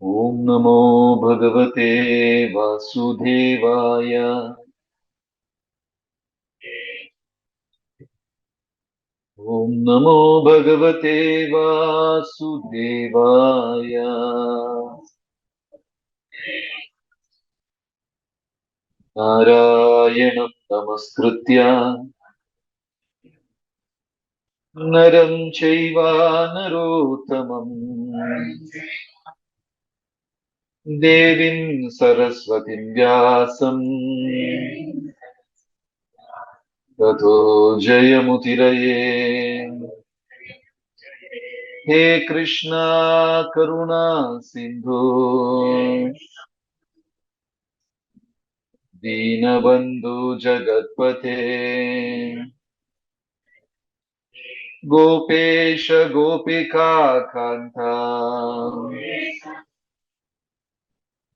ഓം നമോ ഭഗവതേ വാസുദേവായ. ഓം നമോ ഭഗവതേ വാസുദേവായ. നാരായണം നമസ്കൃത്യ നരം ചൈവ നരോത്തമം ദേവീം സരസ്വതീം വ്യാസം തതോ ജയമുദിരയേ. ഹേ കൃഷ്ണ കരുണാ സിന്ധു ദീനബന്ധു ജഗത്പതേ ഗോപേശ ഗോപികാ കാന്ത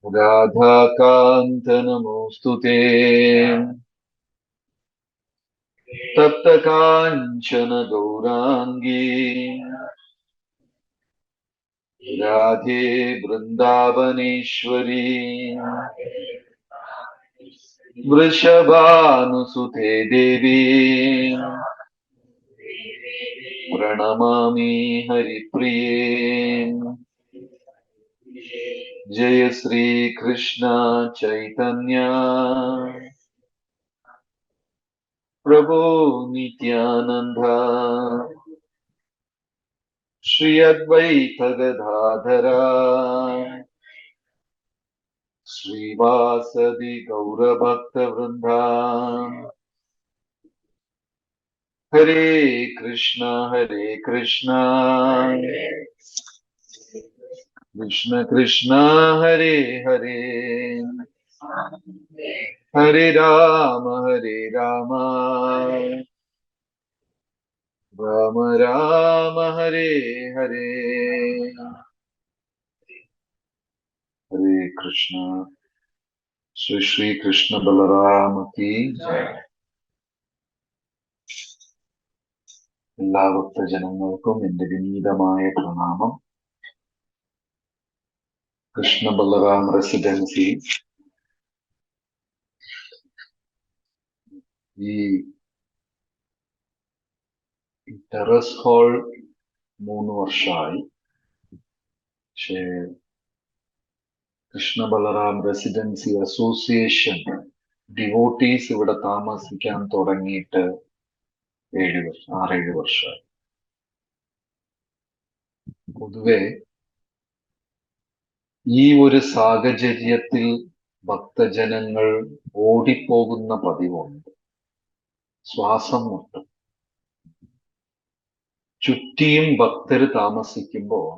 രാധാകാന്ത നമോസ്തുതേ. തപ്ത കാഞ്ചന ഗൗരാംഗീ രാധേ വൃന്ദാവനേശ്വരി വൃഷഭാനുസുതേ ദേവി പ്രണമാമി ഹരിപ്രിയേ. ജയ ശ്രീ കൃഷ്ണ ചൈതന്യ പ്രഭു നിത്യാനന്ദ ശ്രീ അദ്വൈത ഗദാധര ശ്രീവാസദി ഗൗരഭക്തവൃന്ദ. ഹരേ കൃഷ്ണ കൃഷ്ണ കൃഷ്ണ ഹരേ ഹരേ, ഹരേ രാമ രാമ രാമ ഹരേ ഹരേ. ഹരേ കൃഷ്ണ. ശ്രീ ശ്രീ കൃഷ്ണ ബലറാമ കീ ജയ. എല്ലാ ഭക്തജനങ്ങൾക്കും എന്റെ വിനീതമായ പ്രണാമം. കൃഷ്ണ ബലറാം റെസിഡൻസി ഈ ടെറസ് ഹാൾ 3 വർഷമായി. പക്ഷേ Krishna Balaram residency association devotees ഇവിടെ താമസിക്കാൻ തുടങ്ങിയിട്ട് 6-7 വർഷമായി. പൊതുവെ ഈ ഒരു സാഹചര്യത്തിൽ ഭക്തജനങ്ങൾ ഓടിപ്പോകുന്ന പതിവുണ്ട്. ശ്വാസം മുട്ടും. ചുറ്റിയും ഭക്തര് താമസിക്കുമ്പോൾ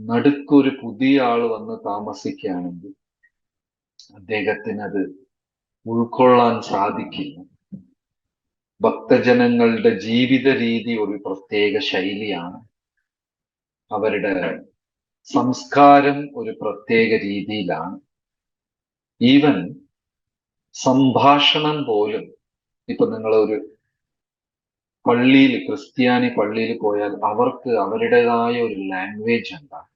നടുക്കൊരു പുതിയ ആള് വന്ന് താമസിക്കുകയാണെങ്കിൽ അദ്ദേഹത്തിന് അത് ഉൾക്കൊള്ളാൻ സാധിക്കില്ല. ഭക്തജനങ്ങളുടെ ജീവിത രീതി ഒരു പ്രത്യേക ശൈലിയാണ്. അവരുടെ സംസ്കാരം ഒരു പ്രത്യേക രീതിയിലാണ്. ഈവൻ സംഭാഷണം പോലും, ഇപ്പൊ നിങ്ങൾ ഒരു പള്ളിയിൽ, ക്രിസ്ത്യാനി പള്ളിയിൽ പോയാൽ അവർക്ക് അവരുടേതായ ഒരു ലാംഗ്വേജ് ഉണ്ടാകും.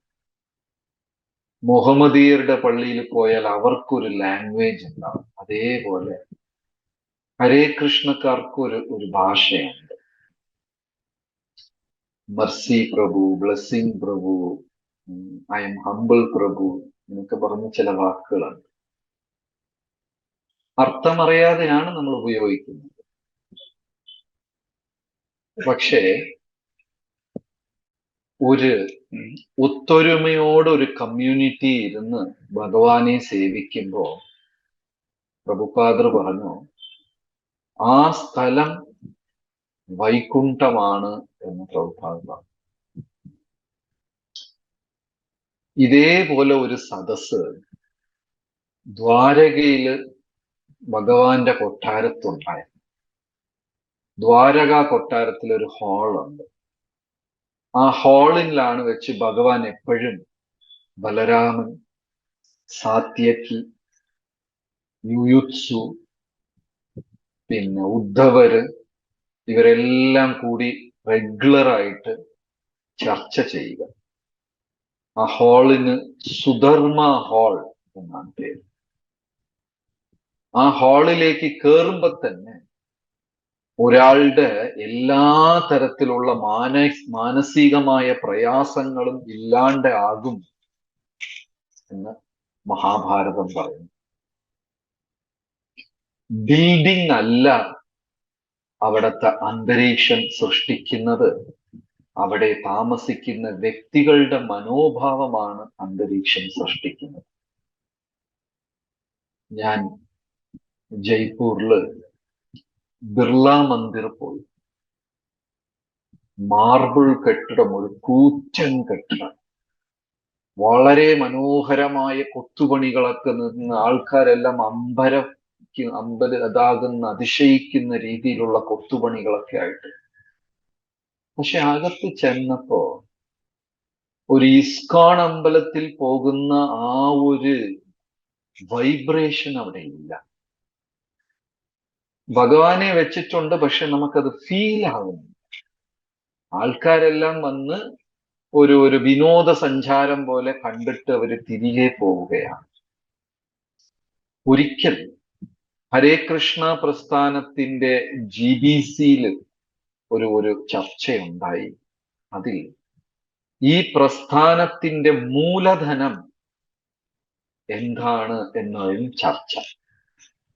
മുഹമ്മദീയരുടെ പള്ളിയിൽ പോയാൽ അവർക്കൊരു ലാംഗ്വേജ് ഉണ്ടാകും. അതേപോലെ ഹരേ കൃഷ്ണക്കാർക്ക് ഒരു ഭാഷയുണ്ട്. Mercy prabhu, blessing prabhu, I am humble prabhu എന്നൊക്കെ പറഞ്ഞ ചില വാക്കുകളുണ്ട്. അർത്ഥമറിയാതെയാണ് നമ്മൾ ഉപയോഗിക്കുന്നത്. പക്ഷേ ഒരു ഒത്തൊരുമയോടെ ഒരു കമ്മ്യൂണിറ്റി ഇരുന്ന് ഭഗവാനെ സേവിക്കുമ്പോൾ പ്രഭുപാദർ പറഞ്ഞു, ആ സ്ഥലം വൈകുണ്ഠമാണ് എന്ന് പ്രഭുപാദർ പറഞ്ഞു. ഇതേപോലെ ഒരു സദസ് ദ്വാരകയില് ഭഗവാന്റെ കൊട്ടാരത്തുണ്ടായിരുന്നു. ദ്വാരക കൊട്ടാരത്തിൽ ഒരു ഹാളുണ്ട്. ആ ഹാളിലാണ് വെച്ച് ഭഗവാൻ എപ്പോഴും ബലരാമൻ, സാത്യകി, യുയുത്സു, പിന്നെ ഉദ്ധവര്, ഇവരെല്ലാം കൂടി റെഗുലറായിട്ട് ചർച്ച ചെയ്യുക. ആ ഹാളിന് സുധർമ്മ ഹാൾ എന്നാണ് പേര്. ആ ഹാളിലേക്ക് കയറുമ്പോ തന്നെ ഒരാളുടെ എല്ലാ തരത്തിലുള്ള മാനസികമായ പ്രയാസങ്ങളും ഇല്ലാണ്ട് ആകും എന്ന് മഹാഭാരതം പറയുന്നു. ബിൽഡിംഗ് അല്ല അവിടുത്തെ അന്തരീക്ഷം സൃഷ്ടിക്കുന്നത്, അവിടെ താമസിക്കുന്ന വ്യക്തികളുടെ മനോഭാവമാണ് അന്തരീക്ഷം സൃഷ്ടിക്കുന്നത്. ഞാൻ ജയ്പൂരില് ബിർള മന്ദിർ പോയി. മാർബിൾ കെട്ടിടം, ഒരു കൂറ്റൻ കെട്ടിടം, വളരെ മനോഹരമായ കൊത്തുപണികളൊക്കെ നിന്ന് ആൾക്കാരെല്ലാം അതാകുന്ന അതിശയിക്കുന്ന രീതിയിലുള്ള കൊത്തുപണികളൊക്കെ ആയിട്ട്. പക്ഷെ അകത്ത് ചെന്നപ്പോ ഒരു ഇസ്കോൺ അമ്പലത്തിൽ പോകുന്ന ആ ഒരു വൈബ്രേഷൻ അവിടെ ഇല്ല. ഭഗവാനെ വെച്ചിട്ടുണ്ട്, പക്ഷെ നമുക്കത് ഫീൽ ആവുന്നു. ആൾക്കാരെല്ലാം വന്ന് ഒരു വിനോദസഞ്ചാരം പോലെ കണ്ടിട്ട് അവർ തിരികെ പോവുകയാണ്. ഒരിക്കൽ ഹരേ കൃഷ്ണ പ്രസ്ഥാനത്തിന്റെ GBCയിൽ ഒരു ചർച്ചയുണ്ടായി. അതിൽ ഈ പ്രസ്ഥാനത്തിന്റെ മൂലധനം എന്താണ് എന്നതും ചർച്ച.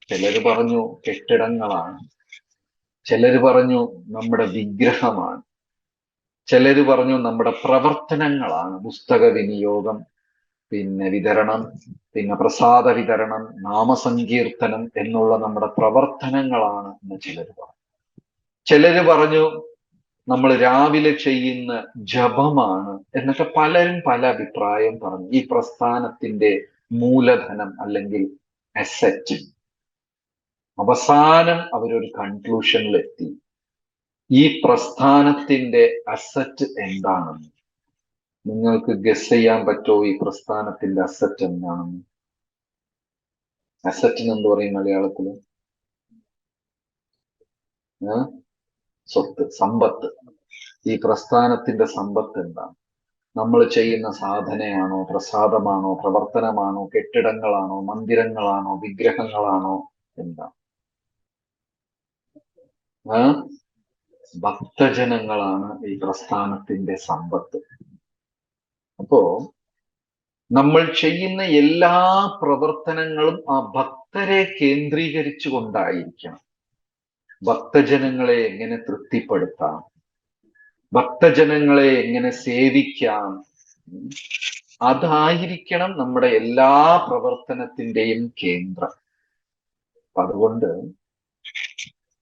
ചിലർ പറഞ്ഞു കെട്ടിടങ്ങളാണ്, ചിലർ പറഞ്ഞു നമ്മുടെ വിഗ്രഹമാണ്, ചിലർ പറഞ്ഞു നമ്മുടെ പ്രവർത്തനങ്ങളാണ്, പുസ്തക വിനിയോഗം, പിന്നെ വിതരണം, പിന്നെ പ്രസാദ വിതരണം, നാമസങ്കീർത്തനം എന്നുള്ള നമ്മുടെ പ്രവർത്തനങ്ങളാണ് എന്ന് ചിലർ പറഞ്ഞു. ചിലര് പറഞ്ഞു നമ്മൾ രാവിലെ ചെയ്യുന്ന ജപമാണ് എന്നൊക്കെ പലരും പല അഭിപ്രായം പറഞ്ഞു. ഈ പ്രസ്ഥാനത്തിന്റെ മൂലധനം അല്ലെങ്കിൽ അസറ്റ്. അവസാനം അവരൊരു കൺക്ലൂഷനിലെത്തി. ഈ പ്രസ്ഥാനത്തിന്റെ അസറ്റ് എന്താണെന്ന് നിങ്ങൾക്ക് ഗസ് ചെയ്യാൻ പറ്റുമോ? ഈ പ്രസ്ഥാനത്തിന്റെ അസറ്റ് എന്താണെന്ന്? അസറ്റിന് എന്ത് പറയും മലയാളത്തില്? സ്വത്ത്, സമ്പത്ത്. ഈ പ്രസ്ഥാനത്തിന്റെ സമ്പത്ത് എന്താണ്? നമ്മൾ ചെയ്യുന്ന സാധനയാണോ, പ്രസാദമാണോ, പ്രവർത്തനമാണോ, കെട്ടിടങ്ങളാണോ, മന്ദിരങ്ങളാണോ, വിഗ്രഹങ്ങളാണോ, എന്താ? ഭക്തജനങ്ങളാണ് ഈ പ്രസ്ഥാനത്തിന്റെ സമ്പത്ത്. അപ്പോ നമ്മൾ ചെയ്യുന്ന എല്ലാ പ്രവർത്തനങ്ങളും ആ ഭക്തരെ കേന്ദ്രീകരിച്ചു കൊണ്ടായിരിക്കണം. ഭക്തജനങ്ങളെ എങ്ങനെ തൃപ്തിപ്പെടുത്താം, ഭക്തജനങ്ങളെ എങ്ങനെ സേവിക്കാം, അതായിരിക്കണം നമ്മുടെ എല്ലാ പ്രവർത്തനത്തിന്റെയും കേന്ദ്രം. അതുകൊണ്ട്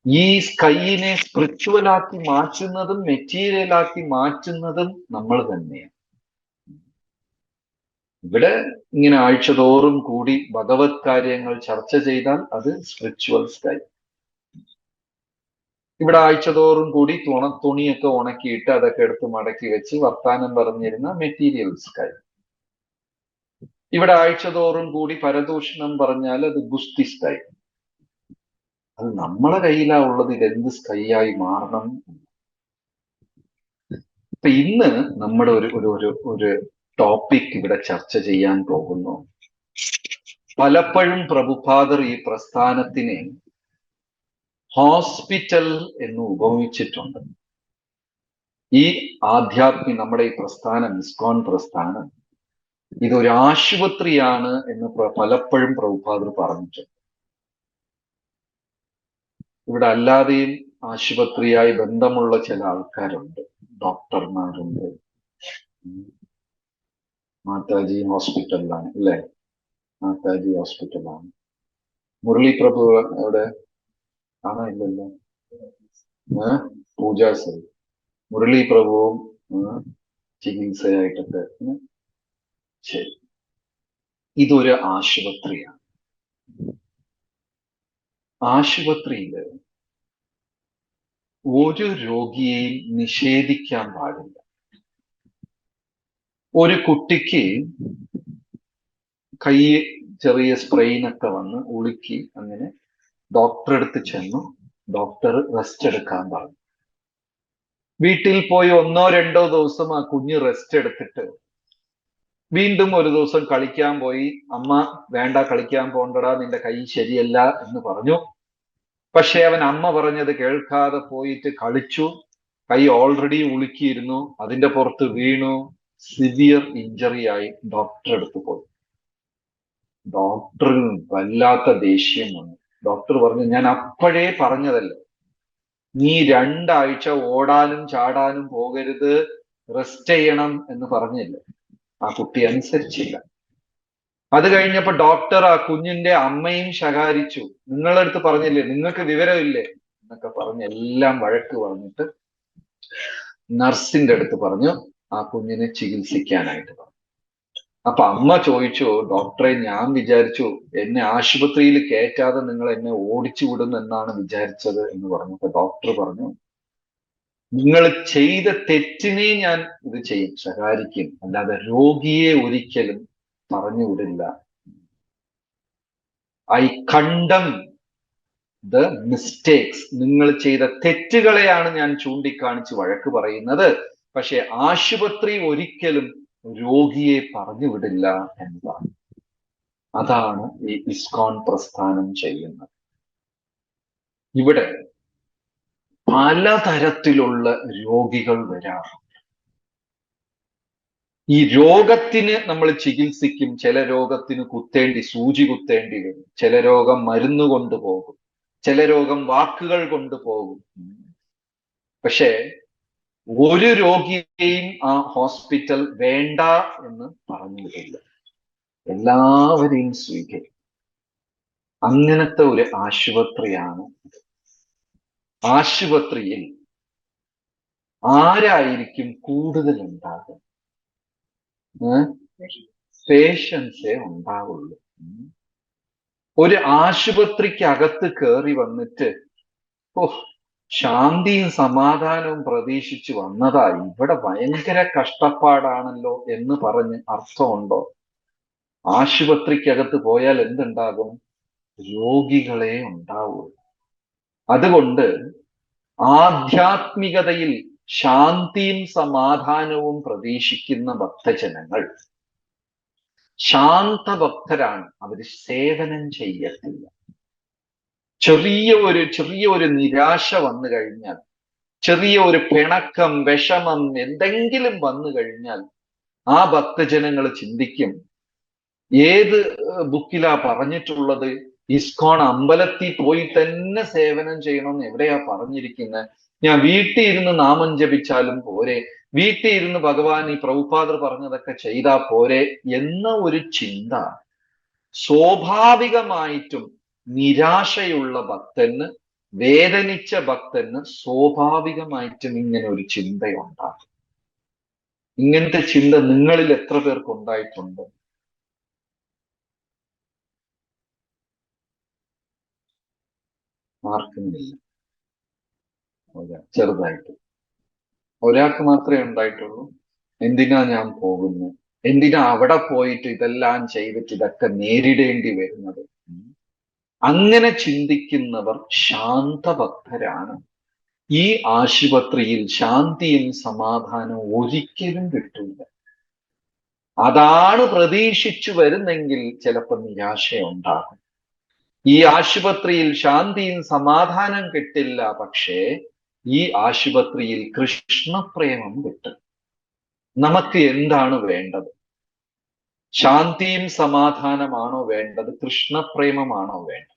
ഈ സ്കൈയിനെ സ്പിരിച്വലാക്കി മാറ്റുന്നതും മെറ്റീരിയലാക്കി മാറ്റുന്നതും നമ്മൾ തന്നെയാണ്. ഇവിടെ ഇങ്ങനെ ആഴ്ചതോറും കൂടി ഭഗവത് കാര്യങ്ങൾ ചർച്ച ചെയ്താൽ അത് സ്പിരിച്വൽ സ്കൈ. ഇവിടെ ആഴ്ചതോറും കൂടി തുണിയൊക്കെ ഉണക്കിയിട്ട് അതൊക്കെ എടുത്ത് മടക്കി വെച്ച് വർത്താനം പറഞ്ഞിരുന്ന മെറ്റീരിയൽ സ്കൈ. ഇവിടെ ആഴ്ചതോറും കൂടി പരദൂഷണം പറഞ്ഞാൽ അത് ഗുസ്തി സ്കൈ. അത് നമ്മളെ കയ്യിലാ ഉള്ളത് ഇതെന്ത് സ്കൈ ആയി മാറണം. ഇപ്പൊ ഇന്ന് നമ്മുടെ ഒരു ടോപ്പിക് ഇവിടെ ചർച്ച ചെയ്യാൻ പോകുന്നു. പലപ്പോഴും പ്രഭുപാദർ ഈ പ്രസ്ഥാനത്തിനെ ഹോസ്പിറ്റൽ എന്ന് ഉപമിച്ചിട്ടുണ്ട്. ഈ നമ്മുടെ ഈ പ്രസ്ഥാനം, ഇസ്കോൺ പ്രസ്ഥാനം, ഇതൊരു ആശുപത്രിയാണ് എന്ന് പലപ്പോഴും പ്രഭുപാദർ പറഞ്ഞിട്ടുണ്ട്. ഇവിടെ അല്ലാതെയും ആശുപത്രിയായി ബന്ധമുള്ള ചില ആൾക്കാരുണ്ട്, ഡോക്ടർമാരുണ്ട്. മാതാജി ഹോസ്പിറ്റലിലാണ് അല്ലേ? മാതാജി ഹോസ്പിറ്റലാണ്. മുരളി പ്രഭു എവിടെ? കാണാനില്ലല്ലോ. പൂജാസരി മുരളി പ്രഭുവും ചികിത്സയായിട്ടൊക്കെ. ശരി, ഇതൊരു ആശുപത്രിയാണ്. ആശുപത്രിയില് ഒരു രോഗിയെയും നിഷേധിക്കാൻ പാടില്ല. ഒരു കുട്ടിക്ക് കൈ ചെറിയ സ്പ്രെയിനൊക്കെ വന്ന് ഉളുക്കി, അങ്ങനെ ഡോക്ടറെ അടുത്ത് ചെന്നു. ഡോക്ടർ റെസ്റ്റ് എടുക്കാൻ പറഞ്ഞു. വീട്ടിൽ പോയി 1-2 ദിവസം ആ കുഞ്ഞ് റെസ്റ്റ് എടുത്തിട്ട് വീണ്ടും ഒരു ദിവസം കളിക്കാൻ പോയി. അമ്മ വേണ്ട, കളിക്കാൻ പോണ്ടടാ, നിന്റെ കൈ ശരിയല്ല എന്ന് പറഞ്ഞു. പക്ഷെ അവൻ അമ്മ പറഞ്ഞത് കേൾക്കാതെ പോയിട്ട് കളിച്ചു. കൈ ഓൾറെഡി ഉളുക്കിയിരുന്നു, അതിന്റെ പുറത്ത് വീണു, സിവിയർ ഇഞ്ചറി ആയി. ഡോക്ടറെ അടുത്ത് പോയി. ഡോക്ടറിന് വല്ലാത്ത ദേഷ്യം വന്നു. ഡോക്ടർ പറഞ്ഞു, ഞാൻ അപ്പോഴേ പറഞ്ഞതല്ലേ, നീ 2 ആഴ്ച ഓടാനും ചാടാനും പോകരുത്, റെസ്റ്റ് ചെയ്യണം എന്ന് പറഞ്ഞില്ല. ആ കുട്ടി അനുസരിച്ചില്ല. അത് കഴിഞ്ഞപ്പോ ഡോക്ടർ ആ കുഞ്ഞിന്റെ അമ്മയും ശകാരിച്ചു. നിങ്ങളടുത്ത് പറഞ്ഞില്ലേ, നിങ്ങൾക്ക് വിവരമില്ലേ എന്നൊക്കെ പറഞ്ഞ് എല്ലാം വഴക്ക് പറഞ്ഞിട്ട് നർസിന്റെ അടുത്ത് പറഞ്ഞു ആ കുഞ്ഞിനെ ചികിത്സിക്കാനായിട്ട് പറഞ്ഞു. അപ്പൊ അമ്മ ചോദിച്ചു, ഡോക്ടറെ, ഞാൻ വിചാരിച്ചു എന്നെ ആശുപത്രിയിൽ കയറ്റാതെ നിങ്ങൾ എന്നെ ഓടിച്ചു വിടും എന്നാണ് വിചാരിച്ചത് എന്ന് പറഞ്ഞപ്പോ ഡോക്ടർ പറഞ്ഞു, നിങ്ങൾ ചെയ്ത തെറ്റിനെ ഞാൻ ഇത് ചെയ്യും, ശകാരിക്കും, അല്ലാതെ രോഗിയെ ഒരിക്കലും പറഞ്ഞു വിടില്ല. ഐ കണ്ടം ദ മിസ്റ്റേക്സ്. നിങ്ങൾ ചെയ്ത തെറ്റുകളെയാണ് ഞാൻ ചൂണ്ടിക്കാണിച്ച് വഴക്ക് പറയുന്നത്. പക്ഷെ ആശുപത്രി ഒരിക്കലും രോഗിയെ പറഞ്ഞു വിടില്ല എന്നതാണ്. അതാണ് ഈ ഇസ്കോൺ പ്രസ്ഥാനം ചെയ്യുന്നത്. ഇവിടെ പലതരത്തിലുള്ള രോഗികൾ വരാറുണ്ട്. ഈ രോഗത്തിന് നമ്മൾ ചികിത്സിക്കും. ചില രോഗത്തിന് സൂചി കുത്തേണ്ടി വരും. ചില രോഗം മരുന്ന് കൊണ്ടുപോകും. ചില രോഗം വാക്കുകൾ കൊണ്ടുപോകും. പക്ഷേ ഒരു രോഗിയെയും ആ ഹോസ്പിറ്റൽ വേണ്ട എന്ന് പറഞ്ഞിട്ടില്ല. എല്ലാവരെയും സ്വീകരിക്കും. അങ്ങനത്തെ ഒരു ആശുപത്രിയാണ്. ആശുപത്രിയിൽ ആരായിരിക്കും കൂടുതൽ ഉണ്ടാകുക? പേഷ്യൻസേ ഉണ്ടാവുള്ളൂ. ഒരു ആശുപത്രിക്കകത്ത് കയറി വന്നിട്ട് ശാന്തിയും സമാധാനവും പ്രതീക്ഷിച്ച് വന്നതാ, ഇവിടെ ഭയങ്കര കഷ്ടപ്പാടാണല്ലോ എന്ന് പറഞ്ഞ് അർത്ഥമുണ്ടോ? ആശുപത്രിക്കകത്ത് പോയാൽ എന്തുണ്ടാകും? രോഗികളെ ഉണ്ടാവൂ. അതുകൊണ്ട് ആധ്യാത്മികതയിൽ ശാന്തിയും സമാധാനവും പ്രതീക്ഷിക്കുന്ന ഭക്തജനങ്ങൾ ശാന്തഭക്തരാണ്. അവര് സേവനം ചെയ്യത്തില്ല. ചെറിയ ഒരു നിരാശ വന്നു കഴിഞ്ഞാൽ, ചെറിയ ഒരു പിണക്കം, വിഷമം എന്തെങ്കിലും വന്നു കഴിഞ്ഞാൽ ആ ഭക്തജനങ്ങൾ ചിന്തിക്കും, ഏത് ബുക്കിലാ പറഞ്ഞിട്ടുള്ളത്? ഇസ്കോൺ അമ്പലത്തിൽ പോയി തന്നെ സേവനം ചെയ്യണമെന്ന് എവിടെയാ പറഞ്ഞിരിക്കുന്നത്? ഞാൻ വീട്ടിൽ ഇരുന്ന് നാമം ജപിച്ചാലും പോരെ, വീട്ടിൽ ഇരുന്ന് ഭഗവാൻ ഈ പ്രഭുപാദർ പറഞ്ഞതൊക്കെ ചെയ്താൽ പോരെ എന്ന ഒരു ചിന്ത സ്വാഭാവികമായിട്ടും നിരാശയുള്ള ഭക്തന്, വേദനിച്ച ഭക്തന് സ്വാഭാവികമായിട്ടും ഇങ്ങനെ ഒരു ചിന്തയുണ്ടാകും. ഇങ്ങനത്തെ ചിന്ത നിങ്ങളിൽ എത്ര പേർക്ക് ഉണ്ടായിട്ടുണ്ട്? ആർക്കുമില്ല. ചെറുതായിട്ട് ഒരാൾക്ക് മാത്രമേ ഉണ്ടായിട്ടുള്ളൂ. എന്തിനാ ഞാൻ പോകുന്നു? എന്തിനാ അവിടെ പോയിട്ട് ഇതെല്ലാം ചെയ്തിട്ട് ഇതൊക്കെ നേരിടേണ്ടി വരുന്നത്? അങ്ങനെ ചിന്തിക്കുന്നവർ ശാന്തഭക്തരാണ്. ഈ ആശുപത്രിയിൽ ശാന്തിയും സമാധാനവും ഒരിക്കലും കിട്ടില്ല. അതാണ് പ്രതീക്ഷിച്ചു വരുന്നെങ്കിൽ ചിലപ്പോൾ നിരാശയുണ്ടാകും. ഈ ആശുപത്രിയിൽ ശാന്തിയും സമാധാനം കിട്ടില്ല, പക്ഷേ ഈ ആശുപത്രിയിൽ കൃഷ്ണപ്രേമം കിട്ടും. നമുക്ക് എന്താണ് വേണ്ടത്? ശാന്തിയും സമാധാനമാണോ വേണ്ടത്? കൃഷ്ണപ്രേമമാണോ വേണ്ടത്?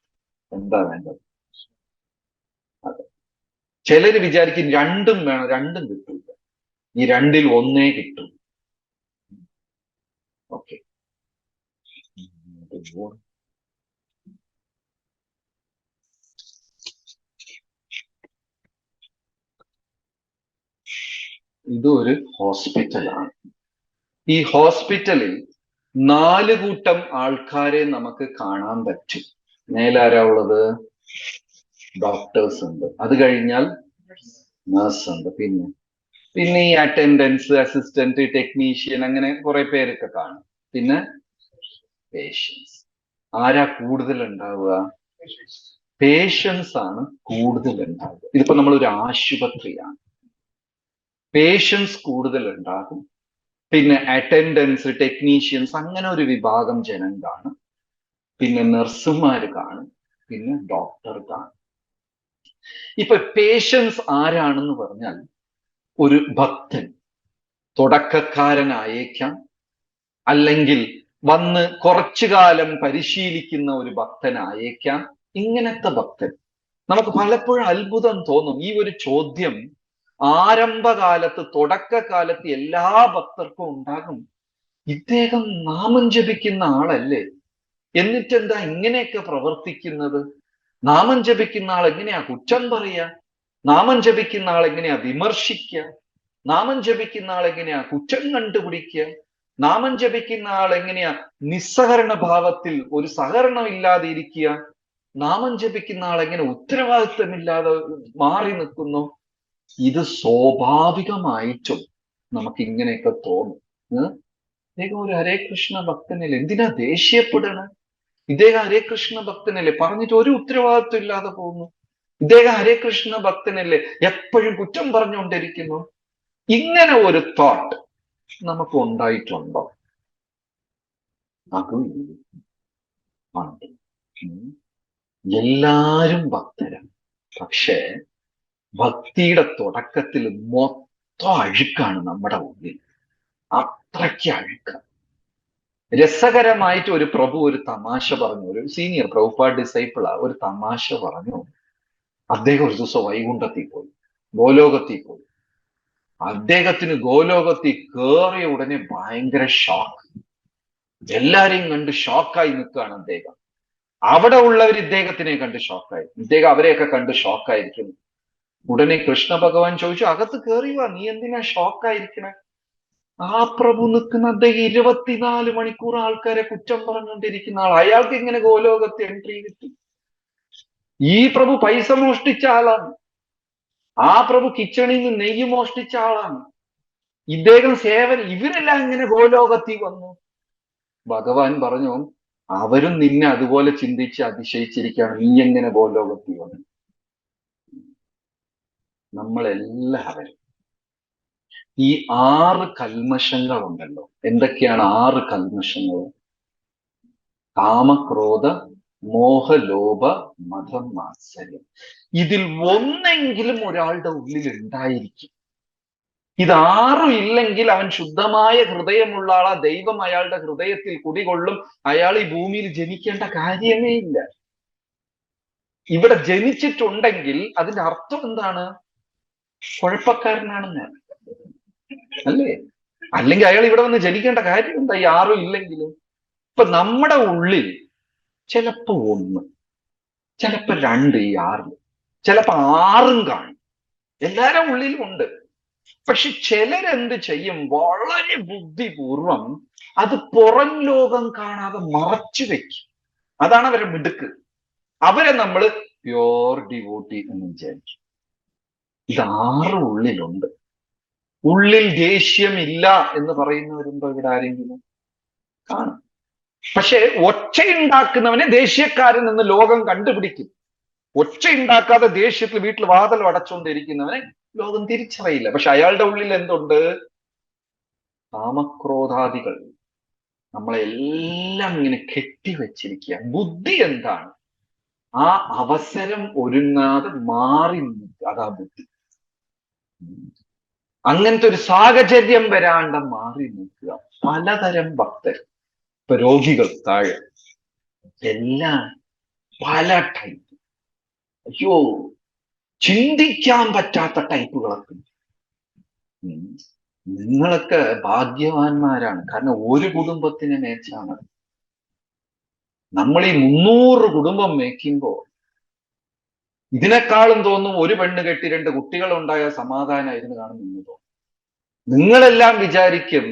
എന്താ വേണ്ടത്? അതെ. ചിലര് വിചാരിക്കും രണ്ടും വേണം, രണ്ടും കിട്ടില്ല. ഈ രണ്ടിൽ ഒന്നേ കിട്ടും. ഓക്കെ. ഇതൊരു ഹോസ്പിറ്റലാണ്. ഈ ഹോസ്പിറ്റലിൽ 4 കൂട്ടം ആൾക്കാരെ നമുക്ക് കാണാൻ പറ്റും. മേലാരാ ഉള്ളത്? ഡോക്ടേഴ്സ് ഉണ്ട്. അത് കഴിഞ്ഞാൽ നഴ്സ് ഉണ്ട്. പിന്നെ ഈ അറ്റൻഡൻസ്, അസിസ്റ്റന്റ്, ടെക്നീഷ്യൻ, അങ്ങനെ കുറെ പേരൊക്കെ കാണും. പിന്നെ പേഷ്യൻസ്. ആരാ കൂടുതൽ ഉണ്ടാവുക? പേഷ്യൻസ് ആണ് കൂടുതൽ ഉണ്ടാവുക. ഇതിപ്പോ നമ്മൾ ഒരു ആശുപത്രിയാണ്. പേഷ്യൻസ് കൂടുതൽ ഉണ്ടാകും. പിന്നെ അറ്റൻഡൻസ്, ടെക്നീഷ്യൻസ്, അങ്ങനെ ഒരു വിഭാഗം ജനം കാണും. പിന്നെ നഴ്സുമാർ കാണും. പിന്നെ ഡോക്ടർ കാണും. ഇപ്പൊ പേഷ്യൻസ് ആരാണെന്ന് പറഞ്ഞാൽ ഒരു ഭക്തൻ, തുടക്കക്കാരനായേക്കാം, അല്ലെങ്കിൽ വന്ന് കുറച്ചു കാലം പരിശീലിക്കുന്ന ഒരു ഭക്തനായേക്കാം. ഇങ്ങനത്തെ ഭക്തൻ. നമുക്ക് പലപ്പോഴും അത്ഭുതം തോന്നും. ഈ ഒരു ചോദ്യം ആരംഭകാലത്ത്, തുടക്കകാലത്ത് എല്ലാ ഭക്തർക്കും ഉണ്ടാകും. ഇദ്ദേഹം നാമം ജപിക്കുന്ന ആളല്ലേ, എന്നിട്ടെന്താ ഇങ്ങനെയൊക്കെ പ്രവർത്തിക്കുന്നത്? നാമം ജപിക്കുന്ന ആൾ എങ്ങനെയാ കുറ്റം പറയുക? നാമം ജപിക്കുന്ന ആൾ എങ്ങനെയാ വിമർശിക്കുക? നാമം ജപിക്കുന്ന ആൾ എങ്ങനെയാ കുറ്റം കണ്ടുപിടിക്കുക? നാമം ജപിക്കുന്ന ആൾ എങ്ങനെയാ നിസ്സഹരണ ഭാവത്തിൽ ഒരു സഹകരണം ഇല്ലാതെ ഇരിക്കുക? നാമം ജപിക്കുന്ന ആൾ എങ്ങനെ ഉത്തരവാദിത്വമില്ലാതെ മാറി നിൽക്കുന്നു? ഇത് സ്വാഭാവികമായിട്ടും നമുക്ക് ഇങ്ങനെയൊക്കെ തോന്നും. ഇദ്ദേഹം ഒരു ഹരേ കൃഷ്ണ ഭക്തനല്ലേ, എന്തിനാ ദേഷ്യപ്പെടണം? ഇദ്ദേഹം ഹരേ കൃഷ്ണ ഭക്തനല്ലേ, പറഞ്ഞിട്ട് ഒരു ഉത്തരവാദിത്വം ഇല്ലാതെ പോകുന്നു. ഇദ്ദേഹം ഹരേ കൃഷ്ണ ഭക്തനല്ലേ, എപ്പോഴും കുറ്റം പറഞ്ഞുകൊണ്ടിരിക്കുന്നു. ഇങ്ങനെ ഒരു തോട്ട് നമുക്ക് ഉണ്ടായിട്ടുണ്ടോ? അതും ഉണ്ട്. എല്ലാരും ഭക്തരാണ്. പക്ഷേ ഭക്തിയുടെ തുടക്കത്തിൽ മൊത്തം അഴുക്കാണ് നമ്മുടെ ഉള്ളിൽ. അത്രയ്ക്ക് അഴുക്കാണ്. രസകരമായിട്ട് ഒരു പ്രഭു ഒരു തമാശ പറഞ്ഞു. ഒരു സീനിയർ പ്രഭുപാദ് ഡിസൈപ്പിളാ ഒരു തമാശ പറഞ്ഞു. അദ്ദേഹം ഒരു ദിവസം വൈകുണ്ഠത്തിൽ പോയി, ഗോലോകത്തിൽ പോയി. അദ്ദേഹത്തിന് ഗോലോകത്തിൽ കയറിയ ഉടനെ ഭയങ്കര ഷോക്ക്. എല്ലാരെയും കണ്ട് ഷോക്കായി നിൽക്കുകയാണ് അദ്ദേഹം. അവിടെ ഉള്ളവർ ഇദ്ദേഹത്തിനെ കണ്ട് ഷോക്കായി, ഇദ്ദേഹം അവരെയൊക്കെ കണ്ട് ഷോക്കായിരിക്കുന്നു. ഉടനെ കൃഷ്ണ ഭഗവാൻ ചോദിച്ചു, അകത്ത് കയറിയുവാ, നീ എന്തിനാ ഷോക്കായിരിക്കണേ? ആ പ്രഭു നിൽക്കുന്ന അദ്ദേഹം 24 മണിക്കൂർ ആൾക്കാരെ കുറ്റം പറഞ്ഞുകൊണ്ടിരിക്കുന്ന ആൾ, അയാൾക്ക് ഇങ്ങനെ ഗോലോകത്ത് എൻട്രി കിട്ടി? ഈ പ്രഭു പൈസ മോഷ്ടിച്ച ആളാണ്. ആ പ്രഭു കിച്ചണിൽ നിന്ന് നെയ്യ് മോഷ്ടിച്ച ആളാണ്. ഇദ്ദേഹം സേവൻ, ഇവരെല്ലാം ഇങ്ങനെ ഗോലോകത്തിൽ വന്നു. ഭഗവാൻ പറഞ്ഞു, അവരും നിന്നെ അതുപോലെ ചിന്തിച്ച് അതിശയിച്ചിരിക്കുകയാണ്, നീ എങ്ങനെ ഗോലോകത്തിൽ വന്നു. നമ്മളെല്ലാവരും ഈ 6 കൽമഷങ്ങളുണ്ടല്ലോ. എന്തൊക്കെയാണ് 6 കൽമഷങ്ങൾ? കാമക്രോധ മോഹ ലോഭ മതം മാത്സര്യം. ഇതിൽ ഒന്നെങ്കിലും ഒരാളുടെ ഉള്ളിൽ ഉണ്ടായിരിക്കും. ഇതാറും ഇല്ലെങ്കിൽ അവൻ ശുദ്ധമായ ഹൃദയമുള്ള ആളാ, ദൈവം അയാളുടെ ഹൃദയത്തിൽ കുടികൊള്ളും, അയാൾ ഈ ഭൂമിയിൽ ജനിക്കേണ്ട കാര്യമേ ഇല്ല. ഇവിടെ ജനിച്ചിട്ടുണ്ടെങ്കിൽ അതിന്റെ അർത്ഥം എന്താണ്? കുഴപ്പക്കാരനാണെന്നാണ്, അല്ലേ? അല്ലെങ്കിൽ അയാൾ ഇവിടെ വന്ന് ജനിക്കേണ്ട കാര്യം എന്താ ഈ 6 ഇല്ലെങ്കിലും? ഇപ്പൊ നമ്മുടെ ഉള്ളിൽ ചിലപ്പോ 1, ചിലപ്പോ 2 ഈ 6, ചിലപ്പോ 6 കാണും. എല്ലാവരുടെ ഉള്ളിലും ഉണ്ട്. പക്ഷെ ചിലരെന്ത് ചെയ്യും? വളരെ ബുദ്ധിപൂർവം അത് പുറം ലോകം കാണാതെ മറച്ചു വെക്കും. അതാണ് അവരുടെ മിടുക്ക്. അവരെ നമ്മൾ പ്യോർ ഡിവോട്ടി എന്ന് വിചാരിക്കും. ഇത് 6 ഉള്ളിലുണ്ട്. ഉള്ളിൽ ദേഷ്യമില്ല എന്ന് പറയുന്നവരുണ്ടോ ഇവിടെ ആരെങ്കിലും? കാണും. പക്ഷെ ഒച്ചയുണ്ടാക്കുന്നവനെ ദേഷ്യക്കാരൻ എന്ന് ലോകം കണ്ടുപിടിക്കും. ഒച്ചയുണ്ടാക്കാതെ ദേഷ്യത്തിൽ വീട്ടിൽ വാതിൽ അടച്ചുകൊണ്ടിരിക്കുന്നവനെ ലോകം തിരിച്ചറിയില്ല. പക്ഷെ അയാളുടെ ഉള്ളിൽ എന്തുണ്ട്? കാമക്രോധാദികൾ നമ്മളെല്ലാം ഇങ്ങനെ കെട്ടിവെച്ചിരിക്കുക. ബുദ്ധി എന്താണ്? ആ അവസരം ഒരുങ്ങാതെ മാറി നിൽക്കുക, അതാ ബുദ്ധി. അങ്ങനത്തെ ഒരു സാഹചര്യം വരാണ്ട് മാറി നിൽക്കുക. പലതരം ഭക്തർ, ഇപ്പൊ രോഗികൾ താഴെ, എല്ലാം പല ടൈപ്പ്. അയ്യോ, ചിന്തിക്കാൻ പറ്റാത്ത ടൈപ്പുകളൊക്കെ. നിങ്ങളൊക്കെ ഭാഗ്യവാന്മാരാണ്. കാരണം ഒരു കുടുംബത്തിന് മേച്ചാണ്. നമ്മൾ ഈ 300 കുടുംബം മേയ്ക്കുമ്പോ ഇതിനേക്കാളും തോന്നും ഒരു പെണ്ണ് കെട്ടി 2 കുട്ടികൾ ഉണ്ടായ സമാധാനമായിരുന്നു കാണുന്നു തോന്നും. നിങ്ങളെല്ലാം വിചാരിക്കും,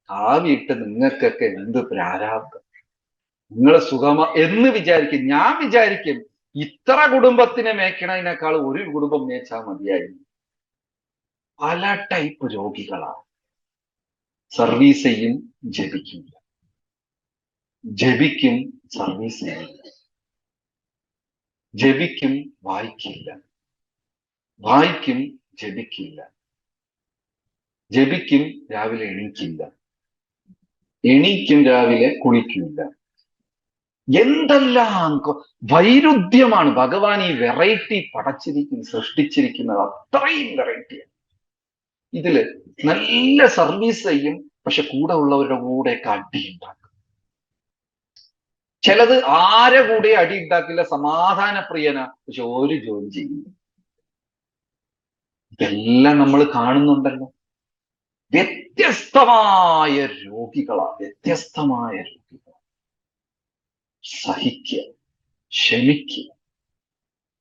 ആ വീട്ട് നിങ്ങൾക്കൊക്കെ എന്ത് പ്രാരാബ്ദം, നിങ്ങൾ സുഖമ എന്ന് വിചാരിക്കും. ഞാൻ വിചാരിക്കും, ഇത്ര കുടുംബത്തിനെ മേയ്ക്കണതിനേക്കാൾ ഒരു കുടുംബം മേച്ചാൽ മതിയായിരുന്നു. പല ടൈപ്പ് രോഗികളാണ്. സർവീസ് ചെയ്യും, ജപിക്കില്ല, ജപിക്കും, സർവീസ് ചെയ്യില്ല, ജപിക്കും, വായിക്കില്ല, വായിക്കും, ജപിക്കില്ല, ജപിക്കും, രാവിലെ എണീക്കില്ല. എണീക്കും രാവിലെ, കുളിക്കില്ല. എന്തെല്ലാം വൈരുദ്ധ്യമാണ് ഭഗവാൻ ഈ വെറൈറ്റി സൃഷ്ടിച്ചിരിക്കുന്നത്. അത്രയും വെറൈറ്റിയാണ്. ഇതില് നല്ല സർവീസ് ചെയ്യും, പക്ഷെ കൂടെ ഉള്ളവരുടെ കൂടെയൊക്കെ അടി ഉണ്ടാക്കും. ചിലത് ആരെ കൂടെ അടി ഉണ്ടാക്കില്ല, സമാധാനപ്രിയനാ, പക്ഷെ ഒരു ജോലി ചെയ്യില്ല. ഇതെല്ലാം നമ്മൾ കാണുന്നുണ്ടല്ലോ. വ്യത്യസ്തമായ രോഗികളാണ്. സഹിക്കുക, ക്ഷമിക്കുക.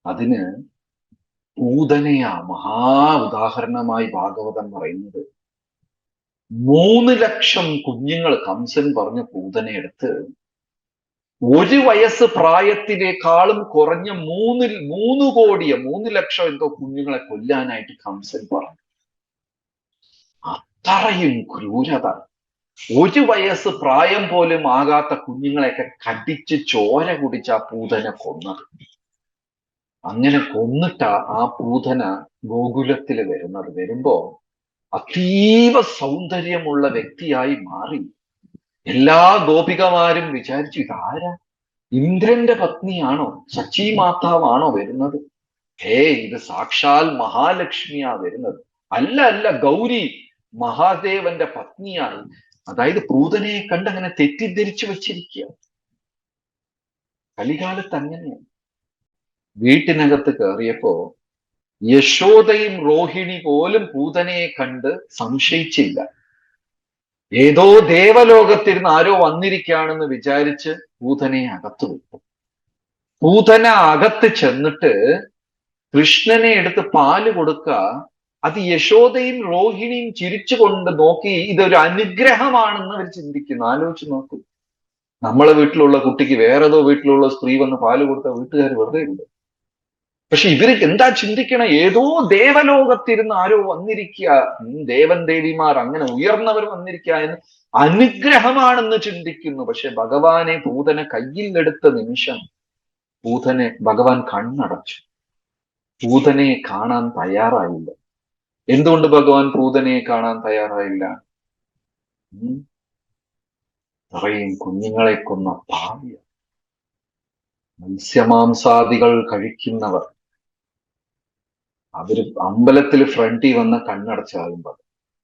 അതിന് പൂതനയാ ഉദാഹരണമായി ഭാഗവതം പറയുന്നത്. 3 ലക്ഷം കുഞ്ഞുങ്ങൾ കംസൻ പറഞ്ഞ പൂതനയെടുത്ത് 1 വയസ്സ് പ്രായത്തിനേക്കാളും കുറഞ്ഞ 3 കോടിയോ 3 ലക്ഷം എന്തോ കുഞ്ഞുങ്ങളെ കൊല്ലാനായിട്ട് കംസൻ പറഞ്ഞു. അത്രയും ക്രൂരത. 1 വയസ്സ് പ്രായം പോലും ആകാത്ത കുഞ്ഞുങ്ങളെയൊക്കെ കടിച്ച് ചോര കുടിച്ച ആ പൂതന കൊന്നത്. അങ്ങനെ കൊന്നിട്ട ആ പൂതന ഗോകുലത്തിൽ വരുമ്പോ അതീവ സൗന്ദര്യമുള്ള വ്യക്തിയായി മാറി. എല്ലാ ഗോപികമാരും വിചാരിച്ചു, ഇതാരാ? ഇന്ദ്രന്റെ പത്നിയാണോ? സച്ചി മാതാവാണോ വരുന്നത്? ഇത് സാക്ഷാൽ മഹാലക്ഷ്മിയാ വരുന്നത്. അല്ല, ഗൗരി മഹാദേവന്റെ പത്നിയായി. അതായത് പൂതനയെ കണ്ടങ്ങനെ തെറ്റിദ്ധരിച്ചു വെച്ചിരിക്കുക. കലികാലത്ത് അങ്ങനെയാണ്. വീട്ടിനകത്ത് കയറിയപ്പോ യശോദയും റോഹിണി പോലും പൂതനയെ കണ്ട് സംശയിച്ചില്ല. ഏതോ ദേവലോകത്തിരുന്ന് ആരോ വന്നിരിക്കുകയാണെന്ന് വിചാരിച്ച് പൂതനയെ അകത്ത് വിട്ടു. പൂതന അകത്ത് ചെന്നിട്ട് കൃഷ്ണനെ എടുത്ത് പാല് കൊടുക്കുക. അത് യശോദയും റോഹിണിയും ചിരിച്ചുകൊണ്ട് നോക്കി ഇതൊരു അനുഗ്രഹമാണെന്ന് അവർ ചിന്തിക്കുന്നു. ആലോചിച്ച് നോക്കൂ. നമ്മളെ വീട്ടിലുള്ള കുട്ടിക്ക് വേറേതോ വീട്ടിലുള്ള സ്ത്രീ വന്ന് പാല് കൊടുത്ത വീട്ടുകാർ വെറുതെ ഉണ്ട്. പക്ഷെ ഇവര് എന്താ ചിന്തിക്കണ? ഏതോ ദേവലോകത്തിരുന്ന് ആരോ വന്നിരിക്കുക, ദേവൻ ദേവിമാർ അങ്ങനെ ഉയർന്നവർ വന്നിരിക്കുക എന്ന് അനുഗ്രഹമാണെന്ന് ചിന്തിക്കുന്നു. പക്ഷെ ഭഗവാനെ പൂതന കയ്യിലെടുത്ത നിമിഷം പൂതനെ ഭഗവാൻ കണ്ണടച്ചു. പൂതനയെ കാണാൻ തയ്യാറായില്ല. എന്തുകൊണ്ട് ഭഗവാൻ പൂതനയെ കാണാൻ തയ്യാറായില്ല? ഇത്രയും കുഞ്ഞുങ്ങളെ കൊന്ന പാവ്യ, മത്സ്യമാംസാദികൾ കഴിക്കുന്നവർ, അവര് അമ്പലത്തിൽ ഫ്രണ്ടിൽ വന്ന കണ്ണടച്ചാകുമ്പോൾ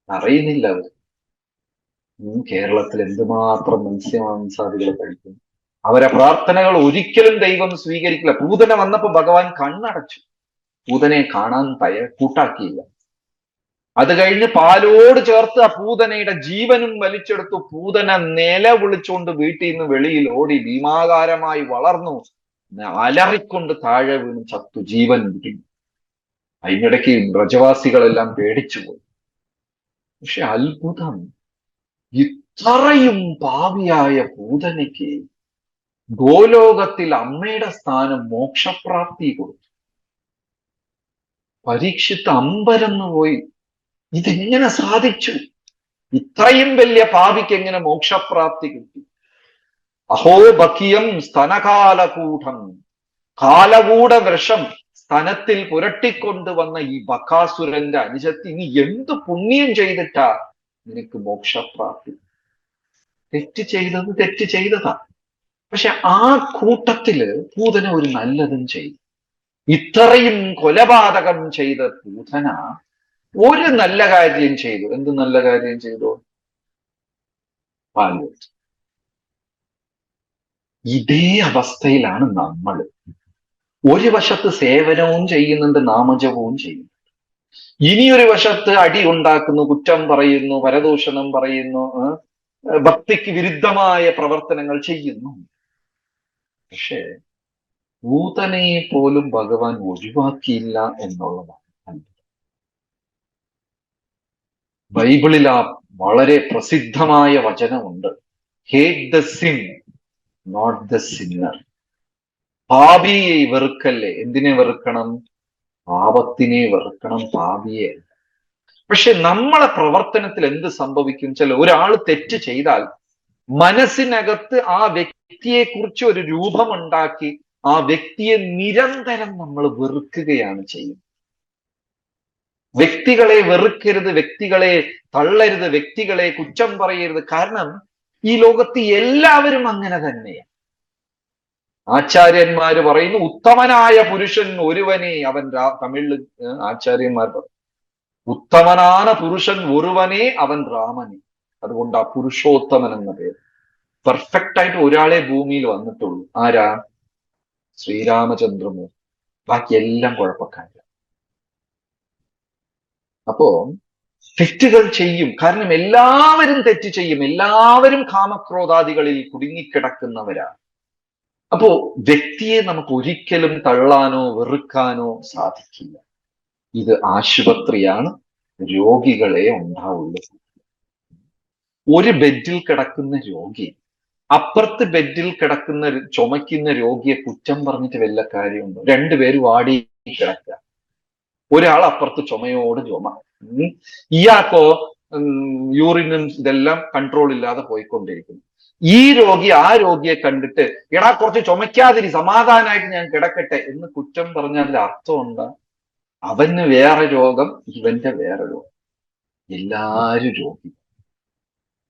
അറിയുന്നില്ല അവർ കേരളത്തിൽ എന്തുമാത്രം മത്സ്യമാംസാദികൾ കഴിക്കുന്നു. അവരെ പ്രാർത്ഥനകൾ ഒരിക്കലും ദൈവം സ്വീകരിക്കില്ല. പൂതന വന്നപ്പോ ഭഗവാൻ കണ്ണടച്ചു. പൂതനയെ കാണാൻ കൂട്ടാക്കിയില്ല. അത് കഴിഞ്ഞ് പാലോട് ചേർത്ത് ആ പൂതനയുടെ ജീവനും വലിച്ചെടുത്തു. പൂതന നിലവിളിച്ചുകൊണ്ട് വീട്ടിൽ നിന്ന് വെളിയിൽ ഓടി ഭീമാകാരമായി വളർന്നു. അലറിക്കൊണ്ട് താഴെ വീണ് ചത്തു, ജീവൻ വിട്ടു. അതിനിടയ്ക്ക് ബ്രജവാസികളെല്ലാം പേടിച്ചുപോയി. പക്ഷെ അത്ഭുതം, ഇത്രയും പാവിയായ പൂതനയ്ക്ക് ഗോലോകത്തിൽ അമ്മയുടെ സ്ഥാനം മോക്ഷപ്രാപ്തി കൊടുത്തു. പരീക്ഷിത്ത് അമ്പരന്ന് പോയി. ഇതെങ്ങനെ സാധിച്ചു? ഇത്രയും വലിയ പാപിക്ക് എങ്ങനെ മോക്ഷപ്രാപ്തി കിട്ടി? അഹോ ബക്കിയം സ്തനകാലകൂഠം, കാലകൂട വൃഷം സ്തനത്തിൽ പുരട്ടിക്കൊണ്ടുവന്ന ഈ ബക്കാസുരന്റെ അനുജത്തി, നീ എന്ത് പുണ്യം ചെയ്തിട്ടാ നിനക്ക് മോക്ഷപ്രാപ്തി? തെറ്റ് ചെയ്തതാ. പക്ഷെ ആ കൂട്ടത്തില് പൂതന ഒരു നല്ലതും ചെയ്തു. ഇത്രയും കൊലപാതകം ചെയ്ത പൂതന ഒരു നല്ല കാര്യം ചെയ്തു. എന്ത് നല്ല കാര്യം ചെയ്തു? പാല്. ഇതേ അവസ്ഥയിലാണ് നമ്മൾ. ഒരു വശത്ത് സേവനവും ചെയ്യുന്നുണ്ട്, നാമജപവും ചെയ്യുന്നു. ഇനിയൊരു വശത്ത് അടി ഉണ്ടാക്കുന്നു, കുറ്റം പറയുന്നു, പരദൂഷണം പറയുന്നു, ഭക്തിക്ക് വിരുദ്ധമായ പ്രവർത്തനങ്ങൾ ചെയ്യുന്നു. പക്ഷേ പൂതനയെ പോലും ഭഗവാൻ ഒഴിവാക്കിയില്ല എന്നുള്ളതാണ്. ബൈബിളിൽ ആ വളരെ പ്രസിദ്ധമായ വചനമുണ്ട്, hate the sin not the sinner. പാപിയെ വെറുക്കല്ലേ. എന്തിനെ വെറുക്കണം? പാപത്തിനെ വെറുക്കണം, പാപിയെ. പക്ഷെ നമ്മളെ പ്രവർത്തനത്തിൽ എന്ത് സംഭവിക്കും? ഒരാൾ തെറ്റ് ചെയ്താൽ മനസ്സിനകത്ത് ആ വ്യക്തിയെ കുറിച്ച് ഒരു രൂപമുണ്ടാക്കി ആ വ്യക്തിയെ നിരന്തരം നമ്മൾ വെറുക്കുകയാണ് ചെയ്യുന്നത്. വ്യക്തികളെ വെറുക്കരുത്, വ്യക്തികളെ തള്ളരുത്, വ്യക്തികളെ കുറ്റം പറയരുത്. കാരണം ഈ ലോകത്ത് എല്ലാവരും അങ്ങനെ തന്നെയാണ്. ആചാര്യന്മാര് പറയുന്നു ഉത്തമനായ പുരുഷൻ ഒരുവനെ അവൻ തമിഴില് ആചാര്യന്മാർ പറയും ഉത്തമനാன പുരുഷൻ ഒരുവനെ അവൻ രാമനെ. അതുകൊണ്ട് ആ പുരുഷോത്തമൻ എന്ന പേര്. പെർഫെക്റ്റ് ആയിട്ട് ഒരാളെ ഭൂമിയിൽ വന്നിട്ടുള്ളൂ. ആരാ? ശ്രീരാമചന്ദ്രമൂർത്തി. ബാക്കി എല്ലാം കുഴപ്പക്കാരില്ല. അപ്പോ തെറ്റുകൾ ചെയ്യും. കാരണം എല്ലാവരും തെറ്റ് ചെയ്യും. എല്ലാവരും കാമക്രോധാദികളിൽ കുടുങ്ങിക്കിടക്കുന്നവരാണ്. അപ്പോ വ്യക്തിയെ നമുക്ക് ഒരിക്കലും തള്ളാനോ വെറുക്കാനോ സാധിക്കില്ല. ഇത് ആശുപത്രിയാണ്. രോഗികളെ ഉണ്ടാവുള്ളൂ. ഒരു ബെഡിൽ കിടക്കുന്ന രോഗി അപ്പുറത്ത് ബെഡിൽ കിടക്കുന്ന ചുമയ്ക്കുന്ന രോഗിയെ കുറ്റം പറഞ്ഞിട്ട് വല്ല കാര്യമുണ്ടോ? രണ്ടുപേരും വാടി കിടക്കുക. ഒരാൾ അപ്പുറത്ത് ചുമയോട് ചുമ. ഇയാൾക്കോ യൂറിനും ഇതെല്ലാം കൺട്രോൾ ഇല്ലാതെ പോയിക്കൊണ്ടിരിക്കുന്നു. ഈ രോഗി ആ രോഗിയെ കണ്ടിട്ട് എടാ കുറച്ച് ചുമയ്ക്കാതിരി, സമാധാനമായിട്ട് ഞാൻ കിടക്കട്ടെ എന്ന് കുറ്റം പറഞ്ഞാൽ അർത്ഥമുണ്ടാ? അവന് വേറെ രോഗം, ഇവന്റെ വേറെ രോഗം. എല്ലാരും രോഗി.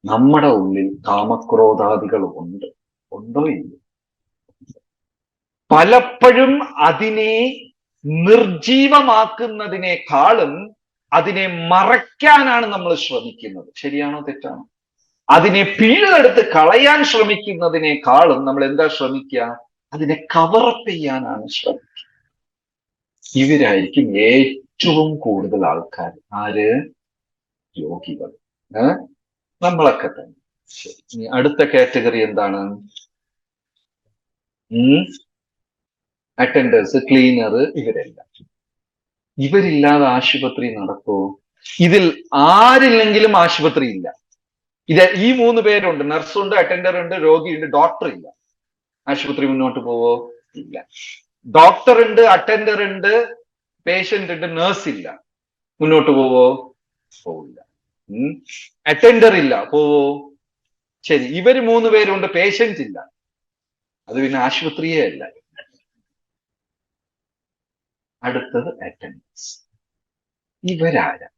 നമ്മുടെ ഉള്ളിൽ കാമക്രോധാദികൾ ഉണ്ടോ ഇല്ല? പലപ്പോഴും അതിനെ നിർജീവമാക്കുന്നതിനേക്കാളും അതിനെ മറയ്ക്കാനാണ് നമ്മൾ ശ്രമിക്കുന്നത്. ശരിയാണോ തെറ്റാണോ? അതിനെ പിഴുതെടുത്ത് കളയാൻ ശ്രമിക്കുന്നതിനേക്കാളും നമ്മൾ എന്താ ശ്രമിക്കുക? അതിനെ കവറപ്പ് ചെയ്യാനാണ് ശ്രമിക്കുക. ഇവരായിരിക്കും ഏറ്റവും കൂടുതൽ ആൾക്കാർ. ആര്? രോഗികൾ. നമ്മളൊക്കെ തന്നെ. ശരി, അടുത്ത കാറ്റഗറി എന്താണ്? അറ്റൻഡേഴ്സ്, ക്ലീനർ, ഇവരെല്ലാം. ഇവരില്ലാതെ ആശുപത്രി നടക്കുമോ? ഇതിൽ ആരില്ലെങ്കിലും ആശുപത്രി ഇല്ല. ഈ 3 പേരുണ്ട്. നഴ്സുണ്ട്, അറ്റൻഡർ ഉണ്ട്, രോഗിയുണ്ട്, ഡോക്ടർ ഇല്ല. ആശുപത്രി മുന്നോട്ട് പോവോ? ഇല്ല. ഡോക്ടർ ഉണ്ട്, അറ്റൻഡർ ഉണ്ട്, പേഷ്യന്റ് ഉണ്ട്, നേഴ്സ് ഇല്ല. മുന്നോട്ട് പോവോ? പോവില്ല. അറ്റൻഡർ ഇല്ല, പോവോ? ശരി, ഇവര് 3 പേരുണ്ട്, പേഷ്യന്റ് ഇല്ല. അത് പിന്നെ ആശുപത്രിയേ അല്ല. അടുത്തത് അറ്റൻഡേഴ്സ്. ഇവരാരാ?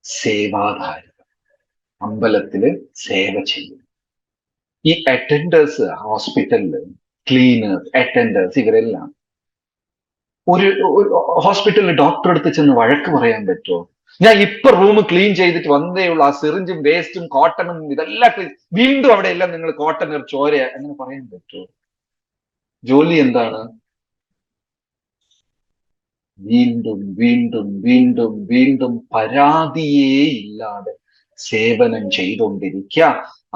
സേവാധാരികൾ. അമ്പലത്തില് സേവ ചെയ്യും. ഈ അറ്റൻഡേഴ്സ്, ഹോസ്പിറ്റലില് ക്ലീനേഴ്സ്, അറ്റൻഡേഴ്സ്, ഇവരെല്ലാം ഒരു ഹോസ്പിറ്റലിൽ ഡോക്ടർ അടുത്ത് ചെന്ന് വഴക്ക് പറയാൻ പറ്റുമോ? ഞാൻ ഇപ്പൊ റൂം ക്ലീൻ ചെയ്തിട്ട് വന്നേയുള്ളൂ, ആ സിറിഞ്ചും വേസ്റ്റും കോട്ടണും ഇതെല്ലാം വീണ്ടും അവിടെ എല്ലാം നിങ്ങൾ കോട്ടൺ ചോര, അങ്ങനെ പറയാൻ പറ്റുമോ? ജോലി എന്താണ്? വീണ്ടും വീണ്ടും വീണ്ടും വീണ്ടും പരാതിയേ ഇല്ലാതെ സേവനം ചെയ്തുകൊണ്ടിരിക്കുക.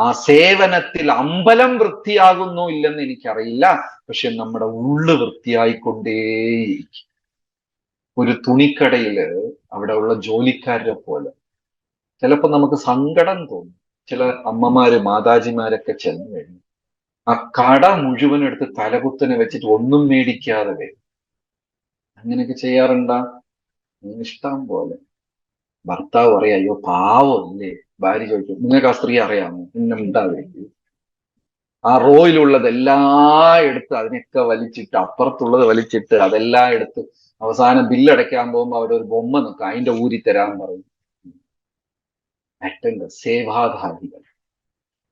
ആ സേവനത്തിൽ അമ്പലം വൃത്തിയാകുന്നോ ഇല്ലെന്ന് എനിക്കറിയില്ല, പക്ഷെ നമ്മുടെ ഉള്ളു വൃത്തിയായിക്കൊണ്ടേയിരിക്കും. ഒരു തുണിക്കടയില് അവിടെ ഉള്ള ജോലിക്കാരെ പോലെ ചിലപ്പോ നമുക്ക് സങ്കടം തോന്നും. ചില അമ്മമാര്, മാതാജിമാരൊക്കെ ചെന്ന് കഴിഞ്ഞു ആ കട മുഴുവൻ എടുത്ത് തലകുത്തനെ വെച്ചിട്ട് ഒന്നും മേടിക്കാതെ വരും. അങ്ങനെയൊക്കെ ചെയ്യാറുണ്ടാ? ഇഷ്ടം പോലെ. ഭർത്താവ് പറയാ അയ്യോ പാവമല്ലേ. ഭാര്യ ചോദിക്കും നിങ്ങൾക്ക് ആ സ്ത്രീ അറിയാമോ? പിന്നെ ഉണ്ടാവില്ല. ആ റോയിലുള്ളതെല്ലാം എടുത്ത് അതിനൊക്കെ വലിച്ചിട്ട്, അപ്പുറത്തുള്ളത് വലിച്ചിട്ട്, അതെല്ലാം എടുത്ത് അവസാനം ബില്ലടയ്ക്കാൻ പോകുമ്പോൾ അവിടെ ഒരു ബൊമ്മ നിൽക്കും, അതിന്റെ ഊരി തരാൻ പറയും. അറ്റൻഡർ, സേവാധാരികൾ.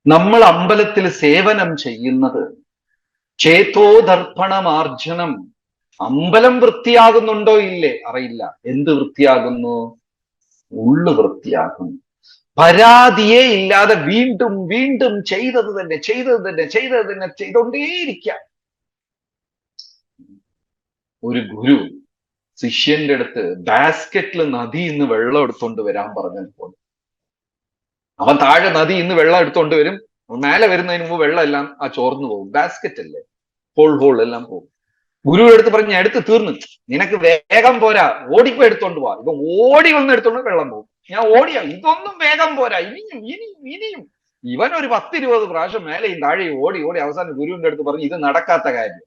നമ്മൾ അമ്പലത്തിൽ സേവനം ചെയ്യുന്നത് ചേതോദർപ്പണമാർജനം. അമ്പലം വൃത്തിയാകുന്നുണ്ടോ ഇല്ലേ അറിയില്ല. എന്ത് വൃത്തിയാകുന്നു? ഉള്ളു വൃത്തിയാകുന്നു. പരാതിയെ ഇല്ലാതെ വീണ്ടും വീണ്ടും ചെയ്തത് തന്നെ ചെയ്തോണ്ടേയിരിക്കാം. ഒരു ഗുരു ശിഷ്യന്റെ അടുത്ത് ബാസ്ക്കറ്റിൽ നദിയിൽ നിന്ന് വെള്ളം എടുത്തോണ്ട് വരാൻ പറഞ്ഞപ്പോൾ അവൻ താഴെ നദിയിൽ നിന്ന് വെള്ളം എടുത്തോണ്ട് വരും. മേലെ വരുന്നതിന് മുമ്പ് വെള്ളം എല്ലാം ആ ചോർന്നു പോകും. ബാസ്ക്കറ്റ് അല്ലേ, ഹോൾ എല്ലാം പോകും. ഗുരു എടുത്ത് പറഞ്ഞ് ഞാൻ എടുത്ത് തീർന്നു, നിനക്ക് വേഗം പോരാ, ഓടിപ്പോ എടുത്തോണ്ട് പോവാ. ഇപ്പൊ ഓടി വന്ന് എടുത്തോണ്ട് വെള്ളം പോകും. ഞാൻ ഓടിയാ, ഇതൊന്നും വേഗം പോരാ, ഇനിയും. ഇവൻ ഒരു 10-20 പ്രാവശ്യം മേലെയും താഴെയും ഓടി അവസാനം ഗുരുവിന്റെ അടുത്ത് പറഞ്ഞു ഇത് നടക്കാത്ത കാര്യം.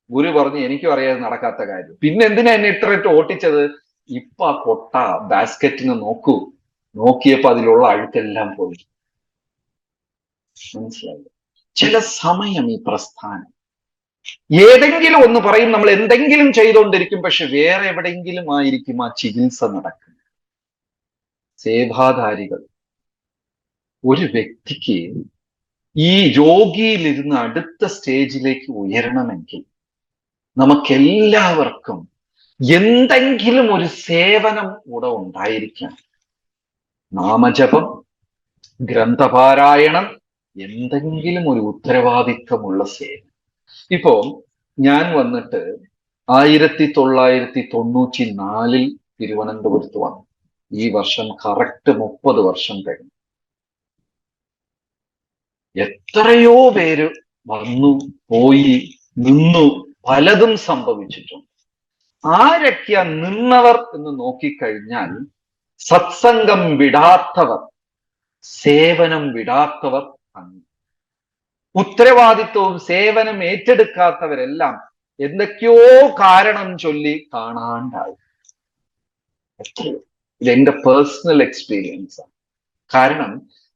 ഗുരു പറഞ്ഞു എനിക്കും അറിയാതെ നടക്കാത്ത കാര്യം, പിന്നെ എന്തിനാ എന്നെ ഇത്രയിട്ട് ഓട്ടിച്ചത്? ഇപ്പൊ ആ കൊട്ട ബാസ്ക്കറ്റിന് നോക്കിയപ്പോ അതിലുള്ള അഴുക്കെല്ലാം പോയി. മനസ്സിലായി? ചില സമയം ഈ പ്രസ്ഥാനം ഏതെങ്കിലും ഒന്ന് പറയും, നമ്മൾ എന്തെങ്കിലും ചെയ്തുകൊണ്ടിരിക്കും, പക്ഷെ വേറെ എവിടെയെങ്കിലും ആയിരിക്കും ആ ചികിത്സ നടക്കുന്നത്. സേവാധാരികൾ ഒരു വ്യക്തിക്ക് ഈ രോഗിയിലിരുന്ന് അടുത്ത സ്റ്റേജിലേക്ക് ഉയരണമെങ്കിൽ നമുക്കെല്ലാവർക്കും എന്തെങ്കിലും ഒരു സേവനം കൂടെ ഉണ്ടായിരിക്കണം. നാമജപം, ഗ്രന്ഥപാരായണം, എന്തെങ്കിലും ഒരു ഉത്തരവാദിത്വമുള്ള സേവനം. ഇപ്പോ ഞാൻ വന്നിട്ട് 1994 തിരുവനന്തപുരത്ത് വന്നു. ഈ വർഷം കറക്റ്റ് 30 വർഷം കഴിഞ്ഞു. എത്രയോ പേര് വന്നു പോയി നിന്നു, പലതും സംഭവിച്ചിട്ടുണ്ട്. ആരൊക്കെയാ നിന്നവർ എന്ന് നോക്കിക്കഴിഞ്ഞാൽ സത്സംഗം വിടാത്തവർ, സേവനം വിടാത്തവർ, ഉത്തരവാദിത്വവും സേവനം ഏറ്റെടുക്കാത്തവരെല്ലാം എന്തൊക്കെയോ കാരണം ചൊല്ലി കാണാണ്ടായി. ഇതെന്റെ പേഴ്സണൽ എക്സ്പീരിയൻസ് ആണ്. കാരണം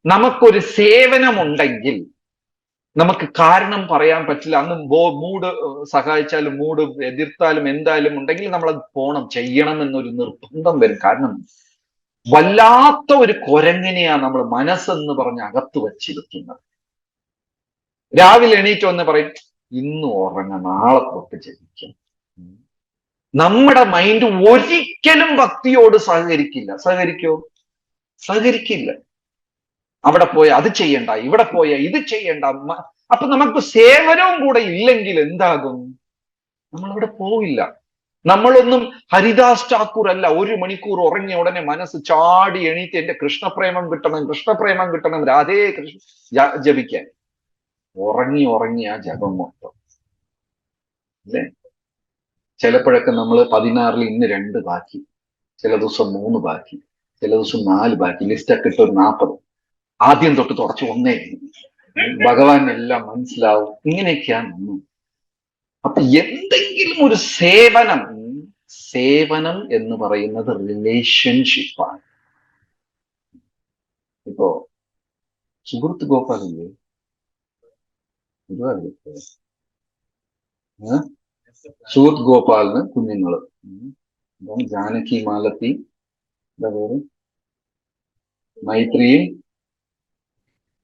നമുക്കൊരു സേവനമുണ്ടെങ്കിൽ നമുക്ക് കാരണം പറയാൻ പറ്റില്ല. അന്ന് മൂഡ് സഹായിച്ചാലും മൂഡ് എതിർത്താലും എന്തായാലും ഉണ്ടെങ്കിൽ നമ്മളത് പോണം, ചെയ്യണം എന്നൊരു നിർബന്ധം വരും. കാരണം വല്ലാത്ത ഒരു കുരങ്ങിനെയാ നമ്മൾ മനസ്സെന്ന് പറഞ്ഞ് അകത്ത് വച്ചിരിക്കുന്നത്. രാവിലെ എണീറ്റ് വന്ന് പറയും ഇന്ന് ഉറങ്ങ, നാളെ തൊട്ട് ജപിക്കാം. നമ്മുടെ മൈൻഡ് ഒരിക്കലും ഭക്തിയോട് സഹകരിക്കോ? സഹകരിക്കില്ല. അവിടെ പോയ അത് ചെയ്യണ്ട, ഇവിടെ പോയ ഇത് ചെയ്യണ്ട. അപ്പൊ നമുക്ക് സേവനവും കൂടെ ഇല്ലെങ്കിൽ എന്താകും? നമ്മളവിടെ പോവില്ല. നമ്മളൊന്നും ഹരിദാസ് ഠാക്കൂർ അല്ല. 1 മണിക്കൂർ ഉറങ്ങിയ ഉടനെ മനസ്സ് ചാടി എണീറ്റ് എന്റെ കൃഷ്ണപ്രേമം കിട്ടണം, കൃഷ്ണപ്രേമം കിട്ടണം, രാധേ കൃഷ്ണ ജപിക്കാൻ. ഉറങ്ങി ആ ജപം മൊത്തം അല്ലേ? ചിലപ്പോഴൊക്കെ നമ്മൾ 16 ഇന്ന് 2 ബാക്കി, ചില ദിവസം 3 ബാക്കി, ചില ദിവസം 4 ബാക്കി, ലിസ്റ്റൊക്കെ ഇട്ട് ഒരു 40. ആദ്യം തൊട്ട് തുടച്ച് 1 ഭഗവാൻ എല്ലാം മനസ്സിലാവും. ഇങ്ങനെയൊക്കെയാണ്. അപ്പൊ എന്തെങ്കിലും ഒരു സേവനം എന്ന് പറയുന്നത് റിലേഷൻഷിപ്പാണ്. ഇപ്പോ സുഹൃത്ത് ഗോപാലില്ലേ, സുഹൃത്ത് ഗോപാലിന് കുഞ്ഞുങ്ങള്, ജാനകി മാലത്തി, എന്താ പേര്,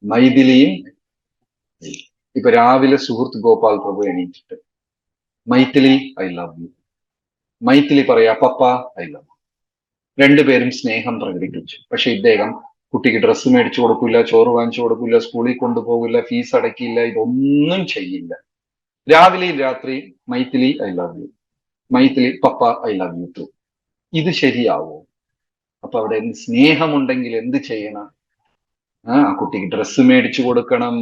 മൈഥിലിയും. ഇപ്പൊ രാവിലെ സുഹൃത്ത് ഗോപാൽ പ്രഭു എണീറ്റിട്ട് Maithili I love you, Maithili പറയാ പപ്പ ഐ ലവ് യു. രണ്ടുപേരും സ്നേഹം പ്രകടിപ്പിച്ചു. പക്ഷെ ഇദ്ദേഹം കുട്ടിക്ക് ഡ്രസ്സ് മേടിച്ചു കൊടുക്കില്ല, ചോറ് വാങ്ങിച്ചു കൊടുക്കില്ല, സ്കൂളിൽ കൊണ്ടുപോകില്ല, ഫീസ് അടക്കില്ല, ഇതൊന്നും ചെയ്യില്ല. രാവിലെയും രാത്രിയും Maithili I love you, Maithili പപ്പ ഐ ലവ് യു ടു. ഇത് ശരിയാവോ? അപ്പൊ അവിടെ സ്നേഹമുണ്ടെങ്കിൽ എന്ത് ചെയ്യണം? ആ കുട്ടിക്ക് ഡ്രസ്സ് മേടിച്ചു കൊടുക്കണം,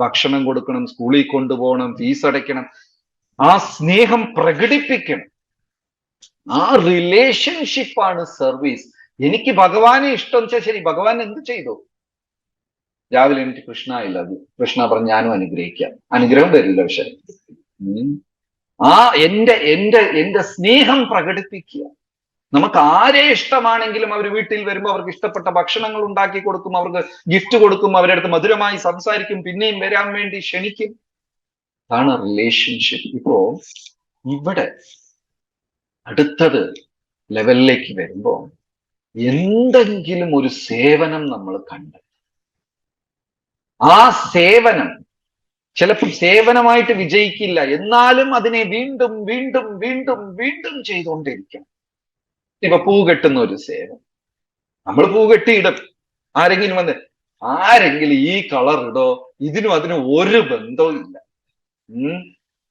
ഭക്ഷണം കൊടുക്കണം, സ്കൂളിൽ കൊണ്ടുപോകണം, ഫീസ് അടയ്ക്കണം. ആ സ്നേഹം പ്രകടിപ്പിക്കണം. ആ റിലേഷൻഷിപ്പാണ് സർവീസ്. എനിക്ക് ഭഗവാനെ ഇഷ്ടം വെച്ചാൽ ശരി, ഭഗവാൻ എന്ത് ചെയ്തു? രാവിലെ എനിക്ക് കൃഷ്ണ ഇല്ല, അത് കൃഷ്ണ പറഞ്ഞ് ഞാനും അനുഗ്രഹിക്കാം. അനുഗ്രഹം വരില്ല. പക്ഷെ ആ എന്റെ സ്നേഹം പ്രകടിപ്പിക്കുക. നമുക്ക് ആരെ ഇഷ്ടമാണെങ്കിലും അവർ വീട്ടിൽ വരുമ്പോൾ അവർക്ക് ഇഷ്ടപ്പെട്ട ഭക്ഷണങ്ങൾ ഉണ്ടാക്കി കൊടുക്കും, അവർക്ക് ഗിഫ്റ്റ് കൊടുക്കും, അവരുടെ അടുത്ത് മധുരമായി സംസാരിക്കും, പിന്നെയും വരാൻ വേണ്ടി ക്ഷണിക്കും. അതാണ് റിലേഷൻഷിപ്പ്. ഇപ്പോ ഇവിടെ അടുത്തത് ലെവലിലേക്ക് വരുമ്പോ എന്തെങ്കിലും ഒരു സേവനം നമ്മൾ കണ്ട്, ആ സേവനം ചിലപ്പോൾ സേവനമായിട്ട് വിജയിക്കില്ല, എന്നാലും അതിനെ വീണ്ടും വീണ്ടും വീണ്ടും വീണ്ടും ചെയ്തുകൊണ്ടിരിക്കണം. ഇപ്പൊ പൂ കെട്ടുന്ന ഒരു സേവനം, നമ്മൾ പൂ കെട്ടിയിടും. ആരെങ്കിലും വന്ന് ആരെങ്കിലും ഈ കളർ ഇടോ, ഇതിനും അതിനും ഒരു ബന്ധവും ഇല്ല.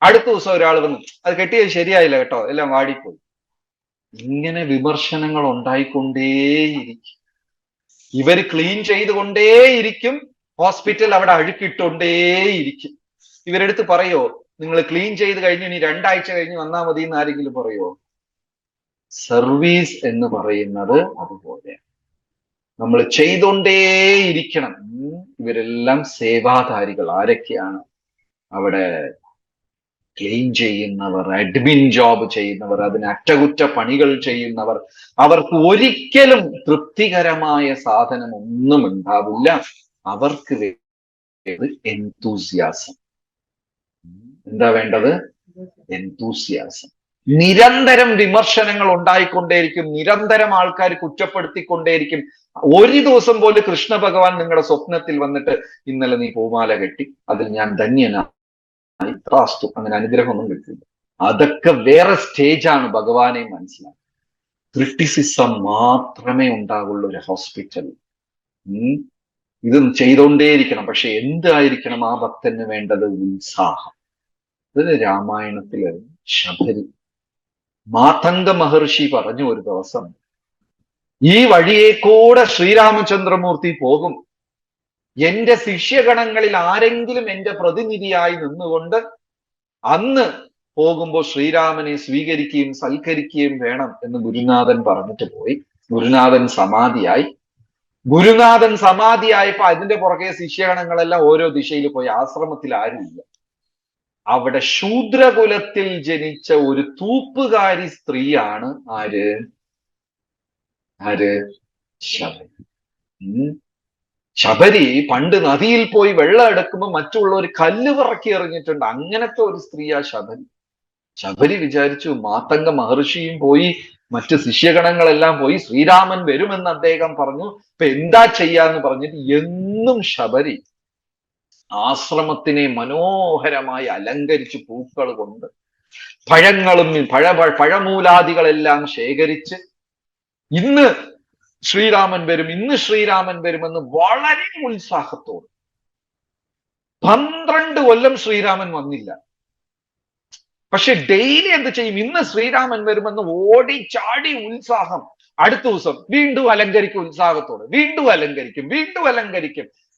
അടുത്ത ദിവസം ഒരാൾ വന്ന് അത് കെട്ടിയത് ശരിയായില്ല കേട്ടോ, എല്ലാം വാടിപ്പോയി. ഇങ്ങനെ വിമർശനങ്ങൾ ഉണ്ടായിക്കൊണ്ടേയിരിക്കും. ഇവര് ക്ലീൻ ചെയ്തുകൊണ്ടേയിരിക്കും, ഹോസ്പിറ്റൽ അവിടെ അഴുക്കിട്ടോണ്ടേയിരിക്കും. ഇവരെടുത്ത് പറയോ നിങ്ങൾ ക്ലീൻ ചെയ്ത് കഴിഞ്ഞ് ഇനി 2 ആഴ്ച കഴിഞ്ഞ് വന്നാൽ മതി എന്ന് ആരെങ്കിലും പറയോ? സർവീസ് എന്ന് പറയുന്നത് അതുപോലെ നമ്മൾ ചെയ്തുകൊണ്ടേയിരിക്കണം. ഇവരെല്ലാം സേവാധാരികൾ. ആരൊക്കെയാണ്? അവിടെ ക്ലീൻ ചെയ്യുന്നവർ, അഡ്മിൻ ജോബ് ചെയ്യുന്നവർ, അതിന് അറ്റകുറ്റ പണികൾ ചെയ്യുന്നവർ. അവർക്ക് ഒരിക്കലും തൃപ്തികരമായ സാധനം ഒന്നും ഉണ്ടാവില്ല. അവർക്ക് എന്തൂസിയാസം. എന്താ വേണ്ടത്? എന്തൂസിയാസം. നിരന്തരം വിമർശനങ്ങൾ ഉണ്ടായിക്കൊണ്ടേയിരിക്കും, നിരന്തരം ആൾക്കാർ കുറ്റപ്പെടുത്തിക്കൊണ്ടേയിരിക്കും. ഒരു ദിവസം പോലും കൃഷ്ണ ഭഗവാൻ നിങ്ങളുടെ സ്വപ്നത്തിൽ വന്നിട്ട് ഇന്നലെ നീ പൂമാല കെട്ടി, അതിൽ ഞാൻ ധന്യനായി ത്രാസ്തു അങ്ങനെ അനുഗ്രഹമൊന്നും കിട്ടില്ല. അതൊക്കെ വേറെ സ്റ്റേജാണ്, ഭഗവാനെ മനസ്സിലാക്കി. ക്രിറ്റിസിസം മാത്രമേ ഉണ്ടാകുള്ളൂ ഒരു ഹോസ്പിറ്റൽ. ഇത് ചെയ്തുകൊണ്ടേയിരിക്കണം. പക്ഷെ എന്തായിരിക്കണം ആ ഭക്തന് വേണ്ടത്? ഉത്സാഹം. ഇത് രാമായണത്തില് ശബരി മാതംഗ മഹർഷി പറഞ്ഞു ഒരു ദിവസം, ഈ വഴിയെ കൂടെ ശ്രീരാമചന്ദ്രമൂർത്തി പോകും, എന്റെ ശിഷ്യഗണങ്ങളിൽ ആരെങ്കിലും എന്റെ പ്രതിനിധിയായി നിന്നുകൊണ്ട് അന്ന് പോകുമ്പോൾ ശ്രീരാമനെ സ്വീകരിക്കുകയും സൽക്കരിക്കുകയും വേണം എന്ന് ഗുരുനാഥൻ പറഞ്ഞിട്ട് പോയി. ഗുരുനാഥൻ സമാധിയായപ്പോ അതിന്റെ പുറകെ ശിഷ്യഗണങ്ങളെല്ലാം ഓരോ ദിശയിൽ പോയി. ആശ്രമത്തിൽ ആരുമില്ല. അവിടെ ശൂദ്രകുലത്തിൽ ജനിച്ച ഒരു തൂപ്പുകാരി സ്ത്രീയാണ് ആര് ശബരി. ശബരി പണ്ട് നദിയിൽ പോയി വെള്ളം എടുക്കുമ്പോൾ മറ്റുള്ളവർ കല്ല് പറക്കി എറിഞ്ഞിട്ടുണ്ട്. അങ്ങനത്തെ ഒരു സ്ത്രീയാ ശബരി. ശബരി വിചാരിച്ചു മാതംഗ മഹർഷിയും പോയി, മറ്റ് ശിഷ്യഗണങ്ങളെല്ലാം പോയി, ശ്രീരാമൻ വരുമെന്ന് അദ്ദേഹം പറഞ്ഞു. ഇപ്പൊ എന്താ ചെയ്യാന്ന് പറഞ്ഞിട്ട് എന്നും ശബരി ആശ്രമത്തിനെ മനോഹരമായി അലങ്കരിച്ച് പൂക്കൾ കൊണ്ട് പഴങ്ങളും പഴമൂലാദികളെല്ലാം ശേഖരിച്ച് ഇന്ന് ശ്രീരാമൻ വരുമെന്ന് വളരെ ഉത്സാഹത്തോട്. 12 കൊല്ലം ശ്രീരാമൻ വന്നില്ല. പക്ഷെ ഡെയിലി എന്ത് ചെയ്യും? ഇന്ന് ശ്രീരാമൻ വരുമെന്ന് ഓടി ചാടി ഉത്സാഹം. അടുത്ത ദിവസം വീണ്ടും അലങ്കരിക്കും, ഉത്സാഹത്തോടെ വീണ്ടും അലങ്കരിക്കും.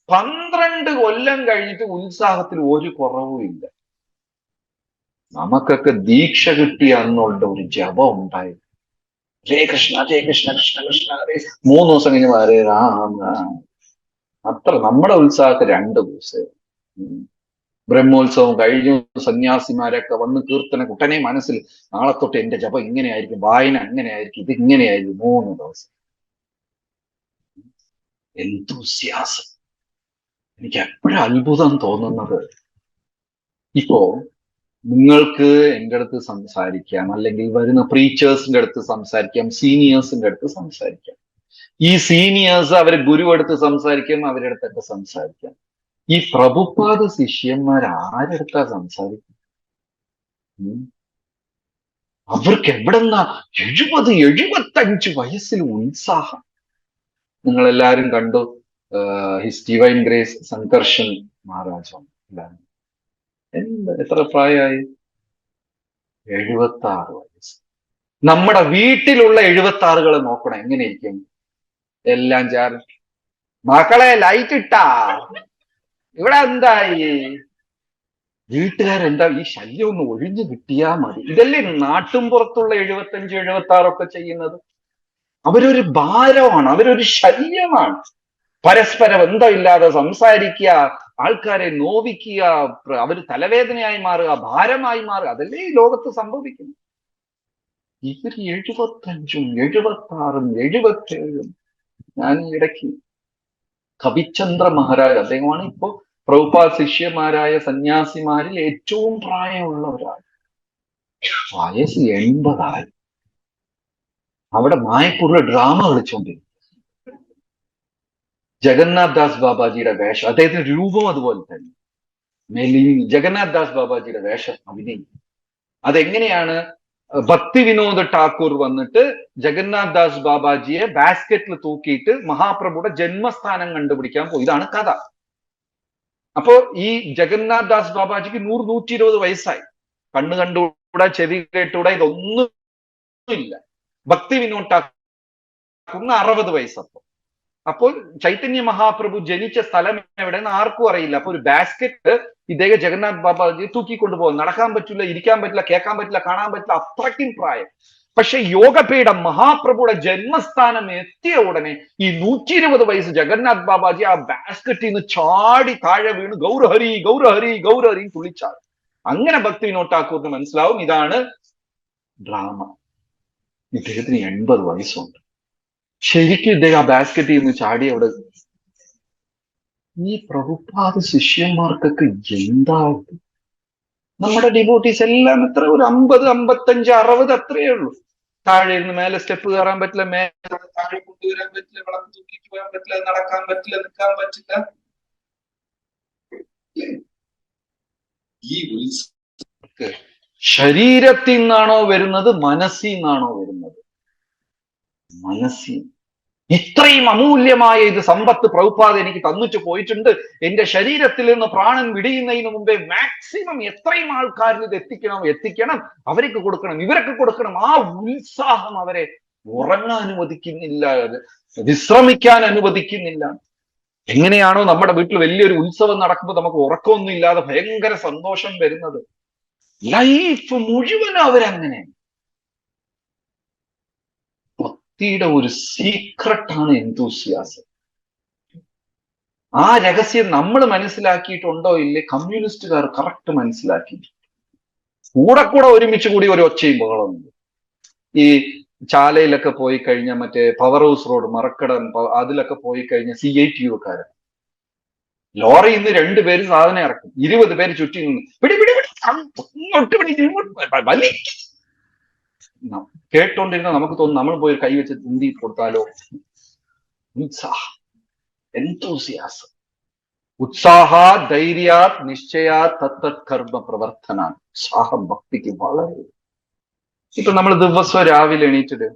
12 കൊല്ലം കഴിഞ്ഞിട്ട് ഉത്സാഹത്തിൽ ഒരു കുറവും ഇല്ല. നമുക്കൊക്കെ ദീക്ഷ കിട്ടിയ അന്നുള്ള ഒരു ജപം ഉണ്ടായിരുന്നു. ഹരേ കൃഷ്ണ ഹരേ കൃഷ്ണ കൃഷ്ണ കൃഷ്ണ ഹരേ. 3 ദിവസം കഴിഞ്ഞ് ഹരേ രാമ. അത്ര നമ്മുടെ ഉത്സാഹത്തിൽ 2 ദിവസം. ബ്രഹ്മോത്സവം കഴിഞ്ഞു, സന്യാസിമാരൊക്കെ വന്ന് കീർത്തന കുട്ടനെ മനസ്സിൽ, നാളെ തൊട്ട് എന്റെ ജപം ഇങ്ങനെയായിരിക്കും, വായന അങ്ങനെയായിരിക്കും, ഇത് ഇങ്ങനെയായിരിക്കും. 3 ദിവസം എന്തൂസിയാസം. എനിക്ക് എപ്പോഴും അത്ഭുതം തോന്നുന്നത്, ഇപ്പോ നിങ്ങൾക്ക് എൻ്റെ അടുത്ത് സംസാരിക്കാം, അല്ലെങ്കിൽ വരുന്ന പ്രീച്ചേഴ്സിന്റെ അടുത്ത് സംസാരിക്കാം, സീനിയേഴ്സിന്റെ അടുത്ത് സംസാരിക്കാം. ഈ സീനിയേഴ്സ് അവര് ഗുരു അടുത്ത് സംസാരിക്കാം, അവരുടെ അടുത്തൊക്കെ സംസാരിക്കാം. ഈ പ്രഭുപാദ ശിഷ്യന്മാർ ആരെടുത്താ സംസാരിക്കും? അവർക്ക് എവിടെന്നാ 70-75 വയസ്സിൽ ഉത്സാഹം? നിങ്ങളെല്ലാരും കണ്ടു ഹിസ് ഡിവൈൻ ഗ്രേസ് സംകർഷൻ മഹാരാജാണ്. എത്ര പ്രായമായി? 76 വയസ്സ്. നമ്മുടെ വീട്ടിലുള്ള 76കളെ നോക്കണം, എങ്ങനെയിരിക്കും? എല്ലാം മക്കളെ ലൈറ്റ് ഇട്ടാ, ഇവിടെ എന്തായി? വീട്ടുകാരെന്താ ഈ ശല്യം ഒന്ന് ഒഴിഞ്ഞു കിട്ടിയാ മതി. ഇതല്ലേ നാട്ടും പുറത്തുള്ള 75-76 ഒക്കെ ചെയ്യുന്നത്? അവരൊരു ഭാരമാണ്, അവരൊരു ശല്യമാണ്. പരസ്പരം ബന്ധമില്ലാതെ സംസാരിക്കുക, ആൾക്കാരെ നോവിക്കുക, അവർ തലവേദനയായി മാറുക, ഭാരമായി മാറുക. അതല്ലേ ഈ ലോകത്ത് സംഭവിക്കുന്നു. ഇവര് 75-ഉം 76-ഉം 77-ഉം. ഞാൻ ഇടയ്ക്ക് കവിചന്ദ്ര മഹാരാജ്, അദ്ദേഹമാണ് ഇപ്പോ പ്രഭുപാദ് ശിഷ്യന്മാരായ സന്യാസിമാരിൽ ഏറ്റവും പ്രായമുള്ള ഒരാൾ. വയസ്സ് 80 അവിടെ മായപ്പൂരിലെ ഡ്രാമ കളിച്ചോണ്ടിരുന്നു. ജഗന്നാഥ് ദാസ് ബാബാജിയുടെ വേഷം, അദ്ദേഹത്തിന്റെ രൂപം അതുപോലെ തന്നെ ജഗന്നാഥ് ദാസ് ബാബാജിയുടെ വേഷം അഭിനയിക്കും. അതെങ്ങനെയാണ്? ഭക്തി വിനോദ് ഠാക്കൂർ വന്നിട്ട് ജഗന്നാഥ് ദാസ് ബാബാജിയെ ബാസ്കറ്റിൽ തൂക്കിയിട്ട് മഹാപ്രഭുയുടെ ജന്മസ്ഥാനം കണ്ടുപിടിക്കാൻ പോയി. ഇതാണ് കഥ. അപ്പോ ഈ ജഗന്നാഥ് ദാസ് ബാബാജിക്ക് 100-120 വയസ്സായി. കണ്ണ് കണ്ടുകൂടാ, ചെവി കേട്ടുകൂടാ, ഇതൊന്നും ഇല്ല. ഭക്തി വിനോദ് ഠാക്കൂറിന് 60 വയസ്സപ്പോ. അപ്പോൾ ചൈതന്യ മഹാപ്രഭു ജനിച്ച സ്ഥലം എവിടെയെന്ന് ആർക്കും അറിയില്ല. അപ്പൊ ഒരു ബാസ്കറ്റ് ഇദ്ദേഹം ജഗന്നാഥ് ബാബാജി തൂക്കിക്കൊണ്ടു പോകും. നടക്കാൻ പറ്റില്ല, ഇരിക്കാൻ പറ്റില്ല, കേൾക്കാൻ പറ്റില്ല, കാണാൻ പറ്റില്ല, അത്രയ്ക്കും പ്രായം. പക്ഷെ യോഗപീഠം മഹാപ്രഭുയുടെ ജന്മസ്ഥാനം എത്തിയ ഉടനെ ഈ 120 വയസ്സ് ജഗന്നാഥ് ബാബാജി ആ ബാസ്കറ്റിൽ നിന്ന് ചാടി താഴെ വീണ് ഗൗരഹരി ഗൗരഹരി ഗൗരഹരി തുള്ളിച്ചാടും. അങ്ങനെ ഭക്തി വിനോദ് ഠാക്കൂറിന് മനസ്സിലാവും ഇതാണ് ഡ്രാമ. ഇദ്ദേഹത്തിന് 80 വയസ്സുണ്ട്. ശരിക്കും ഇദ്ദേഹം ആ ബാസ്കറ്റിൽ നിന്ന് ചാടി അവിടെ. ഈ പ്രഭുപാദ ശിഷ്യന്മാർക്കൊക്കെ എന്താ നമ്മുടെ ഡിവോട്ടീസ് എല്ലാം എത്ര, ഒരു 50, 55, 60 അത്രയേ ഉള്ളൂ. താഴെ ഇരുന്ന് മേലെ സ്റ്റെപ്പ് കയറാൻ പറ്റില്ല, മേലെ താഴെ കൊണ്ടുവരാൻ പറ്റില്ല, വിളക്ക് തൂക്കിട്ട് പോകാൻ പറ്റില്ല, നടക്കാൻ പറ്റില്ല, നിൽക്കാൻ പറ്റില്ല. ഈ ശരീരത്തിൽ നിന്നാണോ വരുന്നത്, മനസ്സിൽ നിന്നാണോ വരുന്നത്? മനസ്സിൽ. ഇത്രയും അമൂല്യമായ ഇത് സമ്പത്ത് പ്രഭുപാദ എനിക്ക് തന്നിട്ട് പോയിട്ടുണ്ട്. എന്റെ ശരീരത്തിൽ നിന്ന് പ്രാണൻ വിടിയുന്നതിന് മുമ്പേ മാക്സിമം എത്രയും ആൾക്കാരിൽ ഇത് എത്തിക്കണം, അവർക്ക് കൊടുക്കണം, ഇവരൊക്കെ കൊടുക്കണം. ആ ഉത്സാഹം അവരെ ഉറങ്ങാൻ അനുവദിക്കുന്നില്ല, വിശ്രമിക്കാൻ അനുവദിക്കുന്നില്ല. എങ്ങനെയാണോ നമ്മുടെ വീട്ടിൽ വലിയൊരു ഉത്സവം നടക്കുമ്പോൾ നമുക്ക് ഉറക്കമൊന്നും ഇല്ലാതെ ഭയങ്കര സന്തോഷം വരുന്നത്, ലൈഫ് മുഴുവൻ അവരങ്ങനെ. ഭക്തിയുടെ ഒരു സീക്രട്ടാണ് എന്തൂസിയാസം. ആ രഹസ്യം നമ്മൾ മനസ്സിലാക്കിയിട്ടുണ്ടോ ഇല്ലേ? കമ്മ്യൂണിസ്റ്റുകാർ കറക്റ്റ് മനസ്സിലാക്കി. കൂടെ ഒരുമിച്ച് കൂടി ഒരു ഒച്ചയും ബഹളമുണ്ട്. ഈ ചാലയിലൊക്കെ പോയി കഴിഞ്ഞാൽ, മറ്റേ പവർ ഹൗസ് റോഡ്, മറക്കടം, അതിലൊക്കെ പോയി കഴിഞ്ഞാൽ CITU-കാരൻ ലോറി ഇന്ന് 2 പേര് സാധനം ഇറക്കും, 20 പേര് ചുറ്റി നിന്ന് കേട്ടോണ്ടിരുന്ന നമുക്ക് തോന്നും നമ്മൾ പോയി കൈ വെച്ച് തുന്തി കൊടുത്താലോ. ഉത്സാഹം, എന്തൂസിയാസം. ഉത്സാഹാ ധൈര്യാത് നിശ്ചയാ തത്തത് കർമ്മ പ്രവർത്തന. ഉത്സാഹം ഭക്തിക്ക് വളരെ. ഇപ്പൊ നമ്മൾ ദിവസം രാവിലെ എണീറ്റിട്ട്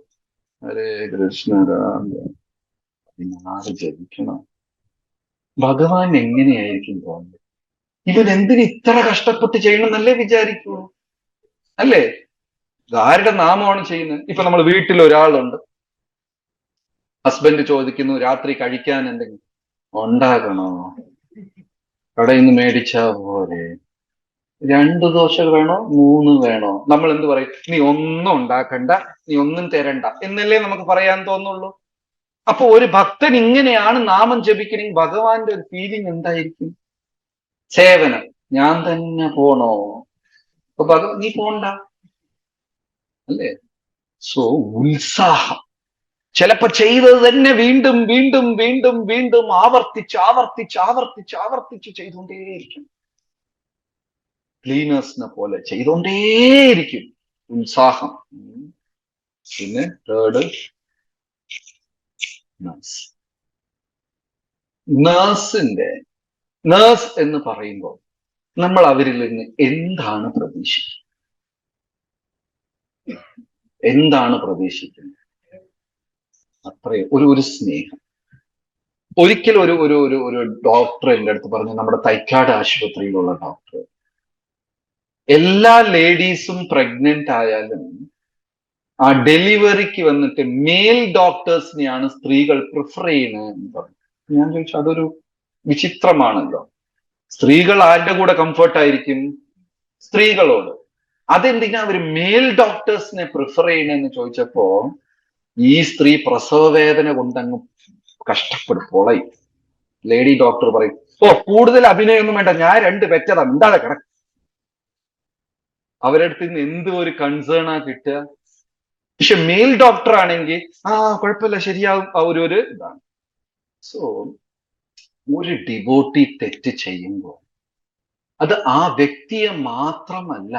ഹരേ കൃഷ്ണ രാമ 16 ജപിക്കണം. ഭഗവാൻ എങ്ങനെയായിരിക്കും തോന്നുന്നത്? ഇവൻ എന്തിന് ഇത്ര കഷ്ടപ്പെട്ട് ചെയ്യണമെന്നല്ലേ വിചാരിക്കൂ, അല്ലേ? ആരുടെ നാമമാണ് ചെയ്യുന്നത്? ഇപ്പൊ നമ്മൾ വീട്ടിൽ ഒരാളുണ്ട്, ഹസ്ബൻഡ് ചോദിക്കുന്നു രാത്രി കഴിക്കാൻ എന്തെങ്കിലും ഉണ്ടാകണോ, കടയിൽ നിന്ന് മേടിച്ചാ പോലെ, 2 ദോശ വേണോ 3 വേണോ? നമ്മൾ എന്ത് പറയും? നീ ഒന്നും ഉണ്ടാക്കണ്ട, നീ ഒന്നും തരണ്ട എന്നല്ലേ നമുക്ക് പറയാൻ തോന്നുള്ളൂ. അപ്പൊ ഒരു ഭക്തൻ ഇങ്ങനെയാണ് നാമം ജപിക്കണമെങ്കിൽ ഭഗവാന്റെ ഒരു ഫീലിംഗ് എന്തായിരിക്കും? സേവനം, ഞാൻ തന്നെ പോണോ? അപ്പൊ ഭഗവാൻ നീ പോണ്ട, അല്ലേ? സോ ഉത്സാഹം. ചിലപ്പോ ചെയ്തത് തന്നെ വീണ്ടും വീണ്ടും വീണ്ടും വീണ്ടും ആവർത്തിച്ച് ചെയ്തുകൊണ്ടേയിരിക്കും. ക്ലീനേഴ്സിനെ പോലെ ചെയ്തുകൊണ്ടേയിരിക്കും. ഉത്സാഹം. പിന്നെ തേർഡ്, നേഴ്സ് എന്ന് പറയുമ്പോൾ നമ്മൾ അവരിൽ നിന്ന് എന്താണ് പ്രതീക്ഷിക്കുന്നത്? അത്രയും ഒരു സ്നേഹം. ഒരിക്കൽ ഒരു ഡോക്ടർ എൻ്റെ അടുത്ത് പറഞ്ഞു, നമ്മുടെ തൈക്കാട് ആശുപത്രിയിലുള്ള ഡോക്ടർ, എല്ലാ ലേഡീസും പ്രഗ്നന്റ് ആയാലും ആ ഡെലിവറിക്ക് വന്നിട്ട് മെയിൽ ഡോക്ടേഴ്സിനെയാണ് സ്ത്രീകൾ പ്രിഫർ ചെയ്യുന്നത് എന്ന് പറഞ്ഞു. ഞാൻ ചോദിച്ചു, അതൊരു വിചിത്രമാണല്ലോ. സ്ത്രീകൾ ആരുടെ കൂടെ കംഫർട്ടായിരിക്കും? സ്ത്രീകളോട്. അതെന്തിനാ അവർ മെയിൽ ഡോക്ടേഴ്സിനെ പ്രിഫർ ചെയ്യണമെന്ന് ചോദിച്ചപ്പോ, ഈ സ്ത്രീ പ്രസവ വേദന കൊണ്ടങ്ങ് കഷ്ടപ്പെടും, പൊളയും. ലേഡി ഡോക്ടർ പറയും, കൂടുതൽ അഭിനയൊന്നും വേണ്ട, ഞാൻ 2 പെറ്റതാ, മിണ്ടാതെ കിടക്കും. അവരടുത്ത് നിന്ന് എന്ത് ഒരു കൺസേണാ കിട്ടുക? പക്ഷെ മെയിൽ ഡോക്ടർ ആണെങ്കിൽ കുഴപ്പമില്ല, ശരിയാവും, ആ ഒരു ഇതാണ്. സോ ഒരു ഡിവോട്ടി തെറ്റ് ചെയ്യുമ്പോൾ അത് ആ വ്യക്തിയെ മാത്രമല്ല,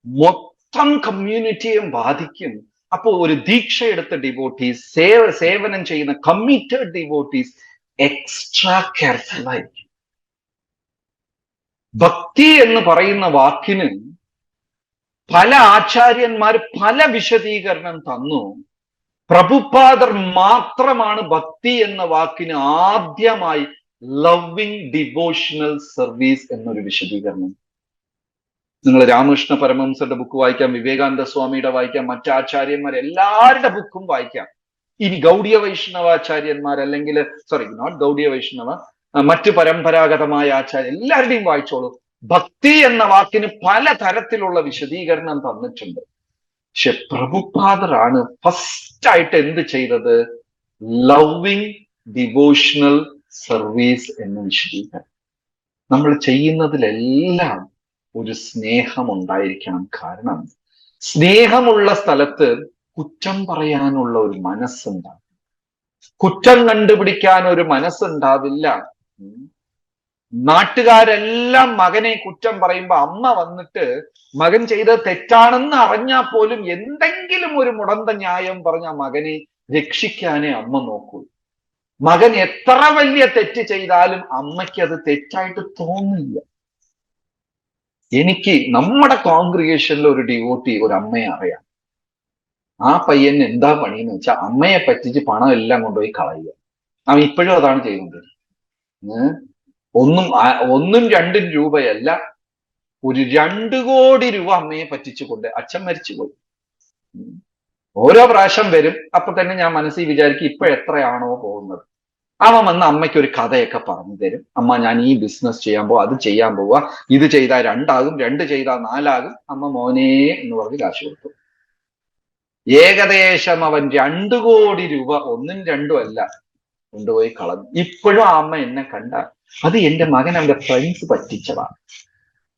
മൊത്തം കമ്മ്യൂണിറ്റിയെ ബാധിക്കും. അപ്പോ ഒരു ദീക്ഷ എടുത്ത ഡിവോട്ടീസ്, സേവനം ചെയ്യുന്ന കമ്മിറ്റഡ് ഡിവോട്ടീസ് എക്സ്ട്രാ കെയർഫുൾ ആയിരിക്കും. ഭക്തി എന്ന് പറയുന്ന വാക്കിന് പല ആചാര്യന്മാർ പല വിശദീകരണം തന്നു. പ്രഭുപാദർ മാത്രമാണ് ഭക്തി എന്ന വാക്കിന് ആദ്യമായി ലവിങ് ഡിവോഷണൽ സർവീസ് എന്നൊരു വിശദീകരണം. നിങ്ങൾ രാമകൃഷ്ണ പരമഹംസരുടെ ബുക്ക് വായിക്കാം, വിവേകാനന്ദ സ്വാമിയുടെ വായിക്കാം, മറ്റു ആചാര്യന്മാർ എല്ലാവരുടെ ബുക്കും വായിക്കാം. ഇനി ഗൗഡിയ വൈഷ്ണവാചാര്യന്മാർ, അല്ലെങ്കിൽ നോട്ട് ഗൗഡിയ വൈഷ്ണവ, മറ്റു പരമ്പരാഗതമായ ആചാര്യ എല്ലാവരുടെയും വായിച്ചോളൂ. ഭക്തി എന്ന വാക്കിന് പല തരത്തിലുള്ള വിശദീകരണം തന്നിട്ടുണ്ട്. പക്ഷെ പ്രഭുപാദറാണ് ഫസ്റ്റ് ആയിട്ട് എന്ത് ചെയ്തത്? ലവിങ് ഡിവോഷണൽ സർവീസ് എന്ന വിശദീകരണം. നമ്മൾ ചെയ്യുന്നതിലെല്ലാം ഒരു സ്നേഹം ഉണ്ടായിരിക്കണം. കാരണം സ്നേഹമുള്ള സ്ഥലത്ത് കുറ്റം പറയാനുള്ള ഒരു മനസ്സുണ്ടാവും, കുറ്റം കണ്ടുപിടിക്കാൻ ഒരു മനസ്സുണ്ടാവില്ല. നാട്ടുകാരെല്ലാം മകനെ കുറ്റം പറയുമ്പോ അമ്മ വന്നിട്ട് മകൻ ചെയ്തത് തെറ്റാണെന്ന് അറിഞ്ഞാൽ പോലും എന്തെങ്കിലും ഒരു മുടന്ത ന്യായം പറഞ്ഞ മകനെ രക്ഷിക്കാനേ അമ്മ നോക്കൂ. മകൻ എത്ര വലിയ തെറ്റ് ചെയ്താലും അമ്മയ്ക്ക് അത് തെറ്റായിട്ട് തോന്നില്ല. എനിക്ക് നമ്മുടെ കോൺഗ്രിഗേഷനിൽ ഒരു ഡിവോട്ടി ഒരു അമ്മയെ അറിയാം. ആ പയ്യന് എന്താ പണിയെന്ന് വെച്ചാൽ അമ്മയെ പറ്റിച്ച് പണം എല്ലാം കൊണ്ടുപോയി കളയുക. അവൻ ഇപ്പോഴും അതാണ് ചെയ്യുന്നത്. ഒന്നും രണ്ടും രൂപയല്ല, ഒരു 2 കോടി രൂപ അമ്മയെ പറ്റിച്ചുകൊണ്ട് അച്ഛൻ മരിച്ചുപോയി. ഓരോ പ്രാവശ്യം വരും, അപ്പൊ തന്നെ ഞാൻ മനസ്സിൽ വിചാരിക്കും ഇപ്പൊ എത്രയാണോ പോകുന്നത്. അവൻ വന്ന് അമ്മയ്ക്ക് ഒരു കഥയൊക്കെ പറഞ്ഞു തരും. അമ്മ, ഞാൻ ഈ ബിസിനസ് ചെയ്യാൻ പോവാ, അത് ചെയ്യാൻ പോവാ, ഇത് ചെയ്താൽ 2 ആകും, 2 ചെയ്താൽ 4 ആകും. അമ്മ മോനെ എന്ന് പറഞ്ഞ് കാശ് കൊടുത്തു. ഏകദേശം അവൻ 2 കോടി രൂപ ഒന്നും രണ്ടും അല്ല കൊണ്ടുപോയി കളഞ്ഞു. ഇപ്പോഴും ആ അമ്മ എന്നെ കണ്ട അത് എന്റെ മകൻ അവന്റെ ഫ്രണ്ട്സ് പറ്റിച്ചതാണ്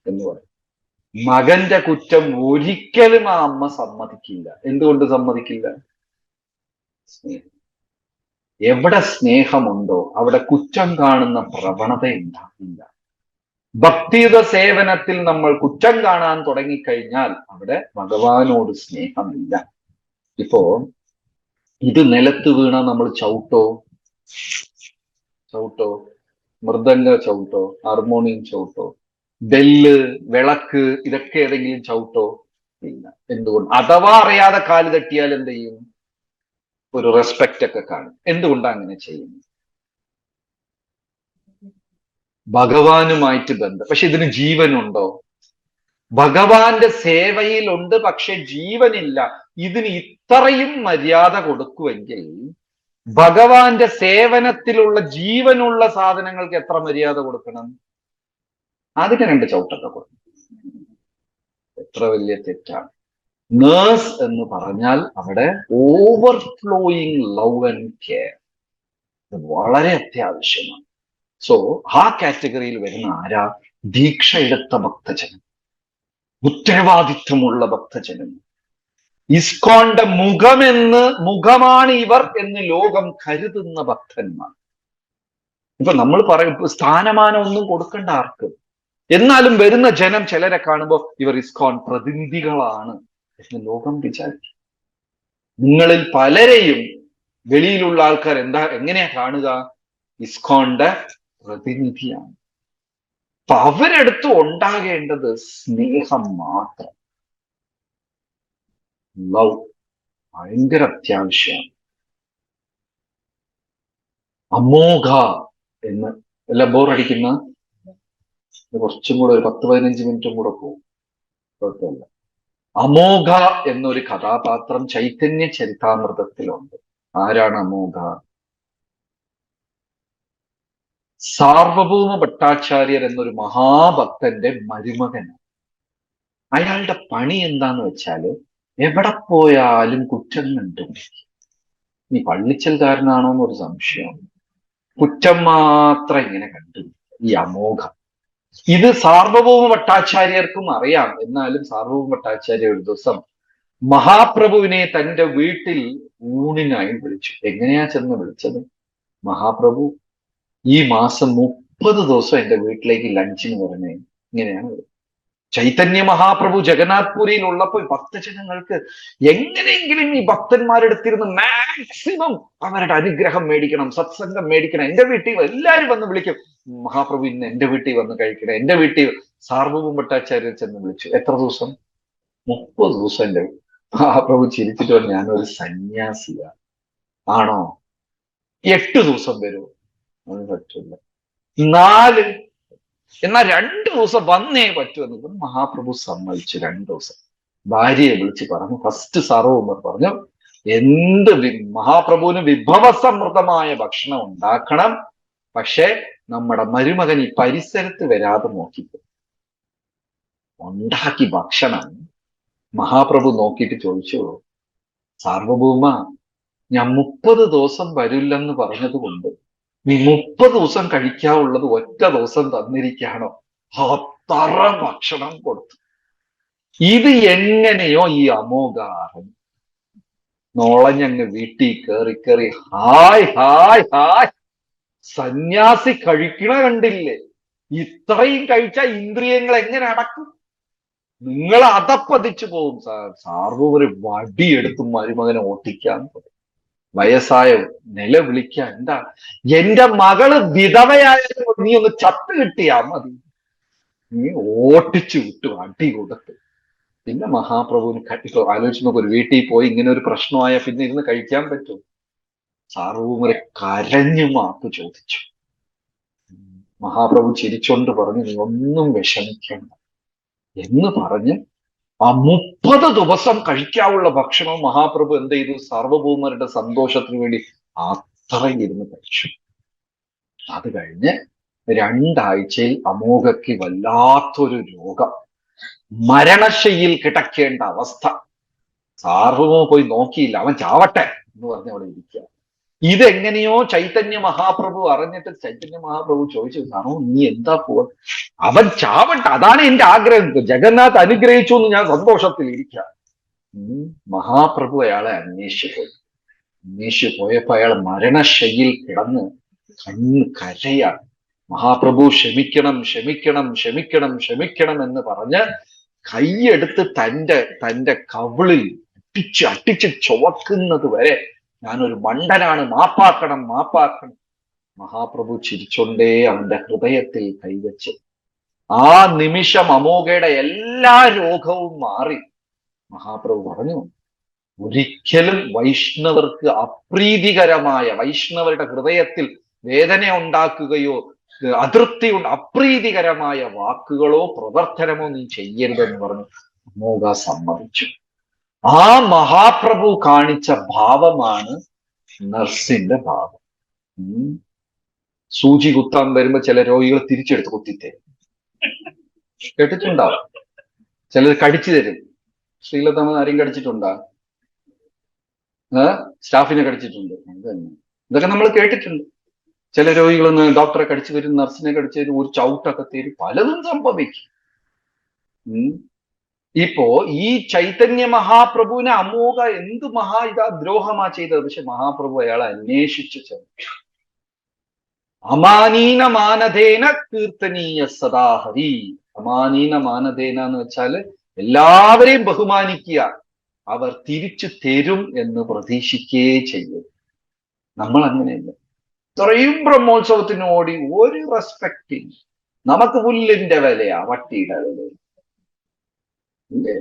എന്ന് പറയും. മകന്റെ കുറ്റം ഒരിക്കലും ആ അമ്മ സമ്മതിക്കില്ല. എന്തുകൊണ്ട് സമ്മതിക്കില്ല? എവിടെ സ്നേഹമുണ്ടോ അവിടെ കുറ്റം കാണുന്ന പ്രവണത ഉണ്ടാകില്ല. ഭക്തിയുത സേവനത്തിൽ നമ്മൾ കുറ്റം കാണാൻ തുടങ്ങിക്കഴിഞ്ഞാൽ അവിടെ ഭഗവാനോട് സ്നേഹമില്ല. ഇപ്പോ ഇത് നിലത്ത് വീണ നമ്മൾ ചവിട്ടോ? മൃദംഗ ചവിട്ടോ? ഹാർമോണിയം ചവിട്ടോ? ബെല്ല്, വിളക്ക്, ഇതൊക്കെ ഏതെങ്കിലും ചവിട്ടോ? ഇല്ല. എന്തുകൊണ്ട്? അഥവാ അറിയാതെ കാല് തട്ടിയാൽ എന്ത് ചെയ്യും? ഒരു റെസ്പെക്റ്റ് ഒക്കെ കാണും. എന്തുകൊണ്ടാണ് അങ്ങനെ ചെയ്യുന്നത്? ഭഗവാനുമായിട്ട് ബന്ധം. പക്ഷെ ഇതിന് ജീവനുണ്ടോ? ഭഗവാന്റെ സേവയിലുണ്ട്, പക്ഷെ ജീവനില്ല. ഇതിന് ഇത്രയും മര്യാദ കൊടുക്കുമെങ്കിൽ ഭഗവാന്റെ സേവനത്തിലുള്ള ജീവനുള്ള സാധനങ്ങൾക്ക് എത്ര മര്യാദ കൊടുക്കണം? അതിന് 2 ചവിട്ടൊക്കെ കൊടുക്കും. എത്ര വലിയ തെറ്റാണ്. നേഴ്സ് എന്ന് പറഞ്ഞാൽ അവിടെ ഓവർഫ്ലോയിങ് ലവ് ആൻഡ് കെയർ വളരെ അത്യാവശ്യമാണ്. സോ ആ കാറ്റഗറിയിൽ വരുന്ന ആരാ? ദീക്ഷ എടുത്ത ഭക്തജനം, ഉത്തരവാദിത്വമുള്ള ഭക്തജനം. ഇസ്കോന്റെ മുഖമാണ് ഇവർ എന്ന് ലോകം കരുതുന്ന ഭക്തന്മാർ. ഇപ്പൊ നമ്മൾ പറയും സ്ഥാനമാനം ഒന്നും കൊടുക്കേണ്ട ആർക്ക്. എന്നാലും വരുന്ന ജനം ചിലരെ കാണുമ്പോൾ ഇവർ ഇസ്കോൺ പ്രതിനിധികളാണ് എന്ന് ലോകം വിചാരിക്കും. നിങ്ങളിൽ പലരെയും വെളിയിലുള്ള ആൾക്കാർ എങ്ങനെയാ കാണുക? ഇസ്കോന്റെ പ്രതിനിധിയാണ്. അപ്പൊ അവരെടുത്ത് ഉണ്ടാകേണ്ടത് സ്നേഹം മാത്രം. ലവ് ഭയങ്കര അത്യാവശ്യമാണ്. അമോഘ എന്ന് എല്ലാം ബോറടിക്കുന്ന കുറച്ചും കൂടെ ഒരു 10-15 മിനിറ്റും കൂടെ പോകും, കുഴപ്പമില്ല. അമോഘ എന്നൊരു കഥാപാത്രം ചൈതന്യ ചരിതാമൃതത്തിലുണ്ട്. ആരാണ് അമോഘ? സാർവഭൗമ ഭട്ടാചാര്യർ എന്നൊരു മഹാഭക്തന്റെ മരുമകനാണ്. അയാളുടെ പണി എന്താന്ന് വെച്ചാല് എവിടെ പോയാലും കുറ്റം കണ്ടുപിടിക്കും. നീ പള്ളിച്ചൽക്കാരനാണോ എന്നൊരു സംശയം. കുറ്റം മാത്രം ഇങ്ങനെ കണ്ടുപിടിക്കും ഈ അമോഘ. ഇത് സാർവഭൗമ ഭട്ടാചാര്യർക്കും അറിയാം. എന്നാലും സാർവഭൗമ ഭട്ടാചാര്യ ഒരു ദിവസം മഹാപ്രഭുവിനെ തന്റെ വീട്ടിൽ ഊണിനായി വിളിച്ചു. എങ്ങനെയാ ചെന്ന് വിളിച്ചത്? മഹാപ്രഭു, ഈ മാസം 30 ദിവസം എന്റെ വീട്ടിലേക്ക് ലഞ്ചിന് വരണേ. ഇങ്ങനെയാണ്. ചൈതന്യ മഹാപ്രഭു ജഗന്നാഥ് പുരിയിൽ ഉള്ളപ്പോൾ ഭക്തജനങ്ങൾക്ക് എങ്ങനെയെങ്കിലും ഈ ഭക്തന്മാരെടുത്തിരുന്ന് മാക്സിമം അവരുടെ അനുഗ്രഹം മേടിക്കണം, സത്സംഗം മേടിക്കണം. എന്റെ വീട്ടിൽ എല്ലാവരും വന്ന് വിളിക്കും, മഹാപ്രഭു ഇന്ന് എന്റെ വീട്ടിൽ വന്ന് കഴിക്കണം, എന്റെ വീട്ടിൽ. സാർവഭൗമ ഭട്ടാചാര്യർ ചെന്ന് വിളിച്ചു. എത്ര ദിവസം? 30 ദിവസം. എന്റെ മഹാപ്രഭു ചിരിച്ചിട്ട് പറഞ്ഞു, ഞാനൊരു സന്യാസിയാണ്. ആണോ? 8 ദിവസം വരുമോ? അത് പറ്റില്ല. 4. എന്നാൽ 2 ദിവസം വന്നേ പറ്റുമെന്ന് മഹാപ്രഭു സമ്മതിച്ചു. 2 ദിവസം ഭാര്യയെ വിളിച്ച് പറഞ്ഞു. ഫസ്റ്റ് സാർവഭൗമർ പറഞ്ഞു, മഹാപ്രഭുവിന് വിഭവസമൃദ്ധമായ ഭക്ഷണം ഉണ്ടാക്കണം, പക്ഷെ നമ്മുടെ മരുമകൻ ഈ പരിസരത്ത് വരാതെ നോക്കിക്കും. ഉണ്ടാക്കി ഭക്ഷണം മഹാപ്രഭു നോക്കിയിട്ട് ചോദിച്ചു, സാർവഭൗമ, ഞാൻ 30 ദിവസം വരില്ലെന്ന് പറഞ്ഞത് കൊണ്ട് നീ 30 ദിവസം കഴിക്കാവുള്ളത് ഒറ്റ ദിവസം തന്നിരിക്കുകയാണോ? അത്ര ഭക്ഷണം കൊടുത്തു. ഇത് എങ്ങനെയോ ഈ അമോഘാരം നോളഞ്ഞങ്ങ് വീട്ടിൽ കയറി ഹായ് ഹായ് ഹായ്, സന്യാസി കഴിക്കണ കണ്ടില്ലേ? ഇത്രയും കഴിച്ചാൽ ഇന്ദ്രിയങ്ങൾ എങ്ങനെ അടക്കും? നിങ്ങൾ അതപ്പതിച്ചു പോകും സാർ. സാറ് ഒരു വടിയെടുത്ത് മരുമകനെ ഓട്ടിക്കാൻ വയസ്സായ നിലവിളിക്കാൻ. എന്താ, എന്റെ മകള് വിധവയായാലും നീ ഒന്ന് ചത്ത് കിട്ടിയാ മതി. നീ ഓട്ടിച്ചു വിട്ടു, അടി കൊടുത്ത്. പിന്നെ മഹാപ്രഭുവിന് ഇപ്പൊ ആലോചിച്ച് നോക്ക്, ഒരു വീട്ടിൽ പോയി ഇങ്ങനെ ഒരു പ്രശ്നമായ പിന്നെ ഇരുന്ന് കഴിക്കാൻ പറ്റും? സാർവഭൗമരെ കരഞ്ഞു മാപ്പ് ചോദിച്ചു. മഹാപ്രഭു ചിരിച്ചോണ്ട് പറഞ്ഞു, നീ ഒന്നും വിഷമിക്കണ്ട എന്ന് പറഞ്ഞ് ആ 30 ദിവസം കഴിക്കാവുള്ള ഭക്ഷണവും മഹാപ്രഭു എന്ത് ചെയ്തു? സാർവഭൗമരുടെ സന്തോഷത്തിന് വേണ്ടി അത്രയും ഇരുന്ന് കഴിച്ചു. അത് കഴിഞ്ഞ് 2 ആഴ്ചയിൽ അമോഘയ്ക്ക് വല്ലാത്തൊരു രോഗം, മരണശയ്യയിൽ കിടക്കേണ്ട അവസ്ഥ. സാർവഭൗമ പോയി നോക്കിയില്ല, അവൻ ചാവട്ടെ എന്ന് പറഞ്ഞ് അവിടെ ഇരിക്കുക. ഇതെങ്ങനെയോ ചൈതന്യ മഹാപ്രഭു അറിഞ്ഞിട്ട് ചൈതന്യ മഹാപ്രഭു ചോദിച്ചു, സാറോ നീ എന്താ പോവാ? അവൻ ചാവട്ടെ, അതാണ് എന്റെ ആഗ്രഹം, ജഗന്നാഥ് അനുഗ്രഹിച്ചു എന്ന് ഞാൻ സന്തോഷത്തിൽ ഇരിക്കാം. മഹാപ്രഭു അയാളെ അന്വേഷിച്ചു പോയപ്പോ അയാൾ മരണശയ്യയിൽ കിടന്ന് കണ്ണ് കരയാണ്. മഹാപ്രഭു ക്ഷമിക്കണം ക്ഷമിക്കണം ക്ഷമിക്കണം ക്ഷമിക്കണം എന്ന് പറഞ്ഞ് കൈയെടുത്ത് തന്റെ കവിളിൽ അട്ടിച്ച് ചുവക്കുന്നത് വരെ, ഞാനൊരു മണ്ടനാണ്, മാപ്പാക്കണം മാപ്പാക്കണം. മഹാപ്രഭു ചിരിച്ചൊണ്ടേ അവന്റെ ഹൃദയത്തിൽ കൈവച്ച് ആ നിമിഷം അമോഘയുടെ എല്ലാ രോഗവും മാറി. മഹാപ്രഭു പറഞ്ഞു, ഒരിക്കലും വൈഷ്ണവർക്ക് അപ്രീതികരമായ, വൈഷ്ണവരുടെ ഹൃദയത്തിൽ വേദന ഉണ്ടാക്കുകയോ അതൃപ്തി അപ്രീതികരമായ വാക്കുകളോ പ്രവർത്തനമോ നീ ചെയ്യരുതെന്ന് പറഞ്ഞു. അമോഘ സമ്മതിച്ചു. ആ മഹാപ്രഭു കാണിച്ച ഭാവമാണ് നർസിന്റെ ഭാവം. സൂചി കുത്താൻ വരുമ്പോ ചില രോഗികൾ തിരിച്ചെടുത്ത് കുത്തിത്തരും, കേട്ടിട്ടുണ്ടാവും. ചിലർ കടിച്ചു തരും. ശ്രീലതമ്മ ആരെയും കടിച്ചിട്ടുണ്ടാ? സ്റ്റാഫിനെ കടിച്ചിട്ടുണ്ട്. ഇതൊക്കെ നമ്മൾ കേട്ടിട്ടുണ്ട്. ചില രോഗികളൊന്ന് ഡോക്ടറെ കടിച്ചു തരും, നർസിനെ കടിച്ചു തരും, ഒരു ചവിട്ടൊക്കെ തരും, പലതും സംഭവിക്കും. ഇപ്പോ ഈ ചൈതന്യ മഹാപ്രഭുവിനെ അമോഘ എന്ത് ദ്രോഹമാ ചെയ്തത്? പക്ഷെ മഹാപ്രഭു അയാളെ അന്വേഷിച്ചു ചെന്നു. അമാനീന മാനധേന കീർത്തനീയ സദാഹരി. അമാനീന മാനധേന എന്ന് വെച്ചാല് എല്ലാവരെയും ബഹുമാനിക്കുക, അവർ തിരിച്ചു തരും എന്ന് പ്രതീക്ഷിക്കേ ചെയ്യും. നമ്മൾ അങ്ങനെയല്ല. ഇത്രയും ബ്രഹ്മോത്സവത്തിന് ഓടി ഒരു റെസ്പെക്റ്റിങ്. നമുക്ക് പുല്ലിന്റെ വിലയാ, വട്ടിയുടെ വില ഇല്ലേ?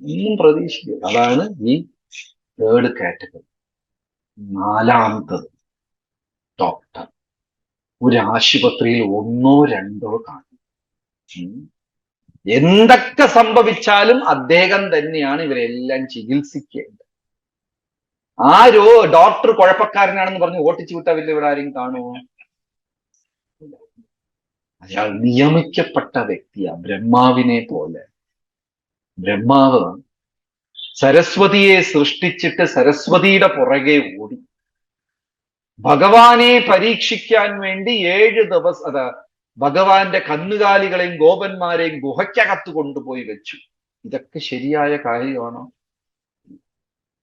ഒന്നും പ്രതീക്ഷിക്കുക. അതാണ് ഈ 3rd കാറ്റഗറി. 4ാമത്തത് ഡോക്ടർ. ഒരു ആശുപത്രിയിൽ 1ഓ 2ഓ കാണും. എന്തൊക്കെ സംഭവിച്ചാലും അദ്ദേഹം തന്നെയാണ് ഇവരെല്ലാം ചികിത്സിക്കേണ്ടത്. ഡോക്ടർ കുഴപ്പക്കാരനാണെന്ന് പറഞ്ഞ് ഓട്ടിച്ചു വിട്ടാൽ വലിയ ഇവിടെ ആരെയും കാണുമോ? അയാൾ നിയമിക്കപ്പെട്ട വ്യക്തിയാ, ബ്രഹ്മാവിനെ പോലെ. ബ്രഹ്മാവ് സരസ്വതിയെ സൃഷ്ടിച്ചിട്ട് സരസ്വതിയുടെ പുറകെ ഓടി. ഭഗവാനെ പരീക്ഷിക്കാൻ വേണ്ടി 7 ദിവസം ഭഗവാന്റെ കന്നുകാലികളെയും ഗോപന്മാരെയും ഗുഹയ്ക്കകത്ത് കൊണ്ടുപോയി വെച്ചു. ഇതൊക്കെ ശരിയായ കാര്യമാണോ?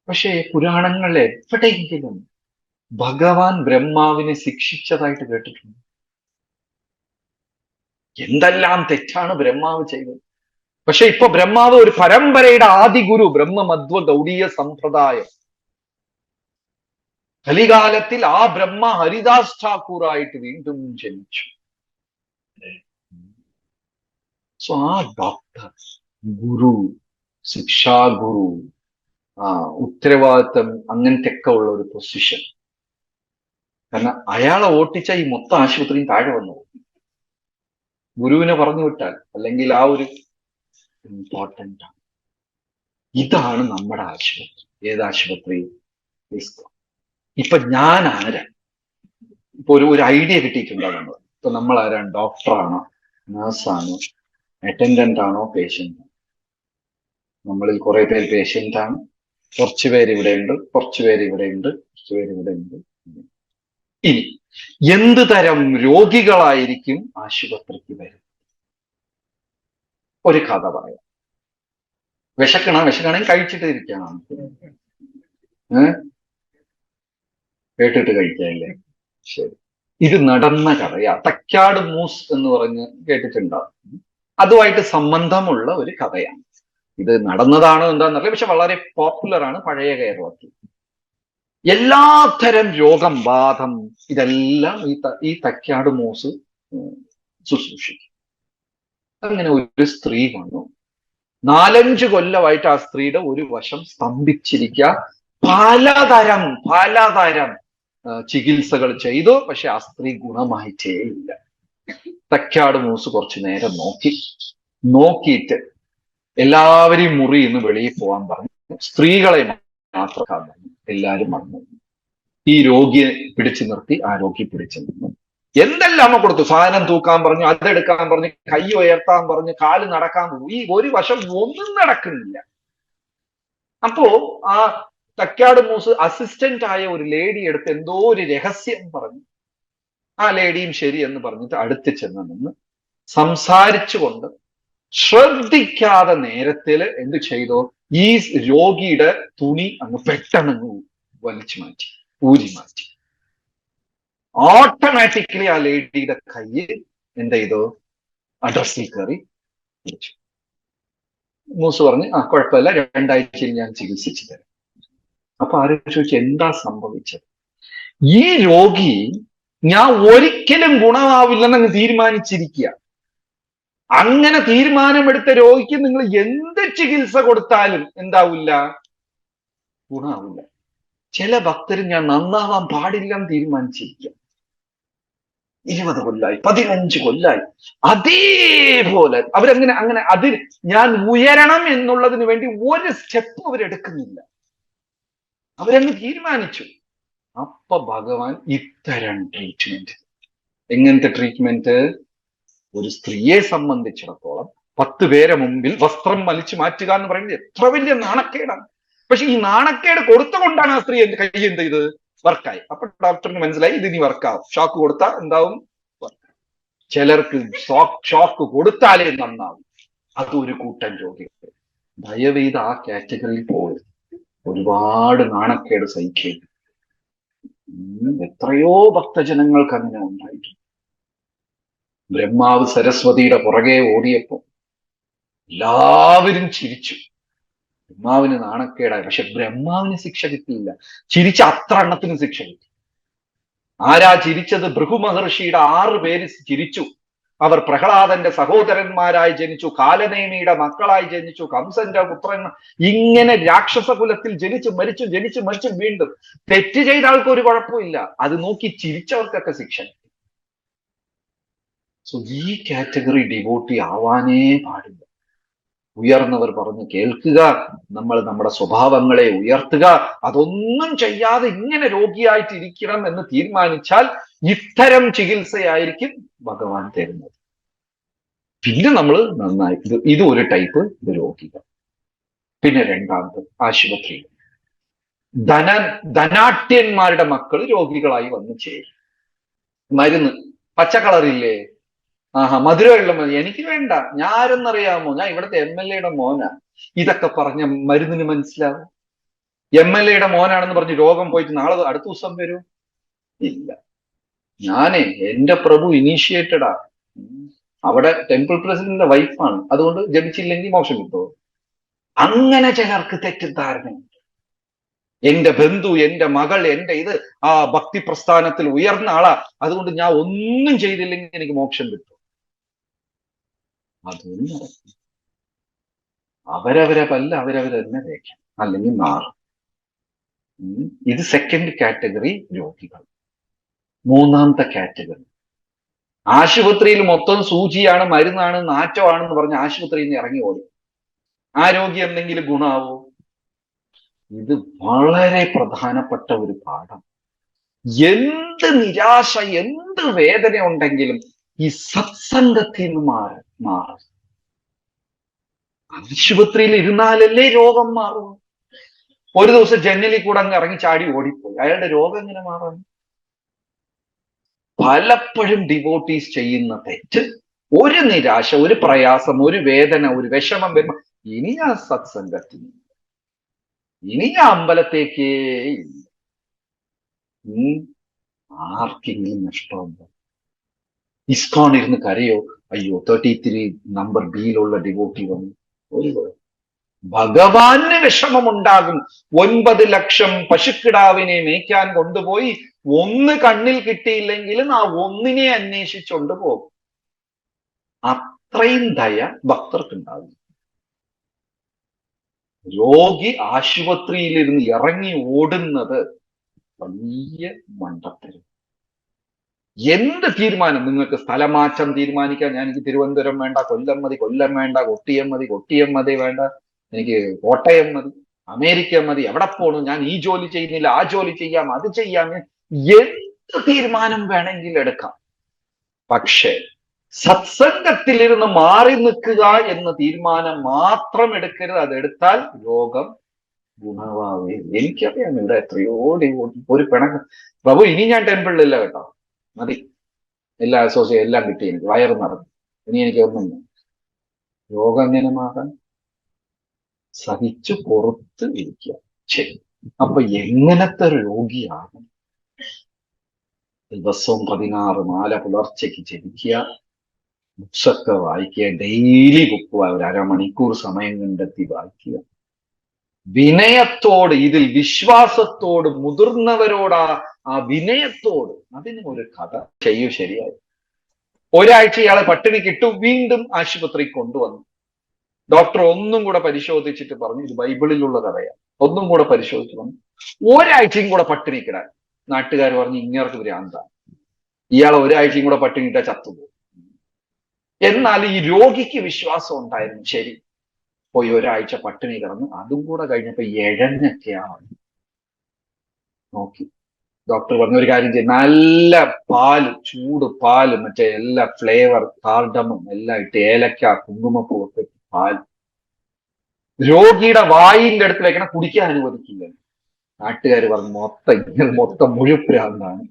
പക്ഷേ പുരാണങ്ങളിൽ എവിടെയെങ്കിലും ഭഗവാൻ ബ്രഹ്മാവിനെ ശിക്ഷിച്ചതായിട്ട് കേട്ടിട്ടുണ്ട്? എന്തെല്ലാം തെറ്റാണ് ബ്രഹ്മാവ് ചെയ്തത്. പക്ഷെ ഇപ്പൊ ബ്രഹ്മാവ് ഒരു പരമ്പരയുടെ ആദി ഗുരു, ബ്രഹ്മമധ്വ ഗൗഡീയ സമ്പ്രദായം. കലികാലത്തിൽ ആ ബ്രഹ്മ ഹരിദാസ് ഠാക്കൂറായിട്ട് വീണ്ടും ജനിച്ചു. സോ ആ ഡോക്ടർ, ഗുരു, ശിക്ഷാഗുരു, ഉത്തരവാദിത്തം, അങ്ങനത്തെ ഒക്കെ ഉള്ള ഒരു പൊസിഷൻ. കാരണം അയാളെ ഓട്ടിച്ച ഈ മൊത്തം ആശുപത്രിയും താഴെ വന്നു. ഗുരുവിനെ പറഞ്ഞു വിട്ടാൽ, അല്ലെങ്കിൽ ആ ഒരു ഇമ്പോർട്ടൻ്റ് ആണ്. ഇതാണ് നമ്മുടെ ആശുപത്രി. ഏത് ആശുപത്രി? ഇപ്പൊ ഞാൻ ആരാ? ഇപ്പൊ ഒരു ഐഡിയ കിട്ടിയിട്ടുണ്ടാവും നമ്മൾ. ഇപ്പൊ നമ്മൾ ആരാണ്? ഡോക്ടറാണോ, നേഴ്സാണോ, അറ്റൻഡന്റ് ആണോ, പേഷ്യന്റ്? നമ്മളിൽ കുറെ പേര് പേഷ്യന്റ് ആണ്, കുറച്ചു പേര് ഇവിടെ ഉണ്ട്, കുറച്ചു പേര് ഇവിടെ ഉണ്ട്, കുറച്ചു പേര് ഇവിടെ ഉണ്ട്. ഇനി എന്ത് തരം രോഗികളായിരിക്കും ആശുപത്രിക്ക് വരുന്നത്? ഒരു കഥ പറയാം. വിശക്കണമെങ്കിൽ കഴിച്ചിട്ട് ഇരിക്കണം. കേട്ടിട്ട് കഴിക്കാല്ലേ? ശരി. ഇത് നടന്ന കഥയാ. തക്കാട് മൂസ് എന്ന് പറഞ്ഞ് കേട്ടിട്ടുണ്ടാവും. അതുമായിട്ട് സംബന്ധമുള്ള ഒരു കഥയാണ്. ഇത് നടന്നതാണോ എന്താണെന്നറിയില്ല, പക്ഷെ വളരെ പോപ്പുലർ ആണ് പഴയ കേരളത്തിൽ. എല്ലാത്തരം രോഗം, വാദം, ഇതെല്ലാം ഈ തക്കാട് മൂസ് ശുശ്രൂഷിക്കും. അങ്ങനെ ഒരു സ്ത്രീ വന്നു. 4-5 കൊല്ലമായിട്ട് ആ സ്ത്രീയുടെ ഒരു വശം സ്തംഭിച്ചിരിക്കുക. പലതരം ചികിത്സകൾ ചെയ്തു, പക്ഷെ ആ സ്ത്രീ ഗുണമായിട്ടേ ഇല്ല. തക്കാട് മൂസ് കുറച്ചു നേരം നോക്കിയിട്ട് എല്ലാവരെയും മുറിയിൽ നിന്ന് വെളിയിൽ പോകാൻ പറഞ്ഞു. സ്ത്രീകളെ മാത്രം പറഞ്ഞു. എല്ലാവരും വന്നു. ഈ രോഗിയെ പിടിച്ചു നിർത്തി. ആ രോഗി പിടിച്ചു നിന്നു. എന്തെല്ലാം കൊടുത്തു. സാധനം തൂക്കാൻ പറഞ്ഞു, അതെടുക്കാൻ പറഞ്ഞു, കൈ ഉയർത്താൻ പറഞ്ഞു, കാല് നടക്കാൻ പറഞ്ഞു. ഈ ഒരു വശം ഒന്നും നടക്കുന്നില്ല. അപ്പോ ആ തക്കാട് മൂസ് അസിസ്റ്റന്റ് ആയ ഒരു ലേഡി എടുത്ത് എന്തോ ഒരു രഹസ്യം പറഞ്ഞു. ആ ലേഡിയും ശരി എന്ന് പറഞ്ഞിട്ട് അടുത്ത് ചെന്ന് നിന്ന് സംസാരിച്ചുകൊണ്ട് ശ്രദ്ധിക്കാതെ നേരത്തില് എന്ത് ചെയ്തോ, ഈ രോഗിയുടെ തുണി അങ്ങ് പെട്ടെന്ന് വലിച്ചു മാറ്റി, ഊരി മാറ്റി. ഓട്ടോമാറ്റിക്കലി ആ ലേഡിയുടെ കയ്യിൽ എന്ത് ചെയ്തോ, ഡ്രസ്സിൽ കയറി പിടിച്ചു. മൂസ് പറഞ്ഞു, ആ കുഴപ്പമില്ല, 2 ആഴ്ചയിൽ ഞാൻ ചികിത്സിച്ചു തരാം. അപ്പൊ ആരും ചോദിച്ചു, എന്താ സംഭവിച്ചത്? ഈ രോഗി ഞാൻ ഒരിക്കലും ഗുണമാവില്ലെന്ന് തീരുമാനിച്ചിരിക്കുക. അങ്ങനെ തീരുമാനമെടുത്ത രോഗിക്ക് നിങ്ങൾ എന്ത് ചികിത്സ കൊടുത്താലും എന്താവില്ല, ഗുണമാവില്ല. ചില ഭക്തർ ഞാൻ നന്നാവാൻ പാടില്ലെന്ന് തീരുമാനിച്ചിരിക്കുക. 20 കൊല്ലായി, 15 കൊല്ലായി, അതേപോലെ അങ്ങനെ അതിൽ ഞാൻ ഉയരണം എന്നുള്ളതിന് വേണ്ടി ഒരു സ്റ്റെപ്പ് അവരെടുക്കുന്നില്ല. അവരങ്ങ് തീരുമാനിച്ചു. അപ്പൊ ഭഗവാൻ ഇത്തരം ട്രീറ്റ്മെന്റ്. എങ്ങനത്തെ ട്രീറ്റ്മെന്റ്? ഒരു സ്ത്രീയെ സംബന്ധിച്ചിടത്തോളം 10 പേരെ മുമ്പിൽ വസ്ത്രം വലിച്ചു മാറ്റുക എന്ന് പറയുന്നത് എത്ര വലിയ നാണക്കേടാണ്. പക്ഷെ ഈ നാണക്കേട് കൊടുത്തുകൊണ്ടാണ് ആ സ്ത്രീ എന്റെ കൈ എന്ത് ചെയ്ത് വർക്കായി. അപ്പൊ ഡോക്ടറിന് മനസ്സിലായി ഇത് ഇനി വർക്കാവും. ഷോക്ക് കൊടുത്താൽ എന്താവും? ചിലർക്ക് ഷോക്ക് കൊടുത്താലേ നന്നാവും. അതൊരു കൂട്ടം രോഗികൾ. ദയവെയ്ത് ആ കാറ്റഗറിയിൽ പോയി ഒരുപാട് നാണക്കേട് സഹിക്കേണ്ടി. എത്രയോ ഭക്തജനങ്ങൾക്ക് അങ്ങനെ ഉണ്ടായിട്ടുണ്ട്. ബ്രഹ്മാവ് സരസ്വതിയുടെ പുറകെ ഓടിയപ്പോ എല്ലാവരും ചിരിച്ചു. ബ്രഹ്മാവിന് നാണക്കേടായി. പക്ഷെ ബ്രഹ്മാവിന് ശിക്ഷ കിട്ടിയില്ല. ചിരിച്ച അത്ര എണ്ണത്തിന് ശിക്ഷ കിട്ടി. ആരാ ചിരിച്ചത്? ഭൃഗു മഹർഷിയുടെ 6 പേര് ചിരിച്ചു. അവർ പ്രഹ്ലാദന്റെ സഹോദരന്മാരായി ജനിച്ചു, കാലനേമിയുടെ മക്കളായി ജനിച്ചു, കംസന്റെ പുത്രന്മാർ. ഇങ്ങനെ രാക്ഷസ കുലത്തിൽ ജനിച്ചു മരിച്ചു വീണ്ടും. തെറ്റ് ചെയ്ത ആൾക്ക് ഒരു കുഴപ്പമില്ല. അത് നോക്കി ചിരിച്ചവർക്കൊക്കെ ശിക്ഷ. സോ ഈ കാറ്റഗറി ഡിവോട്ടി ആവാനേ പാടില്ല. ഉയർന്നവർ പറഞ്ഞു കേൾക്കുക, നമ്മൾ നമ്മുടെ സ്വഭാവങ്ങളെ ഉയർത്തുക. അതൊന്നും ചെയ്യാതെ ഇങ്ങനെ രോഗിയായിട്ടിരിക്കണം എന്ന് തീരുമാനിച്ചാൽ ഇത്തരം ചികിത്സയായിരിക്കും ഭഗവാൻ തരുന്നത്. പിന്നെ നമ്മൾ നന്നായി. ഇത് ഒരു ടൈപ്പ് രോഗികൾ. പിന്നെ രണ്ടാമത് ആശുപത്രി. ധനാട്യന്മാരുടെ മക്കൾ രോഗികളായി വന്നു ചേരും. മരുന്ന് പച്ച കളറില്ലേ, മധുരമുള്ള മതി, എനിക്ക് വേണ്ട, ഞാൻ ആരെന്നറിയാമോ, ഞാൻ ഇവിടുത്തെ MLA-യുടെ മോനാ. ഇതൊക്കെ പറഞ്ഞ മരുന്നിന് മനസ്സിലാവും. MLA-യുടെ മോനാണെന്ന് പറഞ്ഞ് രോഗം പോയിട്ട് നാളെ അടുത്ത ദിവസം വരും? ഇല്ല. എന്റെ പ്രഭു ഇനീഷ്യേറ്റഡാ. അവിടെ ടെമ്പിൾ പ്രസിഡന്റിന്റെ വൈഫാണ്, അതുകൊണ്ട് ജപിച്ചില്ലെങ്കിൽ മോശം കിട്ടുമോ? അങ്ങനെ ചിലർക്ക് തെറ്റിദ്ധാരണയുണ്ട്. എന്റെ ബന്ധു, എന്റെ മകൾ, ഇത് ആ ഭക്തി പ്രസ്ഥാനത്തിൽ ഉയർന്ന ആളാ, അതുകൊണ്ട് ഞാൻ ഒന്നും ചെയ്തില്ലെങ്കിൽ എനിക്ക് മോക്ഷം കിട്ടും. അതൊന്നും നടക്കും. അവരവരെ പല്ല അവരവരെ തന്നെ തേക്കാം, അല്ലെങ്കിൽ മാറും. ഇത് സെക്കൻഡ് കാറ്റഗറി രോഗികൾ. മൂന്നാമത്തെ കാറ്റഗറി ആശുപത്രിയിൽ മൊത്തം സൂചിയാണ്, മരുന്നാണ്, നാറ്റമാണെന്ന് പറഞ്ഞ് ആശുപത്രിയിൽ നിന്ന് ഇറങ്ങി ഓടി. ആ രോഗി എന്തെങ്കിലും ഗുണമാവോ? ഇത് വളരെ പ്രധാനപ്പെട്ട ഒരു പാഠം. എന്ത് നിരാശ, എന്ത് വേദന ഉണ്ടെങ്കിലും ഈ സത്സംഗത്തിൽ നിന്ന് മാറും. ആശുപത്രിയിൽ ഇരുന്നാലല്ലേ രോഗം മാറും. ഒരു ദിവസം ജനലിൽ കൂടെ അങ്ങ് ഇറങ്ങി ചാടി ഓടിപ്പോയി, അയാളുടെ രോഗം എങ്ങനെ മാറാൻ? പലപ്പോഴും ഡിവോട്ടീസ് ചെയ്യുന്ന തെറ്റ്, ഒരു നിരാശ, ഒരു പ്രയാസം, ഒരു വേദന, ഒരു വിഷമം വരുമ്പോ ഇനി ഞാൻ സത്സംഗത്തിന്, ഇനി ഞാൻ അമ്പലത്തേക്കേ ഇല്ല. ആർക്കെങ്കിലും നഷ്ടമുണ്ടോ? ഇസ്കോൺ ഇരുന്ന് കരയോ, അയ്യോ 33 നമ്പർ ബിയിലുള്ള ഡിവോട്ടി വന്നു? ഒരു ഭഗവാന് വിഷമമുണ്ടാകും. 9 ലക്ഷം പശുക്കിടാവിനെ മേയ്ക്കാൻ കൊണ്ടുപോയി ഒന്ന് കണ്ണിൽ കിട്ടിയില്ലെങ്കിലും ആ ഒന്നിനെ അന്വേഷിച്ചുകൊണ്ട് പോകും. അത്രയും ദയ ഭക്തർക്കുണ്ടാകും. രോഗി ആശുപത്രിയിലിരുന്ന് ഇറങ്ങി ഓടുന്നത് വലിയ മണ്ടത്തരം. എന്ത് തീരുമാനം, നിങ്ങൾക്ക് സ്ഥലമാറ്റം തീരുമാനിക്കാൻ, ഞാൻ എനിക്ക് തിരുവനന്തപുരം വേണ്ട, കൊല്ലം മതി, കൊല്ലം വേണ്ട, കൊട്ടിയം മതി, കൊട്ടിയം മതി വേണ്ട, എനിക്ക് കോട്ടയം മതി, അമേരിക്ക മതി, എവിടെ പോണു, ഞാൻ ഈ ജോലി ചെയ്യുന്നില്ല, ആ ജോലി ചെയ്യാം, അത് ചെയ്യാം, എന്ത് തീരുമാനം വേണമെങ്കിലും എടുക്കാം. പക്ഷേ സത്സംഗത്തിലിരുന്ന് മാറി നിൽക്കുക എന്ന തീരുമാനം മാത്രം എടുക്കരുത്. അതെടുത്താൽ രോഗം ഗുണമാവേ. എനിക്കറിയാം ഇവിടെ എത്രയോ ഒരു പിണക്കം, പ്രഭു ഇനി ഞാൻ ടെമ്പിളിലില്ല കേട്ടോ, മതി, എല്ലാ അസോസിയേഷൻ എല്ലാം കിട്ടി, എനിക്ക് വയറ് നിറഞ്ഞു, ഇനി എനിക്ക് ഒന്നും. രോഗം എങ്ങനെ മാറാൻ? സഹിച്ചു പുറത്ത് ഇരിക്കുക. ശരി, അപ്പൊ എങ്ങനത്തെ രോഗിയാണ്? ദിവസവും 16 മാല പുലർച്ചയ്ക്ക് ജപിക്കുക, ബുക്സൊക്കെ വായിക്കുക, ഡെയിലി ബുക്ക് ഒരു അരമണിക്കൂർ സമയം കണ്ടെത്തി വായിക്കുക, വിനയത്തോട്, ഇതിൽ വിശ്വാസത്തോട്, മുതിർന്നവരോട് ആ വിനയത്തോട്, അതിന് ഒരു കഥ ചെയ്യൂ. ശരിയായി ഒരാഴ്ച ഇയാളെ പട്ടിണി കിട്ടു, വീണ്ടും ആശുപത്രി കൊണ്ടുവന്നു. ഡോക്ടർ ഒന്നും കൂടെ പരിശോധിച്ചിട്ട് പറഞ്ഞു, ഇത് ബൈബിളിലുള്ള കഥയാണ്. ഒന്നും കൂടെ പരിശോധിച്ചു വന്നു, ഒരാഴ്ചയും കൂടെ പട്ടിണി കിടാൻ. നാട്ടുകാർ പറഞ്ഞു ഇങ്ങേർക്ക് ഭ്രാന്താണ്, ഇയാളെ ഒരാഴ്ചയും കൂടെ പട്ടിണി ഇട്ടാൽ ചത്തുപോകും. എന്നാൽ ഈ രോഗിക്ക് വിശ്വാസം ഉണ്ടായിരുന്നു. ശരി, പോയി ഒരാഴ്ച പട്ടിണി കിടന്നു. അതും കൂടെ കഴിഞ്ഞപ്പോ എഴഞ്ഞൊക്കെയാണ്. നോക്കി ഡോക്ടർ പറഞ്ഞ ഒരു കാര്യം ചെയ്യും, നല്ല പാല്, ചൂട് പാല്, മറ്റേ എല്ലാ ഫ്ലേവർ കാർഡമും എല്ലാം ഇട്ട്, ഏലക്ക, കുങ്കുമപ്പൂവൊക്കെ പാൽ രോഗിയുടെ വായിന്റെ അടുത്ത് വെക്കണം, കുടിക്കാൻ അനുവദിക്കില്ല. നാട്ടുകാർ പറഞ്ഞു മൊത്തം മുഴുപ്രാന്താണ്.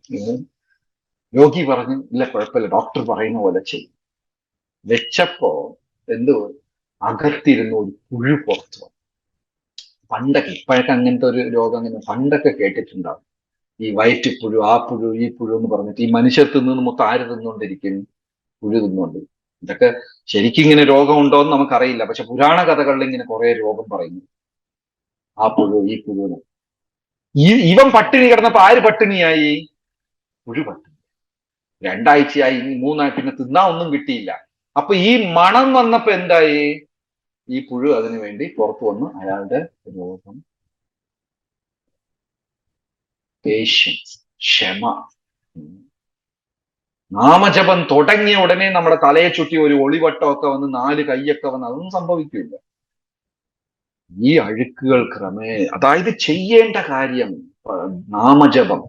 രോഗി പറഞ്ഞു ഇല്ല കുഴപ്പമില്ല, ഡോക്ടർ പറയുന്ന പോലെ ചെയ്യും. വെച്ചപ്പോ എന്തോ അകത്തിരുന്ന് ഒരു പുഴു പുറത്തു വന്നു. പണ്ടൊക്കെ, ഇപ്പോഴൊക്കെ അങ്ങനത്തെ ഒരു രോഗം അങ്ങനെ പണ്ടൊക്കെ കേട്ടിട്ടുണ്ടാവും, ഈ വയറ്റിപ്പുഴു, ആ പുഴു, ഈ പുഴു എന്ന് പറഞ്ഞിട്ട് ഈ മനുഷ്യർ തിന്നുന്ന മൊത്തം ആര് തിന്നുകൊണ്ടിരിക്കും? പുഴു തിന്നുകൊണ്ടിരിക്കും. ഇതൊക്കെ ശരിക്കും ഇങ്ങനെ രോഗമുണ്ടോ എന്ന് നമുക്കറിയില്ല, പക്ഷെ പുരാണ കഥകളിൽ ഇങ്ങനെ കുറെ രോഗം പറയുന്നു, ആ പുഴു, ഈ പുഴു. ഇവൻ പട്ടിണി കിടന്നപ്പോ ആര് പട്ടിണിയായി? പുഴു പട്ടിണി. 2 ആഴ്ചയായി, 3 ആഴ്ച, പിന്നെ തിന്നാൻ ഒന്നും കിട്ടിയില്ല. അപ്പൊ ഈ മണം വന്നപ്പോ എന്തായി? ഈ പുഴു അതിനു വേണ്ടി പുറത്തു വന്ന് അയാളുടെ രോഗം. പേഷ്യൻസ്, ക്ഷമ. നാമജപം തുടങ്ങിയ ഉടനെ നമ്മുടെ തലയെ ചുറ്റി ഒരു ഒളിവട്ടമൊക്കെ വന്ന് 4 കൈയൊക്കെ വന്ന് അതൊന്നും സംഭവിക്കില്ല. ഈ അഴുക്കുകൾ അതായത് ചെയ്യേണ്ട കാര്യം നാമജപം,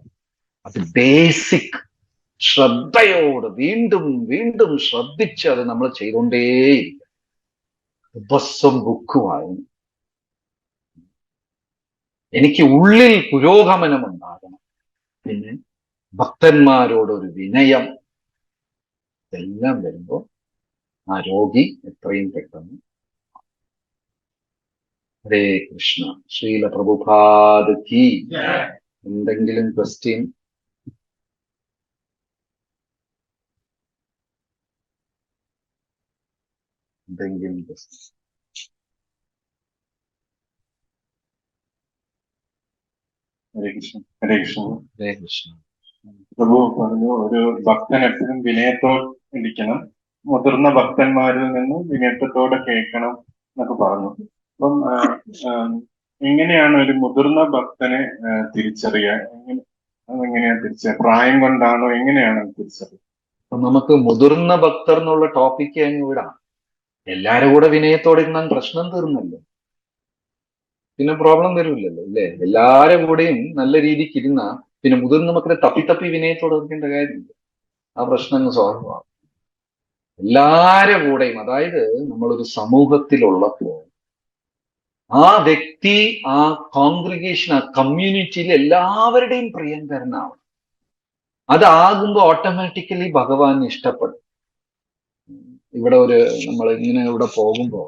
അത് ബേസിക് ശ്രദ്ധയോട് വീണ്ടും വീണ്ടും ശ്രദ്ധിച്ച് അത് നമ്മൾ ചെയ്തുകൊണ്ടേയിരിക്കും. ദിവസം ബുക്ക് വായന. എനിക്ക് ഉള്ളിൽ പുരോഗമനം ഉണ്ടാകണം. പിന്നെ ഭക്തന്മാരോടൊരു വിനയം. എല്ലാം വരുമ്പോൾ ആ രോഗി എത്രയും പെട്ടെന്ന്. ഹരേ കൃഷ്ണ. ശ്രീല പ്രഭുപാദ് കി. എന്തെങ്കിലും ക്വസ്റ്റ്യൻ? എന്തെങ്കിലും ക്വസ്റ്റ്യൻ? ഹരേ കൃഷ്ണ. ഹരേ കൃഷ്ണ. ഹരേ കൃഷ്ണ. പ്രഭു പറഞ്ഞു ഒരു ഭക്തൻ എപ്പോഴും വിനയത്തോടെ ഇരിക്കണം, മുതിർന്ന ഭക്തന്മാരിൽ നിന്ന് വിനയത്തോടെ കേൾക്കണം എന്നൊക്കെ പറഞ്ഞു. അപ്പം എങ്ങനെയാണ് ഒരു മുതിർന്ന ഭക്തനെ തിരിച്ചറിയാൻ? അതെങ്ങനെയാണ് തിരിച്ചറിയാൻ? പ്രായം കൊണ്ടാണോ, എങ്ങനെയാണ് തിരിച്ചറിയുക? അപ്പൊ നമുക്ക് മുതിർന്ന ഭക്തർ എന്നുള്ള ടോപ്പിക്ക് അങ്ങ് വിടാം. എല്ലാരും കൂടെ വിനയത്തോടെ ഇരുന്നാൽ പ്രശ്നം തീർന്നല്ലോ, പിന്നെ പ്രോബ്ലം വരില്ലല്ലോ അല്ലേ? എല്ലാരും കൂടെയും നല്ല രീതിക്ക് ഇരുന്ന പിന്നെ മുതിർന്ന മക്കളെ തപ്പി വിനയത്തോടെ ഇരിക്കേണ്ട കാര്യമില്ല, ആ പ്രശ്നം അങ്ങ് സോൾവ് ആവും. എല്ലാരും കൂടെയും, അതായത് നമ്മളൊരു സമൂഹത്തിലുള്ളപ്പോ ആ വ്യക്തി, ആ കോൺഗ്രിഗേഷൻ, ആ കമ്മ്യൂണിറ്റിയിൽ എല്ലാവരുടെയും പ്രിയങ്കരനാവണം. അതാകുമ്പോ ഓട്ടോമാറ്റിക്കലി ഭഗവാൻ ഇഷ്ടപ്പെടും. ഇവിടെ നമ്മൾ ഇങ്ങനെ ഇവിടെ പോകുമ്പോ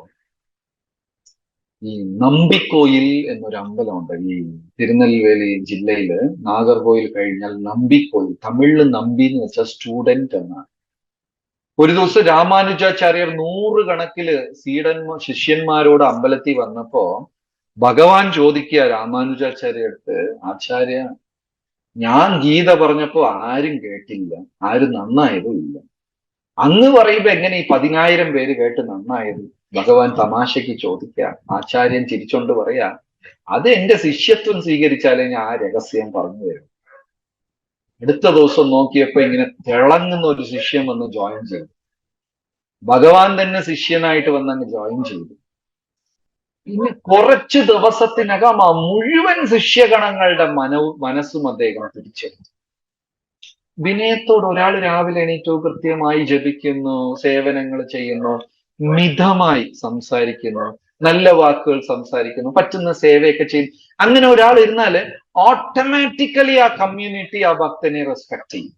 ഈ നമ്പിക്കോയിൽ എന്നൊരു അമ്പലമുണ്ട് ഈ തിരുനെൽവേലി ജില്ലയില്. നാഗർകോയിൽ കഴിഞ്ഞാൽ നമ്പിക്കോയിൽ, തമിഴില് നമ്പി എന്ന് വെച്ചാൽ സ്റ്റുഡന്റ് എന്നാണ്. ഒരു ദിവസം രാമാനുജാചാര്യർ 100 കണക്കില് ശിഷ്യന്മാരോട് അമ്പലത്തിൽ വന്നപ്പോ ഭഗവാൻ ചോദിക്കുക രാമാനുജാചാര്യടുത്ത്, ആചാര്യ, ഞാൻ ഗീത പറഞ്ഞപ്പോ ആരും കേട്ടില്ല, ആരും നന്നായതും ഇല്ല. അങ്ങ് പറയുമ്പോ എങ്ങനെ ഈ 10,000 പേര് കേട്ട് നന്നായത്? ഭഗവാൻ തമാശയ്ക്ക് ചോദിക്കുക. ആചാര്യൻ ചിരിച്ചോണ്ട് പറയാ, അത് എന്റെ ശിഷ്യത്വം സ്വീകരിച്ചാലേ ഞാൻ ആ രഹസ്യം പറഞ്ഞു തരും. അടുത്ത ദിവസം നോക്കിയപ്പോ ഇങ്ങനെ തിളങ്ങുന്ന ഒരു ശിഷ്യൻ വന്ന് ജോയിൻ ചെയ്തു. ഭഗവാൻ തന്നെ ശിഷ്യനായിട്ട് വന്നങ്ങ് ജോയിൻ ചെയ്തു. പിന്നെ കുറച്ച് ദിവസത്തിനകം ആ മുഴുവൻ ശിഷ്യഗണങ്ങളുടെ മനസ്സും അദ്ദേഹം പിടിച്ചെടുത്തു. വിനയത്തോട് ഒരാൾ രാവിലെ എണീറ്റു, കൃത്യമായി ജപിക്കുന്നു, സേവനങ്ങൾ ചെയ്യുന്നു, മിതമായി സംസാരിക്കുന്നു, നല്ല വാക്കുകൾ സംസാരിക്കുന്നു, പറ്റുന്ന സേവയൊക്കെ ചെയ്യും. അങ്ങനെ ഒരാൾ ഇരുന്നാല് ഓട്ടോമാറ്റിക്കലി ആ കമ്മ്യൂണിറ്റി ആ ഭക്തനെ റെസ്പെക്ട് ചെയ്യും,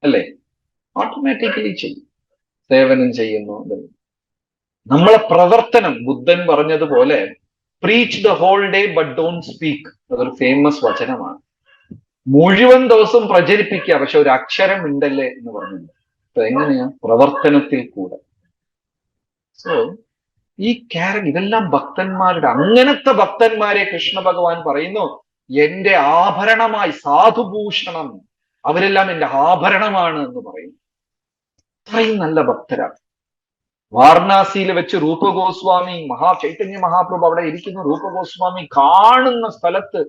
അല്ലേ? ഓട്ടോമാറ്റിക്കലി ചെയ്യും. സേവനം ചെയ്യുന്നു. നമ്മളെ പ്രവർത്തനം, ബുദ്ധൻ പറഞ്ഞതുപോലെ preach the whole day but don't speak, അതൊരു ഫേമസ് വചനമാണ്. മുഴുവൻ ദിവസം പ്രചരിപ്പിക്കുക, പക്ഷെ ഒരു അക്ഷരം ഉണ്ടല്ലേ എന്ന് പറഞ്ഞില്ല. അപ്പൊ എങ്ങനെയാ? പ്രവർത്തനത്തിൽ കൂടെ. സോ ഈ ഇതെല്ലാം ഭക്തന്മാരുടെ, അങ്ങനത്തെ ഭക്തന്മാരെ കൃഷ്ണ ഭഗവാൻ പറയുന്നു എന്റെ ആഭരണമായി, സാധുഭൂഷണം, അവരെല്ലാം എന്റെ ആഭരണമാണ് എന്ന് പറയുന്നു. അത്രയും നല്ല ഭക്തരാണ്. വാരണാസിയിൽ വെച്ച് രൂപഗോസ്വാമി, ചൈതന്യ മഹാപ്രഭു അവിടെ ഇരിക്കുന്നു. രൂപഗോസ്വാമി കാണുന്ന സ്ഥലത്ത്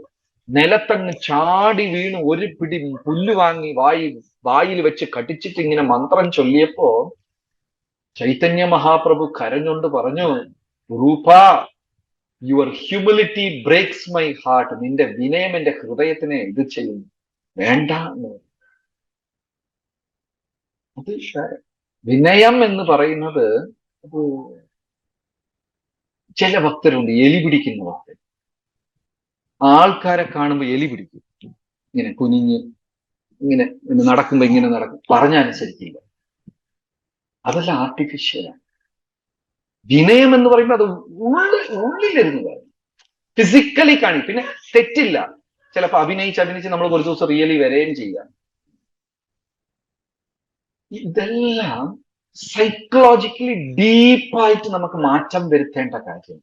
നിലത്തങ്ങ് ചാടി വീണ് ഒരു പിടി പുല്ല് വാങ്ങി വായിൽ വെച്ച് കടിച്ചിട്ട് ഇങ്ങനെ മന്ത്രം ചൊല്ലിയപ്പോ ചൈതന്യ മഹാപ്രഭു കരഞ്ഞുകൊണ്ട് പറഞ്ഞു, Rupa, your humility breaks my heart, നിന്റെ വിനയം എന്റെ ഹൃദയത്തിനെ ഇത് ചെയ്യുന്നു, വേണ്ട എന്ന്. അത് വിനയം എന്ന് പറയുന്നത് ചില ഭക്തരുണ്ട്, എലി പിടിക്കുന്ന ഭക്തർ. ആൾക്കാരെ കാണുമ്പോൾ എലി പിടിക്കും, ഇങ്ങനെ കുനിഞ്ഞ് ഇങ്ങനെ നടക്കുമ്പോ ഇങ്ങനെ നടക്കും, പറഞ്ഞനുസരിക്കില്ല. അതെല്ലാം ആർട്ടിഫിഷ്യലാണ്. വിനയം എന്ന് പറയുമ്പോൾ അത് ഉള്ളിലിരുന്നതാണ്, ഫിസിക്കലി കാണി. പിന്നെ തെറ്റില്ല, ചിലപ്പോൾ അഭിനയിച്ച് നമ്മൾ ഒരു ദിവസം റിയലി വരെയും ചെയ്യാം. ഇതെല്ലാം സൈക്കോളജിക്കലി ഡീപ്പായിട്ട് നമുക്ക് മാറ്റം വരുത്തേണ്ട കാര്യം.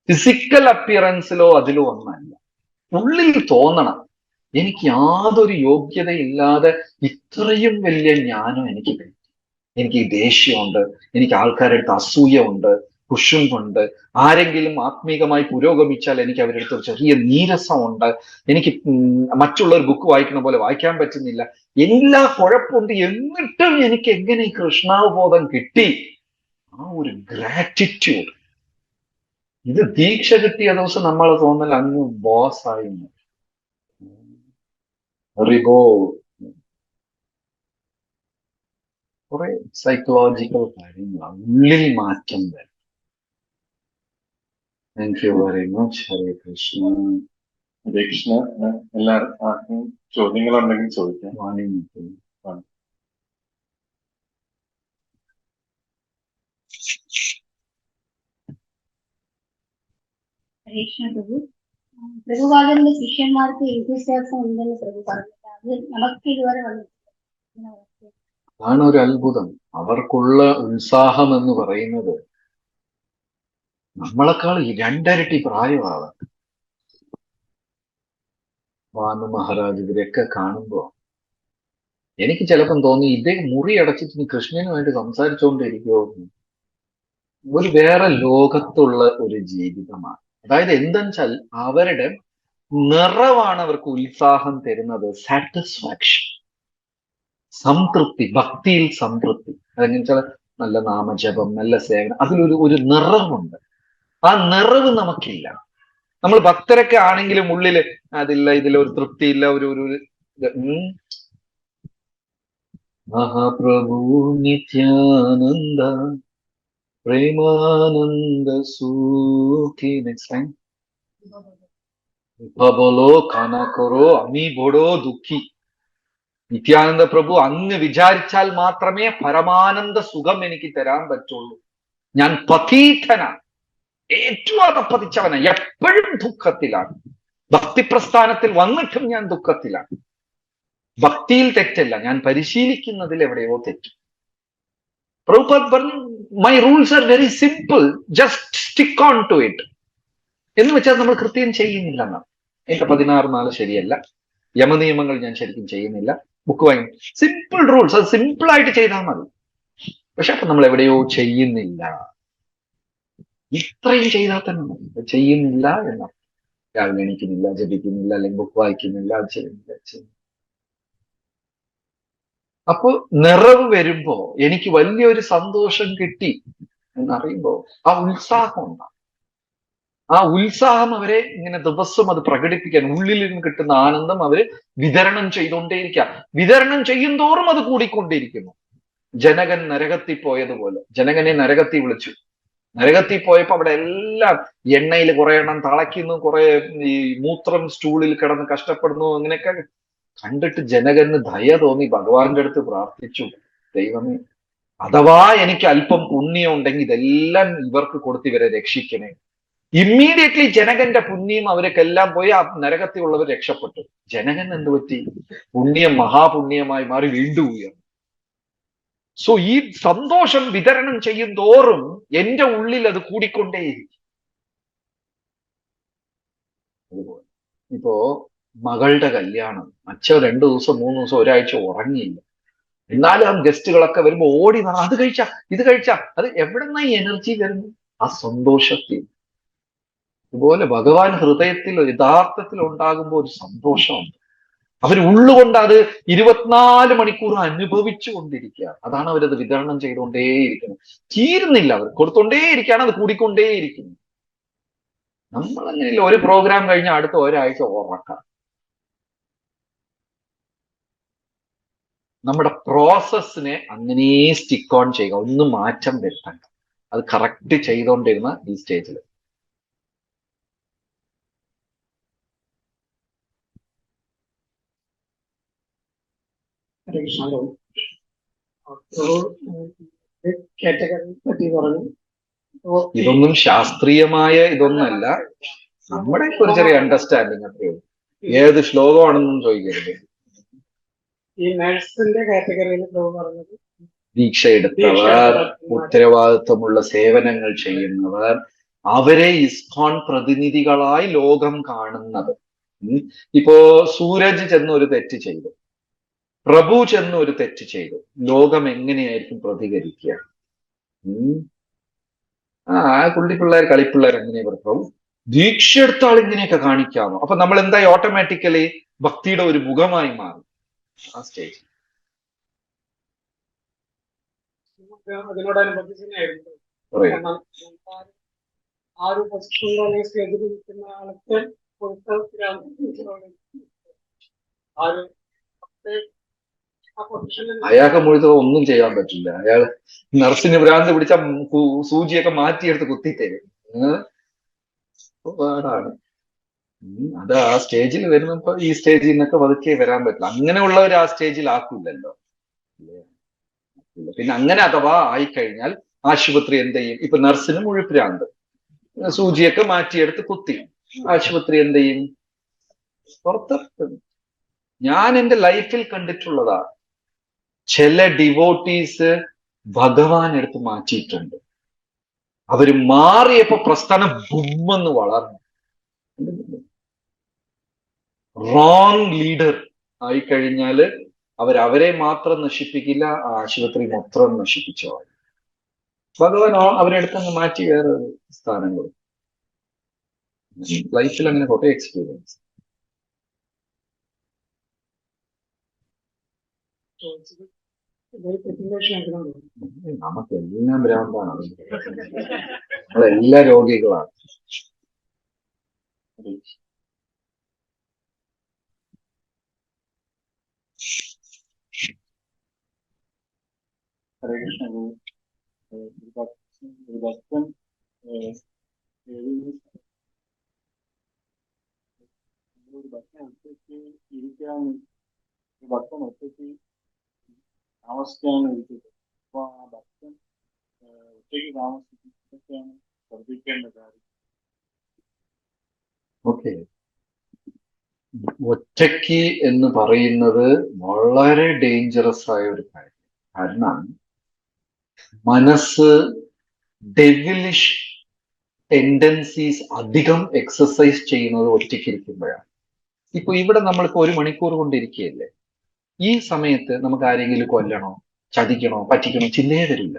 ഫിസിക്കൽ അപ്പിയറൻസിലോ അതിലോ ഒന്നല്ല, ഉള്ളിൽ തോന്നണം, എനിക്ക് യാതൊരു യോഗ്യതയില്ലാതെ ഇത്രയും വലിയ ജ്ഞാനം എനിക്ക് കിട്ടി. എനിക്ക് ദേഷ്യമുണ്ട്, എനിക്ക് ആൾക്കാരുടെ അടുത്ത് അസൂയ ഉണ്ട്, കുശുമ്പുണ്ട്, ആരെങ്കിലും ആത്മീകമായി പുരോഗമിച്ചാൽ എനിക്ക് അവരുടെ അടുത്ത് ഒരു ചെറിയ നീരസമുണ്ട്, എനിക്ക് മറ്റുള്ളവർ ബുക്ക് വായിക്കുന്ന പോലെ വായിക്കാൻ പറ്റുന്നില്ല, എല്ലാ കുഴപ്പമുണ്ട്. എന്നിട്ടും എനിക്ക് എങ്ങനെ ഈ കൃഷ്ണാവബോധം കിട്ടി? ആ ഒരു ഗ്രാറ്റിറ്റ്യൂഡ്. ഇത് ദീക്ഷ കിട്ടിയ ദിവസം നമ്മൾ തോന്നൽ അങ്ങ് ബോസായി, കുറെ സൈക്കോളജിക്കൽ കാര്യങ്ങളാണ്, ഉള്ളിൽ മാറ്റം വരും. Thank you very much. Hare Krishna. Hare Krishna. എല്ലാവർക്കും ചോദ്യങ്ങളുണ്ടെങ്കിൽ ചോദിക്കാം. ഹരേ കൃഷ്ണ പ്രഭു. പ്രഭുപാദന്റെ ശിഷ്യന്മാർക്ക് വ്യത്യാസം ഉണ്ടെന്ന് പ്രഭു പറഞ്ഞില്ല, അത് നമുക്ക് ഇതുവരെ വന്നിട്ടില്ല. അതാണ് ഒരു അത്ഭുതം. അവർക്കുള്ള ഉത്സാഹം എന്ന് പറയുന്നത് നമ്മളെക്കാൾ 2 ഇരട്ടി പ്രായമാണ്. ഭാനു മഹാരാജ് ഇവരെയൊക്കെ കാണുമ്പോ എനിക്ക് ചിലപ്പം തോന്നി, ഇദ്ദേഹം മുറി അടച്ചിട്ട് കൃഷ്ണനുമായിട്ട് സംസാരിച്ചുകൊണ്ടിരിക്കുമോ. ഒരു വേറെ ലോകത്തുള്ള ഒരു ജീവിതമാണ്. അതായത് എന്താണെന്ന് അവരുടെ നിറവാണ് അവർക്ക് ഉത്സാഹം തരുന്നത്, സാറ്റിസ്ഫാക്ഷൻ, സംതൃപ്തി, ഭക്തിയിൽ സംതൃപ്തി. അതെങ്ങനെ വെച്ചാൽ നല്ല നാമജപം, നല്ല സേവനം, അതിലൊരു നിറവുണ്ട്. ആ നിറവ് നമുക്കില്ല. നമ്മൾ ഭക്തരൊക്കെ ആണെങ്കിലും ഉള്ളില് അതില്ല, ഇതിലൊരു തൃപ്തിയില്ല, ഒരു മഹാപ്രഭു നിത്യാനന്ദ പ്രേമാനന്ദ സുഖി. നെക്സ്റ്റ് ടൈം ബോലോ ഖാനാ കരോ അമി ബോഡോ ദുഃഖി. നിത്യാനന്ദ പ്രഭു, അങ്ങ് വിചാരിച്ചാൽ മാത്രമേ പരമാനന്ദ സുഖം എനിക്ക് തരാൻ പറ്റുള്ളൂ. ഞാൻ പതീതനാണ്, ഏറ്റവും അതപ്പതിച്ചവനാ, എപ്പോഴും ദുഃഖത്തിലാണ്. ഭക്തിപ്രസ്ഥാനത്തിൽ വന്നിട്ടും ഞാൻ ദുഃഖത്തിലാണ്. ഭക്തിയിൽ തെറ്റല്ല, ഞാൻ പരിശീലിക്കുന്നതിൽ എവിടെയോ തെറ്റ്. പ്രഭുപാദ് പറഞ്ഞു, my rules are very simple, just stick on to it. എന്ന് വെച്ചാൽ നമ്മൾ കൃത്യം ചെയ്യുന്നില്ലെന്നാണ്. എന്റെ 16 നാള് ശരിയല്ല, യമനിയമങ്ങൾ ഞാൻ ശരിക്കും ചെയ്യുന്നില്ല, ബുക്ക് വാങ്ങി. സിമ്പിൾ റൂൾസ്, അത് സിമ്പിൾ ആയിട്ട് ചെയ്താൽ മതി. പക്ഷെ അപ്പൊ നമ്മൾ എവിടെയോ ചെയ്യുന്നില്ല. ഇത്രയും ചെയ്താൽ തന്നെ മതി, ചെയ്യുന്നില്ല എന്നാ. രാവിലെ എണീക്കുന്നില്ല, ജപിക്കുന്നില്ല, അല്ലെങ്കിൽ ബുക്ക് വായിക്കുന്നില്ല, അത് ചെയ്യുന്നില്ല. അപ്പൊ നിറവ് വരുമ്പോ എനിക്ക് വലിയൊരു സന്തോഷം കിട്ടി എന്നറിയുമ്പോ ആ ഉത്സാഹം ഉണ്ടാകും. ആ ഉത്സാഹം അവരെ ഇങ്ങനെ ദിവസം അത് പ്രകടിപ്പിക്കാൻ, ഉള്ളിൽ നിന്ന് കിട്ടുന്ന ആനന്ദം അവര് വിതരണം ചെയ്തുകൊണ്ടേയിരിക്കുക. വിതരണം ചെയ്യും തോറും അത് കൂടിക്കൊണ്ടേയിരിക്കുന്നു. ജനകൻ നരകത്തിൽ പോയതുപോലെ, ജനകനെ നരകത്തിൽ വിളിച്ചു. നരകത്തിൽ പോയപ്പോ അവിടെ എല്ലാം എണ്ണയിൽ കുറെ എണ്ണം തളയ്ക്കുന്നു, കുറെ ഈ മൂത്രം സ്റ്റൂളിൽ കിടന്ന് കഷ്ടപ്പെടുന്നു. അങ്ങനെയൊക്കെ കണ്ടിട്ട് ജനകന് ദയ തോന്നി, ഭഗവാന്റെ അടുത്ത് പ്രാർത്ഥിച്ചു, ദൈവമേ, അഥവാ എനിക്ക് അല്പം പുണ്യം ഉണ്ടെങ്കിൽ ഇതെല്ലാം ഇവർക്ക് കൊടുത്ത് ഇവരെ രക്ഷിക്കണേ. ഇമ്മീഡിയറ്റ്ലി ജനകന്റെ പുണ്യം അവർക്കെല്ലാം പോയി, ആ നരകത്തിലുള്ളവർ രക്ഷപ്പെട്ടു. ജനകൻ എന്ത് പറ്റി? പുണ്യം മഹാപുണ്യമായി മാറി വീണ്ടും ഉയർന്നു. സോ ഈ സന്തോഷം വിതരണം ചെയ്യും തോറും എന്റെ ഉള്ളിൽ അത് കൂടിക്കൊണ്ടേയിരിക്കും. അതുപോലെ ഇപ്പോ മകളുടെ കല്യാണം, അച്ഛൻ 2 ദിവസം 3 ദിവസം ഒരാഴ്ച ഉറങ്ങിയില്ല. എന്നാലും ആ ഗസ്റ്റുകളൊക്കെ വരുമ്പോ ഓടി അത് കഴിച്ചാ, ഇത് കഴിച്ചാ, അത് എവിടെന്നാ ഈ എനർജി വരുന്നു? ആ സന്തോഷത്തിൽ. അതുപോലെ ഭഗവാൻ ഹൃദയത്തിൽ യഥാർത്ഥത്തിൽ ഉണ്ടാകുമ്പോൾ ഒരു സന്തോഷമുണ്ട്. അവർ ഉള്ളുകൊണ്ട് അത് 24 മണിക്കൂർ അനുഭവിച്ചു കൊണ്ടിരിക്കുക. അതാണ് അവരത് വിതരണം ചെയ്തുകൊണ്ടേയിരിക്കുന്നത്. തീരുന്നില്ല, അവർ കൊടുത്തോണ്ടേയിരിക്കുകയാണ്, അത് കൂടിക്കൊണ്ടേയിരിക്കുന്നു. നമ്മളങ്ങനെയല്ല, ഒരു പ്രോഗ്രാം കഴിഞ്ഞ അടുത്ത ഒരാഴ്ച ഉറക്കാം. നമ്മുടെ പ്രോസസ്സിനെ അങ്ങനെ സ്റ്റിക്ക് ഓൺ ചെയ്യുക, ഒന്നും മാറ്റം വരുത്തണ്ട, അത് കറക്റ്റ് ചെയ്തോണ്ടിരുന്ന ഈ സ്റ്റേജിൽ. കാറ്റഗറി പറ്റി പറഞ്ഞു. ഇതൊന്നും ശാസ്ത്രീയമായ ഇതൊന്നല്ല, നമ്മുടെ ഒരു ചെറിയ അണ്ടർസ്റ്റാൻഡിങ് അത്രയേ ഉള്ളൂ. ഏത് ശ്ലോകമാണെന്നും ചോദിക്കരുത്. ഈ നഴ്സിന്റെ കാറ്റഗറിയിൽ പറഞ്ഞത് ദീക്ഷ എടുത്തവർ, ഉത്തരവാദിത്വമുള്ള സേവനങ്ങൾ ചെയ്യുന്നവർ, അവരെ ഇസ്കോൺ പ്രതിനിധികളായി ലോകം കാണുന്നത്. ഇപ്പോ സൂരജ് ചെന്ന് ഒരു തെറ്റ് ചെയ്തു, പ്രഭു ചെന്ന് ഒരു തെറ്റ് ചെയ്തു, ലോകം എങ്ങനെയായിരിക്കും പ്രതികരിക്കുക? പുള്ളിപ്പിള്ളേർ കളിപ്പിള്ളേർ എങ്ങനെയാ പ്രഭു? ദീക്ഷ എടുത്ത ആൾ ഇങ്ങനെയൊക്കെ കാണിക്കാമോ? അപ്പൊ നമ്മൾ എന്തായി? ഓട്ടോമാറ്റിക്കലി ഭക്തിയുടെ ഒരു മുഖമായി മാറും ആ സ്റ്റേജ്. അതിനോടനുബന്ധിച്ച് തന്നെയായിരുന്നു. ആ ഒരു പൊസിഷനിൽ സ്റ്റേജിൽ നിൽക്കുന്ന ആൾക്ക് അയാൾക്ക് മുഴുത്ത ഒന്നും ചെയ്യാൻ പറ്റില്ല. അയാൾ നർസിന് ഭ്രാന്ത് പിടിച്ച സൂചിയൊക്കെ മാറ്റിയെടുത്ത് കുത്തിത്തരും. പാടാണ്. അത് ആ സ്റ്റേജിൽ വരുന്നപ്പോ ഈ സ്റ്റേജിൽ നിന്നൊക്കെ പതുക്കെ വരാൻ പറ്റില്ല. അങ്ങനെയുള്ളവർ ആ സ്റ്റേജിൽ ആക്കില്ലല്ലോ. പിന്നെ അങ്ങനെ അഥവാ ആയിക്കഴിഞ്ഞാൽ ആശുപത്രി എന്ത് ചെയ്യും? ഇപ്പൊ നർസിന് മുഴുപ്പിരാന്ത്, സൂചിയൊക്കെ മാറ്റിയെടുത്ത് കുത്തി, ആശുപത്രി എന്ത് ചെയ്യും? പുറത്തിറക്കും. ഞാൻ എന്റെ ലൈഫിൽ കണ്ടിട്ടുള്ളതാ, ചില ഡിവോട്ടീസ് ഭഗവാൻ എടുത്ത് മാറ്റിയിട്ടുണ്ട്. അവര് മാറിയപ്പോ പ്രസ്ഥാനം ബുമ്മെന്ന് വളർന്നു. റോങ് ലീഡർ ആയിക്കഴിഞ്ഞാല് അവരെ മാത്രം നശിപ്പിക്കില്ല, ആ ആശുപത്രി മൊത്തം നശിപ്പിച്ചോ. ഭഗവാൻ അവരെടുത്തങ്ങ് മാറ്റി വേറെ സ്ഥാനം കൊടുക്കും. ലൈഫിൽ അങ്ങനെ കുറെ എക്സ്പീരിയൻസ്. നമുക്കെല്ലാം ഭ്രാന്താണ്, നമ്മളെല്ലാ രോഗികളാണ്. ഹരേ കൃഷ്ണ. ഒരു ഭക്തൻ ഒറ്റയ്ക്ക് ഇരിക്കാൻ, ഭക്തൻ ഒറ്റയ്ക്ക് താമസിക്കാനാണ് ഇരിക്കുന്നത്. അപ്പൊ ആ ഭക്തൻ ഒറ്റയ്ക്ക് താമസിക്കാണ് ശ്രദ്ധിക്കേണ്ട കാര്യം? ഓക്കെ, ഒറ്റയ്ക്ക് എന്ന് പറയുന്നത് വളരെ ഡേഞ്ചറസ് ആയ ഒരു കാര്യം. കാരണം മനസ്സ് ഡെവിലിഷ് ടെൻഡൻസീസ് അധികം എക്സസൈസ് ചെയ്യുന്നത് ഒറ്റയ്ക്ക് ഇരിക്കുമ്പോഴാണ്. ഇപ്പൊ ഇവിടെ നമ്മളിപ്പോ 1 മണിക്കൂർ കൊണ്ടിരിക്കുകയല്ലേ, ഈ സമയത്ത് നമുക്ക് ആരെങ്കിലും കൊല്ലണോ, ചതിക്കണോ, പറ്റിക്കണോ ചിന്തയെ വരില്ല.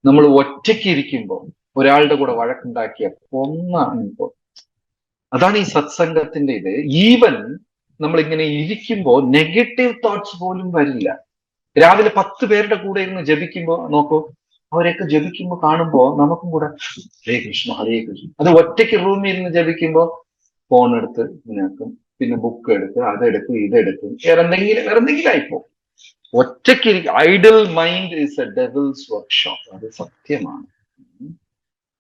നമ്മൾ ഒറ്റയ്ക്ക് ഇരിക്കുമ്പോൾ ഒരാളുടെ കൂടെ വഴക്കുണ്ടാക്കിയ ഒന്നാണ് ഇപ്പോൾ. അതാണ് ഈ സത്സംഗത്തിന്റെ ഇത്. ഈവൻ നമ്മൾ ഇങ്ങനെ ഇരിക്കുമ്പോൾ നെഗറ്റീവ് തോട്ട്സ് പോലും വരില്ല. രാവിലെ 10 പേരുടെ കൂടെ ഇരുന്ന് ജപിക്കുമ്പോൾ നോക്കൂ, അവരെയൊക്കെ ജപിക്കുമ്പോൾ കാണുമ്പോൾ നമുക്കും കൂടെ ഹരേ കൃഷ്ണ ഹരേ കൃഷ്ണ. അത് ഒറ്റയ്ക്ക് റൂമിൽ ഇരുന്ന് ജപിക്കുമ്പോൾ ഫോൺ എടുത്ത് ഇങ്ങനെയാക്കും, പിന്നെ ബുക്ക് എടുത്ത് അതെടുക്കും ഇതെടുക്കും, വേറെന്തെങ്കിലും ആയിപ്പോ. ഒറ്റയ്ക്ക് idle mind is a devil's workshop. അത് സത്യമാണ്.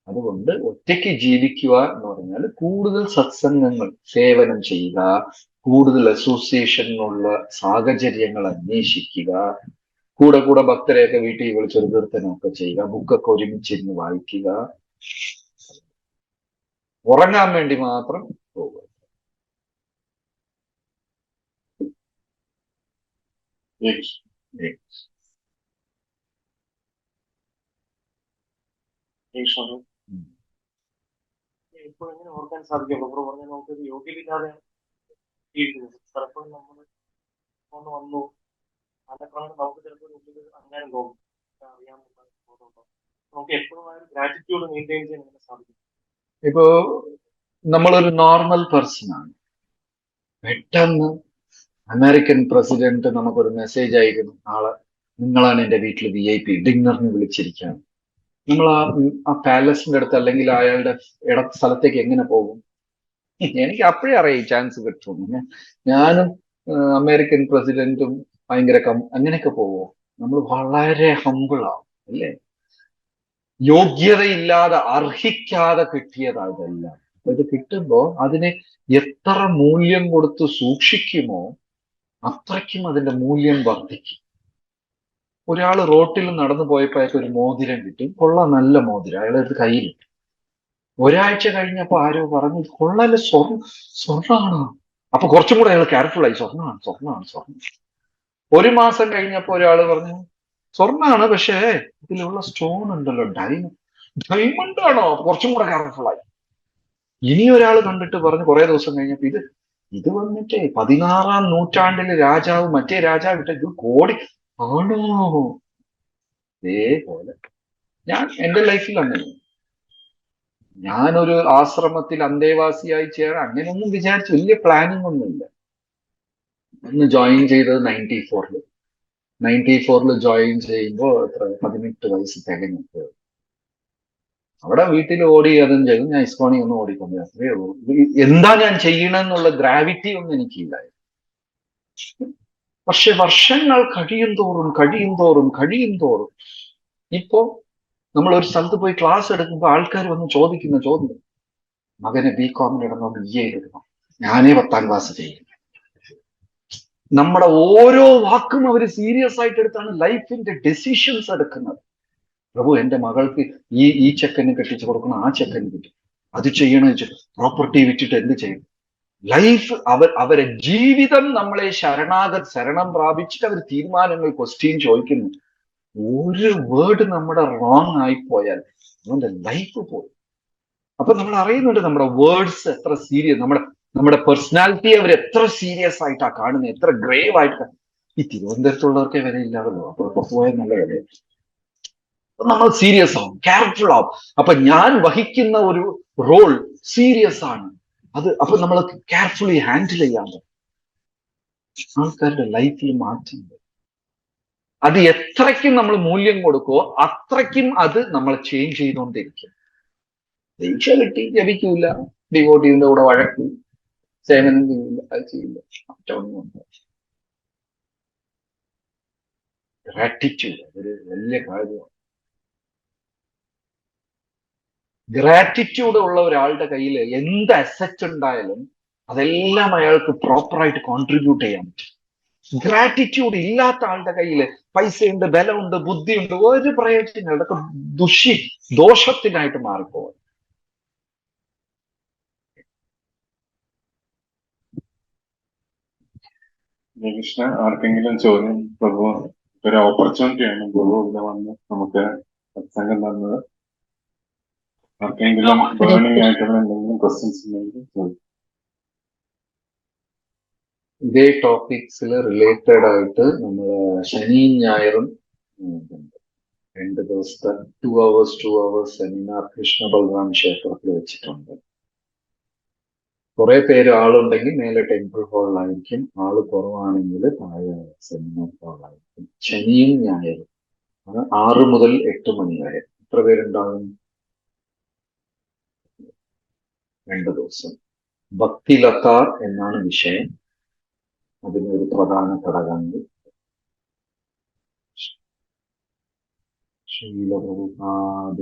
അതുകൊണ്ട് ഒറ്റയ്ക്ക് ജീവിക്കുക എന്ന് പറഞ്ഞാൽ കൂടുതൽ സത്സംഗങ്ങൾ സേവനം ചെയ്യുക, കൂടുതൽ അസോസിയേഷനുള്ള സാഹചര്യങ്ങൾ അന്വേഷിക്കുക, കൂടെ ഭക്തരെയൊക്കെ വീട്ടിൽ വിളിച്ചൊരു കീർത്തനമൊക്കെ ചെയ്യുക, ബുക്കൊക്കെ ഒരുമിച്ചിരുന്ന് വായിക്കുക, ഉറങ്ങാൻ വേണ്ടി മാത്രം പോകുക. ഇപ്പോൾ എങ്ങനെ ഓർക്കാൻ സാധിക്കും? ഡോക്ടർ പറഞ്ഞ നമുക്കൊരു യോഗ്യതയില്ലാതെ പലപ്പോഴും നമ്മൾ ഒന്ന് വന്നു അതേക്രമം നമുക്ക് ചിലപ്പോൾ ഉള്ളിൽ അങ്ങനെ തോന്നും, അറിയാമെന്ന് തോന്നുന്നുണ്ടോ? നമുക്ക് എപ്പോഴും ആ ഒരു ഗ്രാറ്റിറ്റ്യൂഡ് മെയിൻറ്റെയിൻ ചെയ്യാൻ എങ്ങനെ സാധിക്കും? ഇപ്പോ നമ്മളൊരു നോർമൽ പേഴ്സൺ ആണ്, പെട്ടെന്ന് അമേരിക്കൻ പ്രസിഡന്റ് നമുക്കൊരു മെസ്സേജ് അയക്കുന്നു, നാളെ നിങ്ങളാണ് എന്റെ വീട്ടിൽ VIP ഡിന്നറിന് വിളിച്ചിരിക്കുകയാണ്. നമ്മൾ ആ പാലസിന്റെ അടുത്ത് അല്ലെങ്കിൽ അയാളുടെ സ്ഥലത്തേക്ക് എങ്ങനെ പോകും? എനിക്ക് അപ്പോഴേ അറിയാം ഈ ചാൻസ് കിട്ടും. ഞാനും അമേരിക്കൻ പ്രസിഡന്റും ഭയങ്കര അങ്ങനെയൊക്കെ പോവോ? നമ്മൾ വളരെ ഹമ്പിളാവും അല്ലേ? യോഗ്യതയില്ലാതെ അർഹിക്കാതെ കിട്ടിയതായതെല്ലാം. അപ്പൊ ഇത് കിട്ടുമ്പോ അതിനെ എത്ര മൂല്യം കൊടുത്ത് സൂക്ഷിക്കുമോ അത്രയ്ക്കും അതിന്റെ മൂല്യം വർദ്ധിക്കും. ഒരാൾ റോട്ടിൽ നടന്നു പോയപ്പോ അയാൾക്ക് ഒരു മോതിരം കിട്ടി, കൊള്ളാം, നല്ല മോതിരം, അയാളത് കയ്യിലിട്ടു. ഒരാഴ്ച കഴിഞ്ഞപ്പോ ആരോ പറഞ്ഞു കൊള്ളാല്, സ്വർണ്ണാണോ? അപ്പൊ കുറച്ചും കൂടെ അയാൾ കെയർഫുൾ ആയി, സ്വർണ്ണമാണ്. 1 മാസം കഴിഞ്ഞപ്പോ ഒരാൾ പറഞ്ഞു സ്വർണ്ണാണ്, പക്ഷേ ഇതിലുള്ള സ്റ്റോൺ ഉണ്ടല്ലോ, ഡയമണ്ട് ആണോ? കുറച്ചും കൂടെ കെയർഫുൾ ആയി. ഇനി ഒരാൾ കണ്ടിട്ട് പറഞ്ഞു കുറെ ദിവസം കഴിഞ്ഞപ്പോ ഇത് വന്നിട്ടേ 16-ാം നൂറ്റാണ്ടില് രാജാവ് മറ്റേ രാജാവ് ഇട്ട കോടി ആണോ? ഇതേപോലെ എന്റെ ലൈഫിൽ അങ്ങനെ ഞാനൊരു ആശ്രമത്തിൽ അന്തേവാസിയായി ചേരാൻ അങ്ങനെയൊന്നും വിചാരിച്ചു, വലിയ പ്ലാനിങ് ഒന്നുമില്ല. ഒന്ന് ജോയിൻ ചെയ്തത് 94-ല് ജോയിൻ ചെയ്യുമ്പോൾ 18 വയസ്സ് തികഞ്ഞിട്ട് അവിടെ വീട്ടിൽ ഓടി അതും ചെയ്തു. ഞാൻ ഇസ്കോണി ഒന്നും ഓടിക്കൊണ്ട് അത്രയേ ഉള്ളൂ. എന്താ ഞാൻ ചെയ്യണമെന്നുള്ള ഗ്രാവിറ്റി ഒന്നും എനിക്കില്ലായിരുന്നു. പക്ഷെ വർഷങ്ങൾ കഴിയും തോറും ഇപ്പോ നമ്മൾ ഒരു സ്ഥലത്ത് പോയി ക്ലാസ് എടുക്കുമ്പോൾ ആൾക്കാർ വന്ന് ചോദിക്കുന്ന ചോദ്യം, മകനെ BCom എടുക്കണോ BA എടുക്കണോ? ഞാനേ 10ാം ക്ലാസ് ചെയ്യും. നമ്മുടെ ഓരോ വാക്കും അവർ സീരിയസ് ആയിട്ട് എടുത്താണ് ലൈഫിന്റെ ഡെസിഷൻസ് എടുക്കുന്നത്. പ്രഭു, എന്റെ മകൾക്ക് ഈ ചെക്കന് കെട്ടിച്ചു കൊടുക്കണം, ആ ചെക്കന് കിട്ടും, അത് ചെയ്യണമെന്ന് വെച്ചു, പ്രോപ്പർട്ടി വിറ്റിട്ട് എന്ത് ചെയ്യും? ലൈഫ് അവരെ ജീവിതം നമ്മളെ ശരണം പ്രാപിച്ചിട്ട് അവർ തീരുമാനങ്ങൾ ക്വസ്റ്റ്യൻ ചോദിക്കുന്നു. ഒരു വേർഡ് നമ്മുടെ റോങ് ആയിപ്പോയാൽ അവന്റെ ലൈഫ് പോയി. അപ്പൊ നമ്മൾ അറിയുന്നുണ്ട് നമ്മുടെ വേർഡ്സ് എത്ര സീരിയസ്, നമ്മുടെ പേഴ്സണാലിറ്റി അവർ എത്ര സീരിയസ് ആയിട്ടാ കാണുന്നത്, എത്ര ഗ്രേവ് ആയിട്ടാ. ഈ തിരുവനന്തപുരത്തുള്ളവർക്കേ വിലയില്ലാതല്ലോ, അപ്പൊ പുറത്തുപോയ നല്ല വിലയാണ്. നമ്മൾ സീരിയസ് ആവും, കെയർഫുൾ ആവും. അപ്പൊ ഞാൻ വഹിക്കുന്ന ഒരു റോൾ സീരിയസ് ആണ്. അപ്പൊ നമ്മൾ കെയർഫുള്ളി ഹാൻഡിൽ ചെയ്യാൻ പറ്റും. ആൾക്കാരുടെ ലൈഫിൽ മാറ്റം വരും. അത് എത്രയ്ക്കും നമ്മൾ മൂല്യം കൊടുക്കുമോ അത്രയ്ക്കും അത് നമ്മൾ ചേഞ്ച് ചെയ്തുകൊണ്ടിരിക്കും. ദീക്ഷ കിട്ടി ജപിക്കൂല, ഡിവോട്ടീവിന്റെ കൂടെ വഴക്കും, സേവനം ചെയ്യില്ല, അത് ചെയ്യില്ല, മറ്റൊന്നുമുണ്ട്. ഗ്രാറ്റിറ്റ്യൂഡ് അതൊരു വലിയ കാര്യമാണ്. ഗ്രാറ്റിറ്റ്യൂഡ് ഉള്ള ഒരാളുടെ കയ്യിൽ എന്ത് അസറ്റ് ഉണ്ടായാലും അതെല്ലാം അയാൾക്ക് പ്രോപ്പറായിട്ട് കോൺട്രിബ്യൂട്ട് ചെയ്യാൻ പറ്റും. ഗ്രാറ്റിറ്റ്യൂഡ് ഇല്ലാത്ത ആളുടെ കയ്യിൽ പൈസയുണ്ട്, ബലമുണ്ട്, ബുദ്ധിയുണ്ട്, ഒരു പ്രയോജനം, അതൊക്കെ ദോഷത്തിനായിട്ട് മാറിപ്പോകും. ജയകൃഷ്ണ, ആർക്കെങ്കിലും ചോദ്യം? പ്രഭു, ഒരു ഓപ്പർച്യൂണിറ്റിയാണ് പ്രഭു ഇവിടെ വന്ന് നമുക്ക് സത്സംഗം തന്നത്. ആർക്കെങ്കിലും ബേണിംഗ് ആയിട്ടുള്ള എന്തെങ്കിലും ക്വസ്റ്റ്യൻസ് ഉണ്ടെങ്കിൽ ചോദിക്കും. ഇതേ ടോപ്പിക്സിൽ റിലേറ്റഡ് ആയിട്ട് നമ്മൾ ശനിയും ഞായറും 2 ദിവസത്തെ 2 hours സെമിനാർ കൃഷ്ണ ബൽറാം ക്ഷേത്രത്തിൽ വെച്ചിട്ടുണ്ട്. കുറെ പേര് ആളുണ്ടെങ്കിൽ മേലെ ടെമ്പിൾ ഹാളിലായിരിക്കും, ആള് കുറവാണെങ്കിൽ താഴെ സെമിനാർ ഹാളിലായിരിക്കും. ശനിയും ഞായറും 6 മുതൽ 8 മണി വരെ. എത്ര പേരുണ്ടാകും? 2 ദിവസം. ഭക്തിലതാർ എന്നാണ് വിഷയം. അതിനൊരു പ്രധാന ഘടകങ്ങൾ ശീലപ്രഭുപാദ